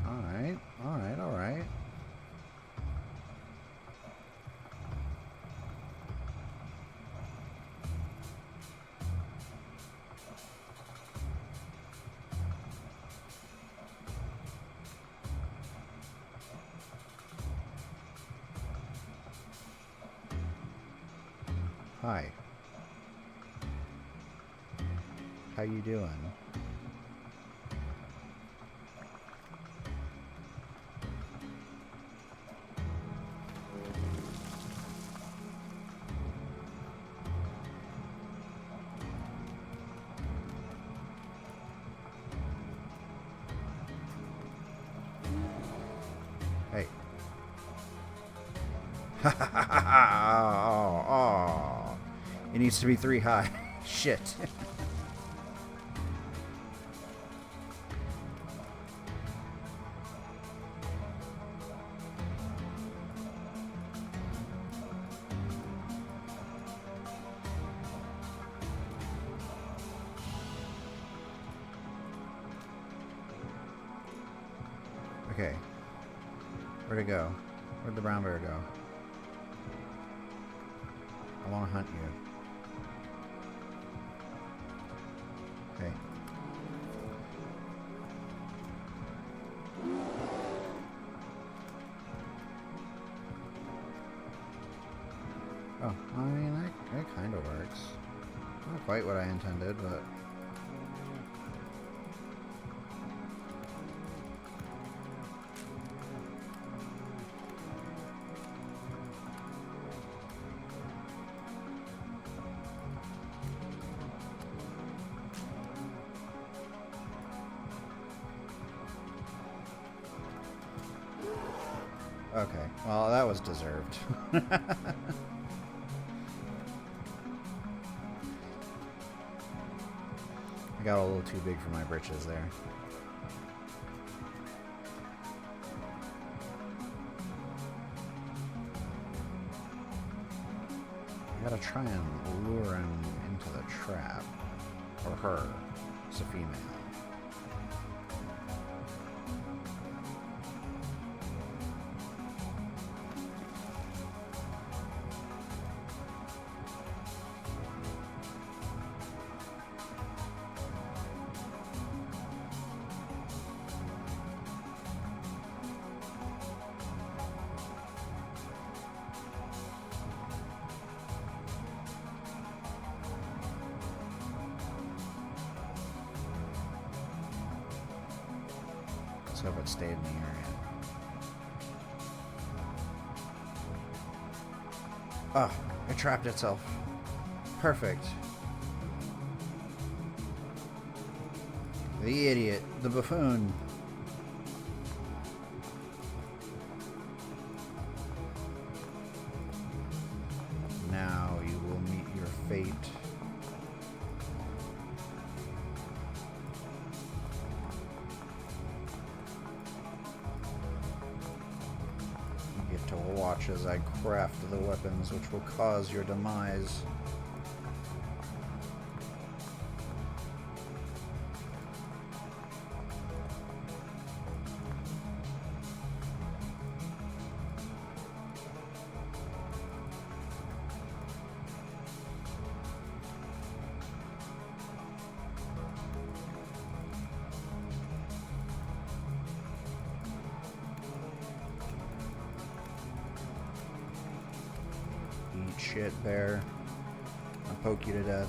Alright, alright, alright. Hi. How you doing? Hey. Oh. It needs to be 3 high. Shit. Okay. Where'd it go? Where'd the brown bear go? I want to hunt you. Okay. Oh, I mean, that kind of works. Not quite what I intended, but... Okay, well, that was deserved. I got a little too big for my britches there. I gotta try and lure him into the trap. Or her. It's a female. So if it stayed in the area. Oh, it trapped itself. Perfect. The idiot. The buffoon. Now you will meet your fate. To watch as I craft the weapons which will cause your demise. Shit, bear. I'll poke you to death.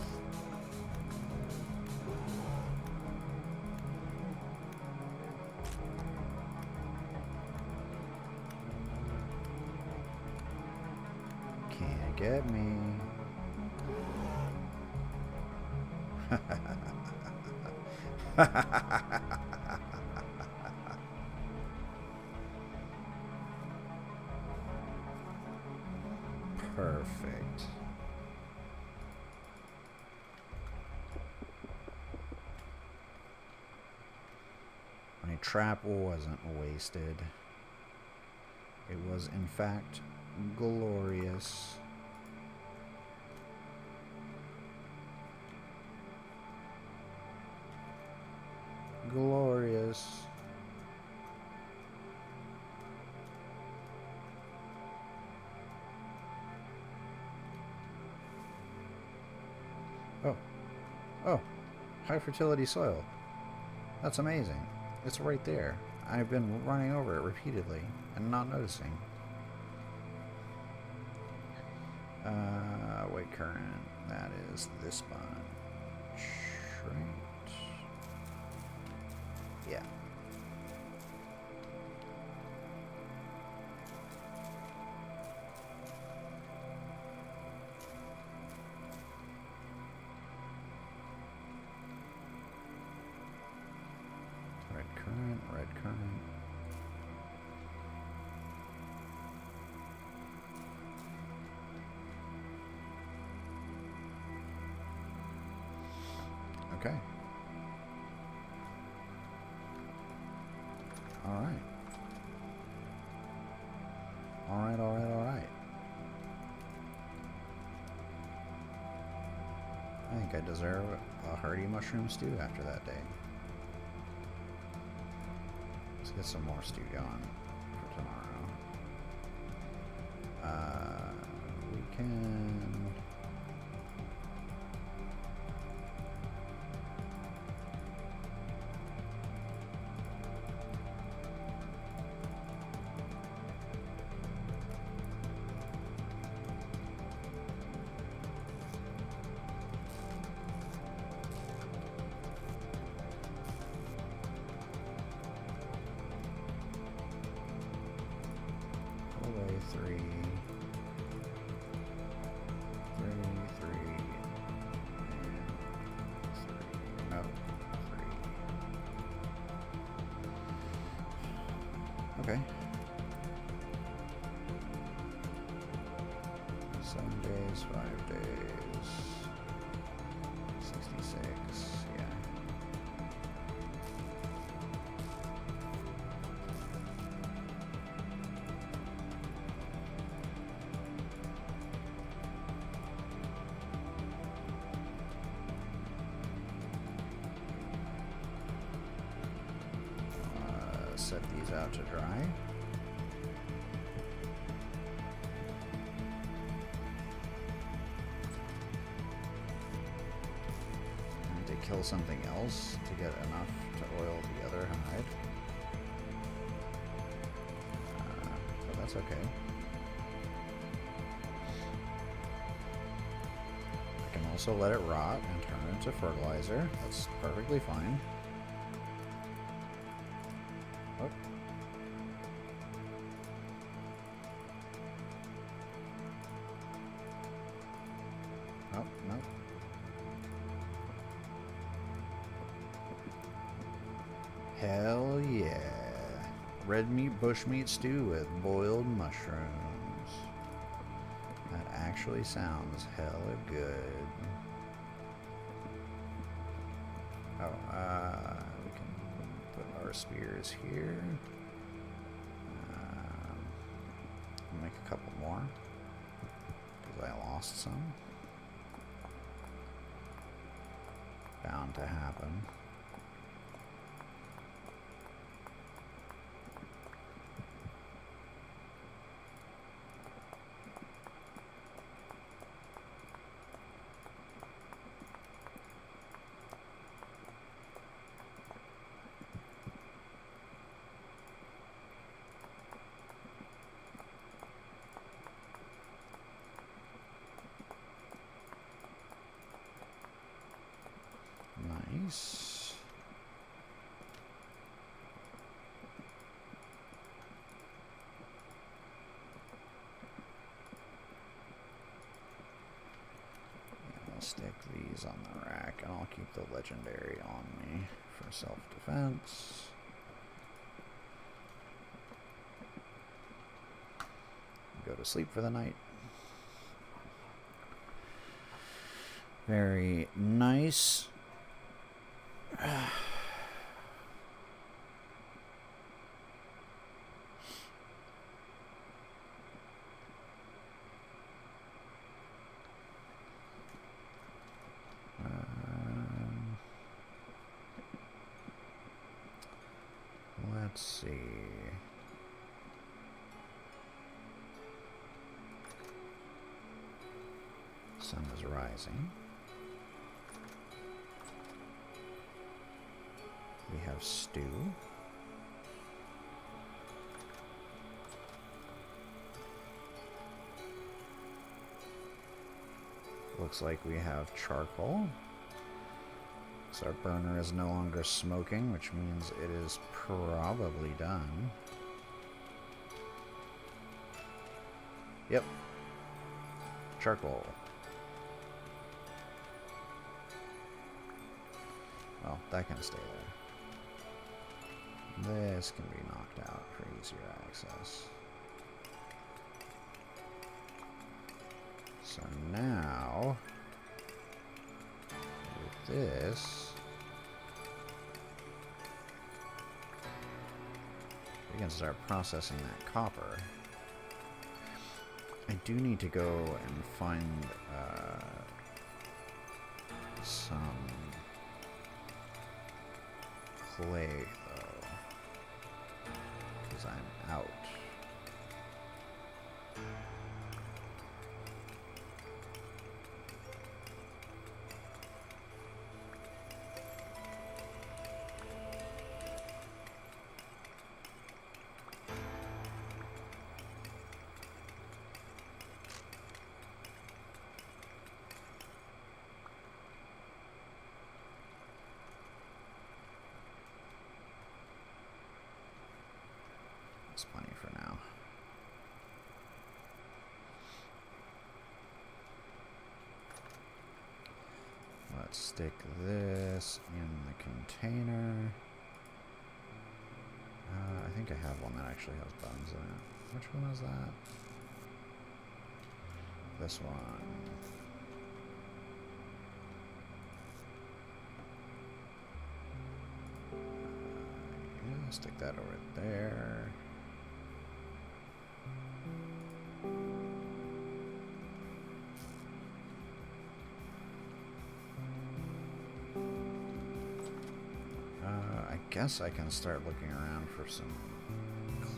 Can't get me. Perfect. My trap wasn't wasted. It was, in fact, glorious. Glorious. Oh, high fertility soil. That's amazing. It's right there. I've been running over it repeatedly and not noticing. Wait, current. That is this bunch. Cartwright. Yeah. Red current, red current. Okay. Alright. Alright, alright, alright. I think I deserve a hearty mushroom stew after that day. Let's get some more stew going for tomorrow. We can... Three. No, 3. Okay. 7 days, 5 days. 66, yeah. Set these out to dry. And to kill something else to get enough to oil the other hide. But that's okay. I can also let it rot and turn it into fertilizer. That's perfectly fine. Oh. Oh, no. Hell yeah. Red meat bushmeat stew with boiled mushrooms. That actually sounds hella good. Oh, we can put our spears here. I'll make a couple more because I lost some. Bound to happen. Nice. And I'll stick these on the rack, and I'll keep the legendary on me for self-defense. Go to sleep for the night. Very nice. Let's see. Sun is rising. We have stew. Looks like we have charcoal. So our burner is no longer smoking, which means it is probably done. Yep. Charcoal. Well, that can stay there. This can be knocked out for easier access. So now, with this, we can start processing that copper. I do need to go and find some clay, though, because I'm out. That's plenty for now. Let's stick this in the container. I think I have one that actually has buttons in it. Which one is that? This one. Yeah, stick that over there. I guess I can start looking around for some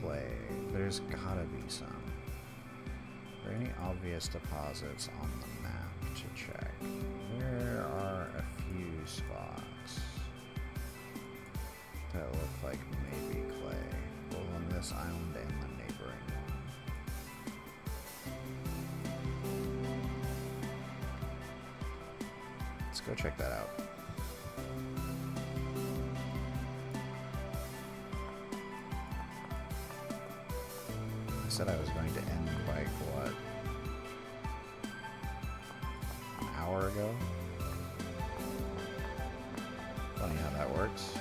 clay. There's gotta be some. Are there any obvious deposits on the map to check? There are a few spots that look like maybe clay, both on this island and the neighboring one. Let's go check that out. I said I was going to end like, what, an hour ago? Funny how that works.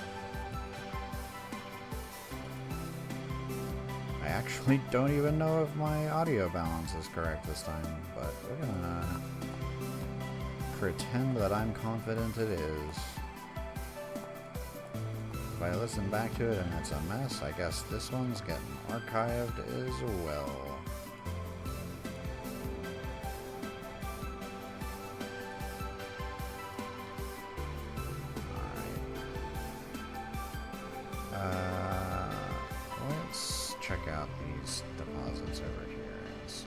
I actually don't even know if my audio balance is correct this time, but we're gonna pretend that I'm confident it is. If I listen back to it and it's a mess, I guess this one's getting archived as well. Alright. Let's check out these deposits over here and see.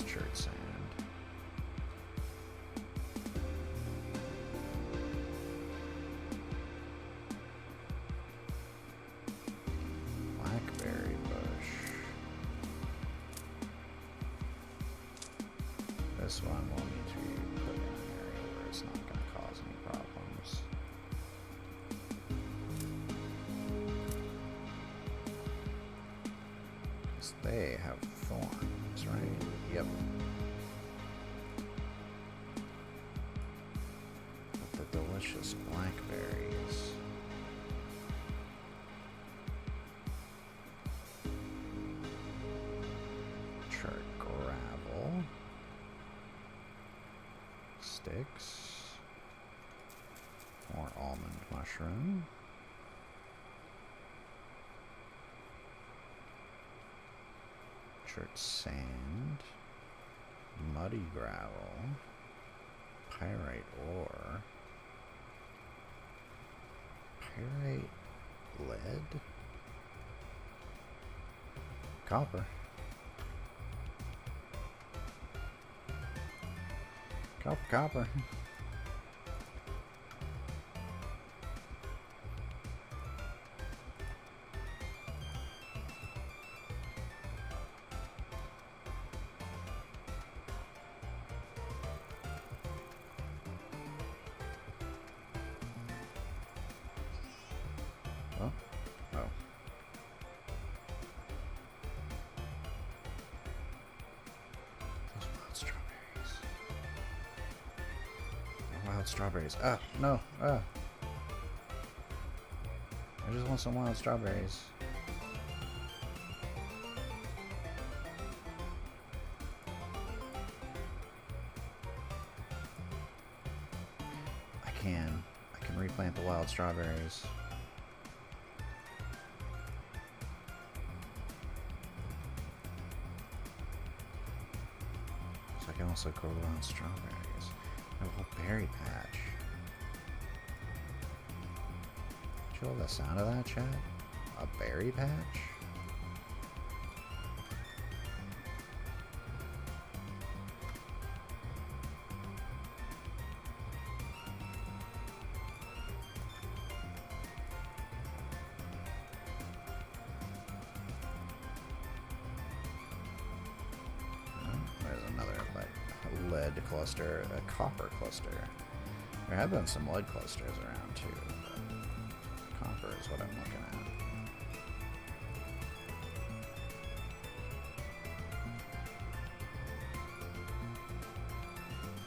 Church sand. Blackberry bush. This one will need to be put in an area where it's not going to cause any problems. Because they have thorns, right? Yep. But the delicious blackberries. Chart gravel. Sticks. More almond mushroom. Chart sand. Muddy gravel, pyrite ore, Pyrite, lead, copper. Copper. Oh. Oh. Those wild strawberries. Wild strawberries. Ah, no. Ah. I just want some wild strawberries. I can replant the wild strawberries. So I can also grow wild strawberries. I have a whole berry patch. Did you love the sound of that, chat? A berry patch? Lead cluster, a copper cluster. There have been some lead clusters around too, but copper is what I'm looking at.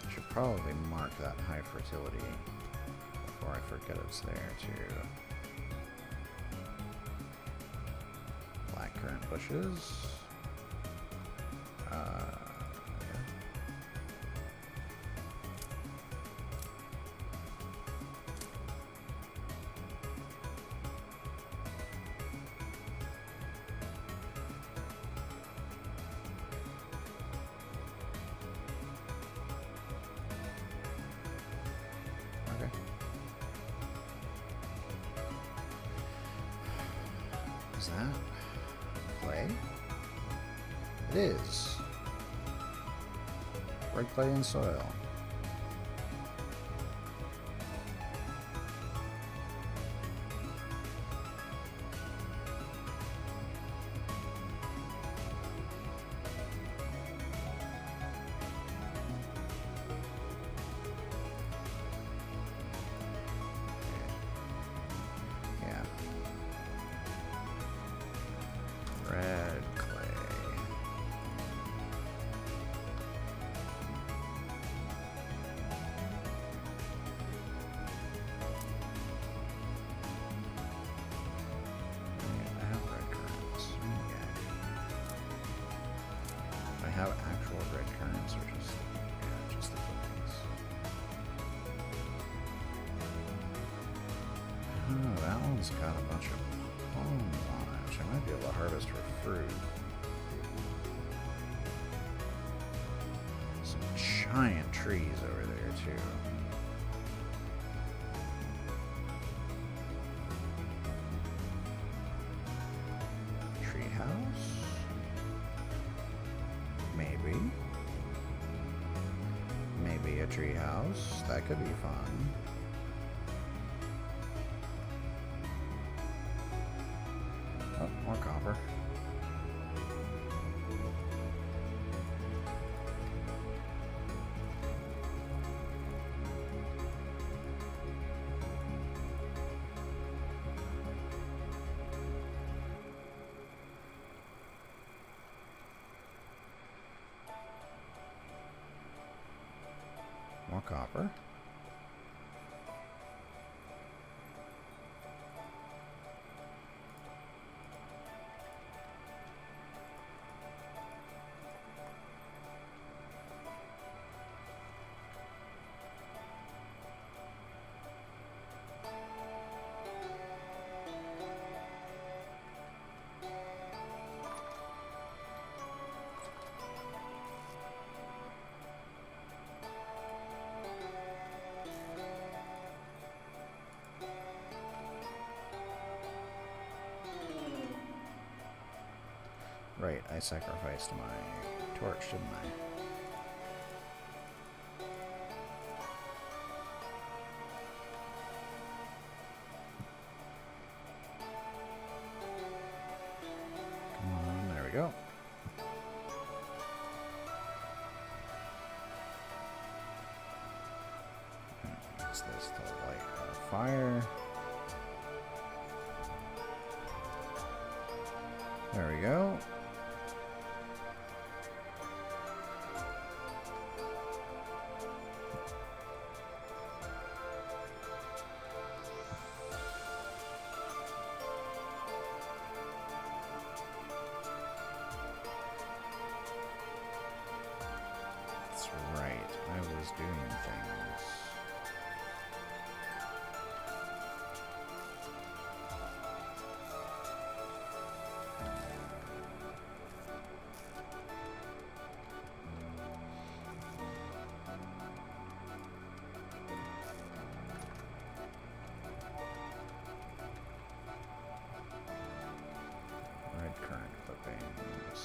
I should probably mark that high fertility before I forget it's there too. Blackcurrant bushes. Is that clay? It is. Red clay and soil. Have actual red currants or just the cookies? Oh, that one's got a bunch of palms on it, which I might be able to harvest for fruit. Some giant trees over there too. Treehouse? Maybe a treehouse. That could be fun. Oh, more copper. More copper. right, I sacrificed my torch, didn't I? Come on, there we go. Use this to light our fire. There we go. That's right, I was doing things. Red current clippings.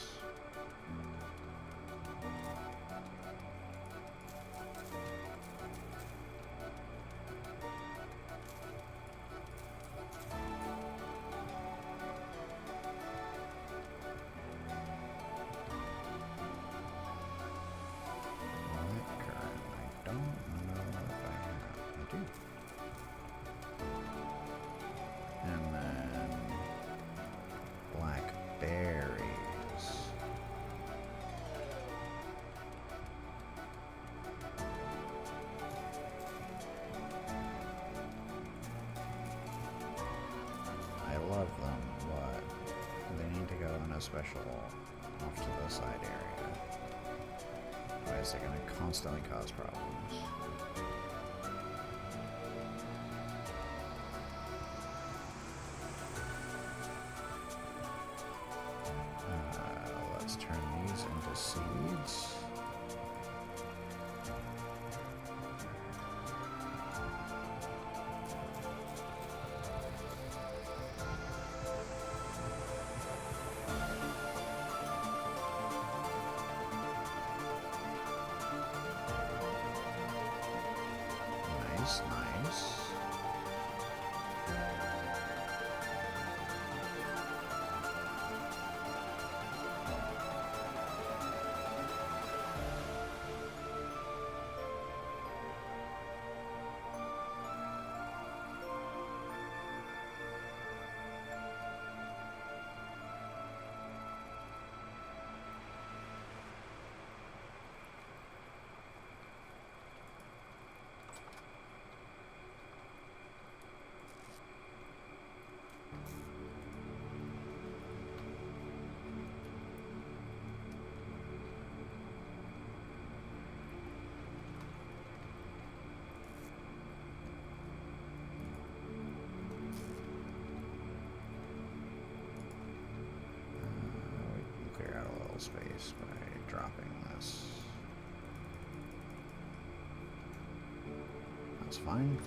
And then blackberries. I love them, but they need to go in a special off to the side area. Otherwise they're going to constantly cause problems. Let's turn these into seeds. Nice, nice. Clear out a little space by dropping this. That's fine.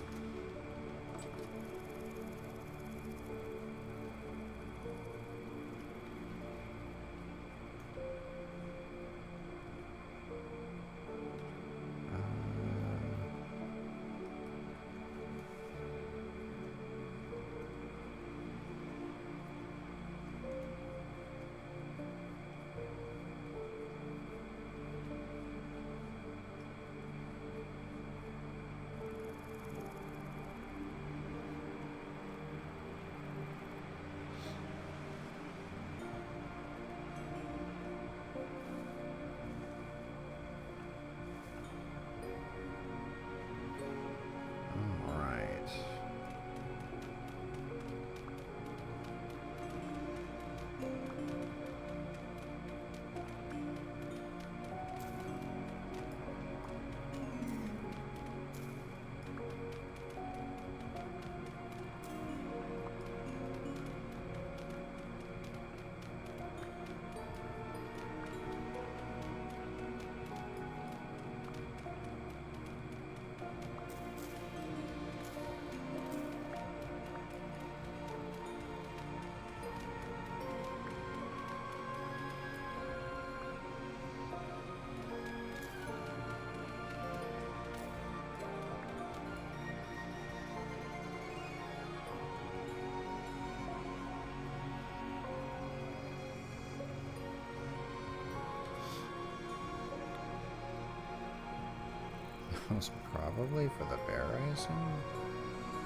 Most probably for the bear, I assume?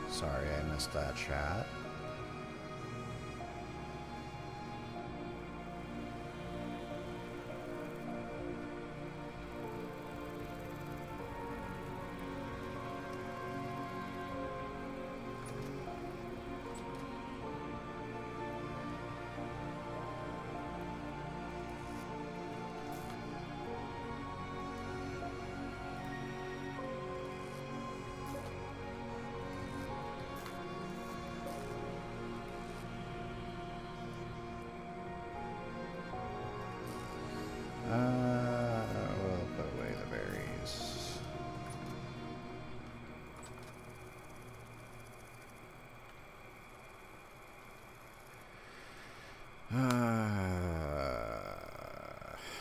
Sorry, I missed that chat. We'll put away the berries.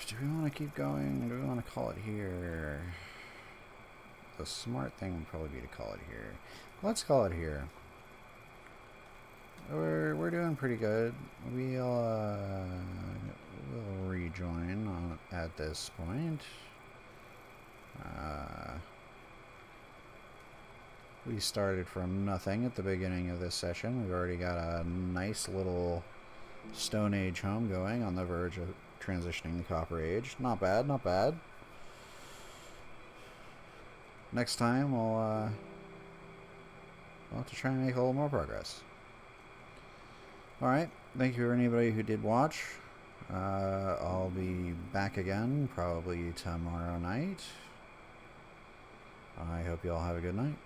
Do we want to keep going? Do we want to call it here? The smart thing would probably be to call it here. Let's call it here. We're doing pretty good. We'll rejoin at this point. We started from nothing at the beginning of this session. We've already got a nice little Stone Age home going on the verge of transitioning to Copper Age. Not bad, not bad. Next time we'll have to try and make a little more progress. Alright, thank you for anybody who did watch. I'll be back again probably tomorrow night. I hope you all have a good night.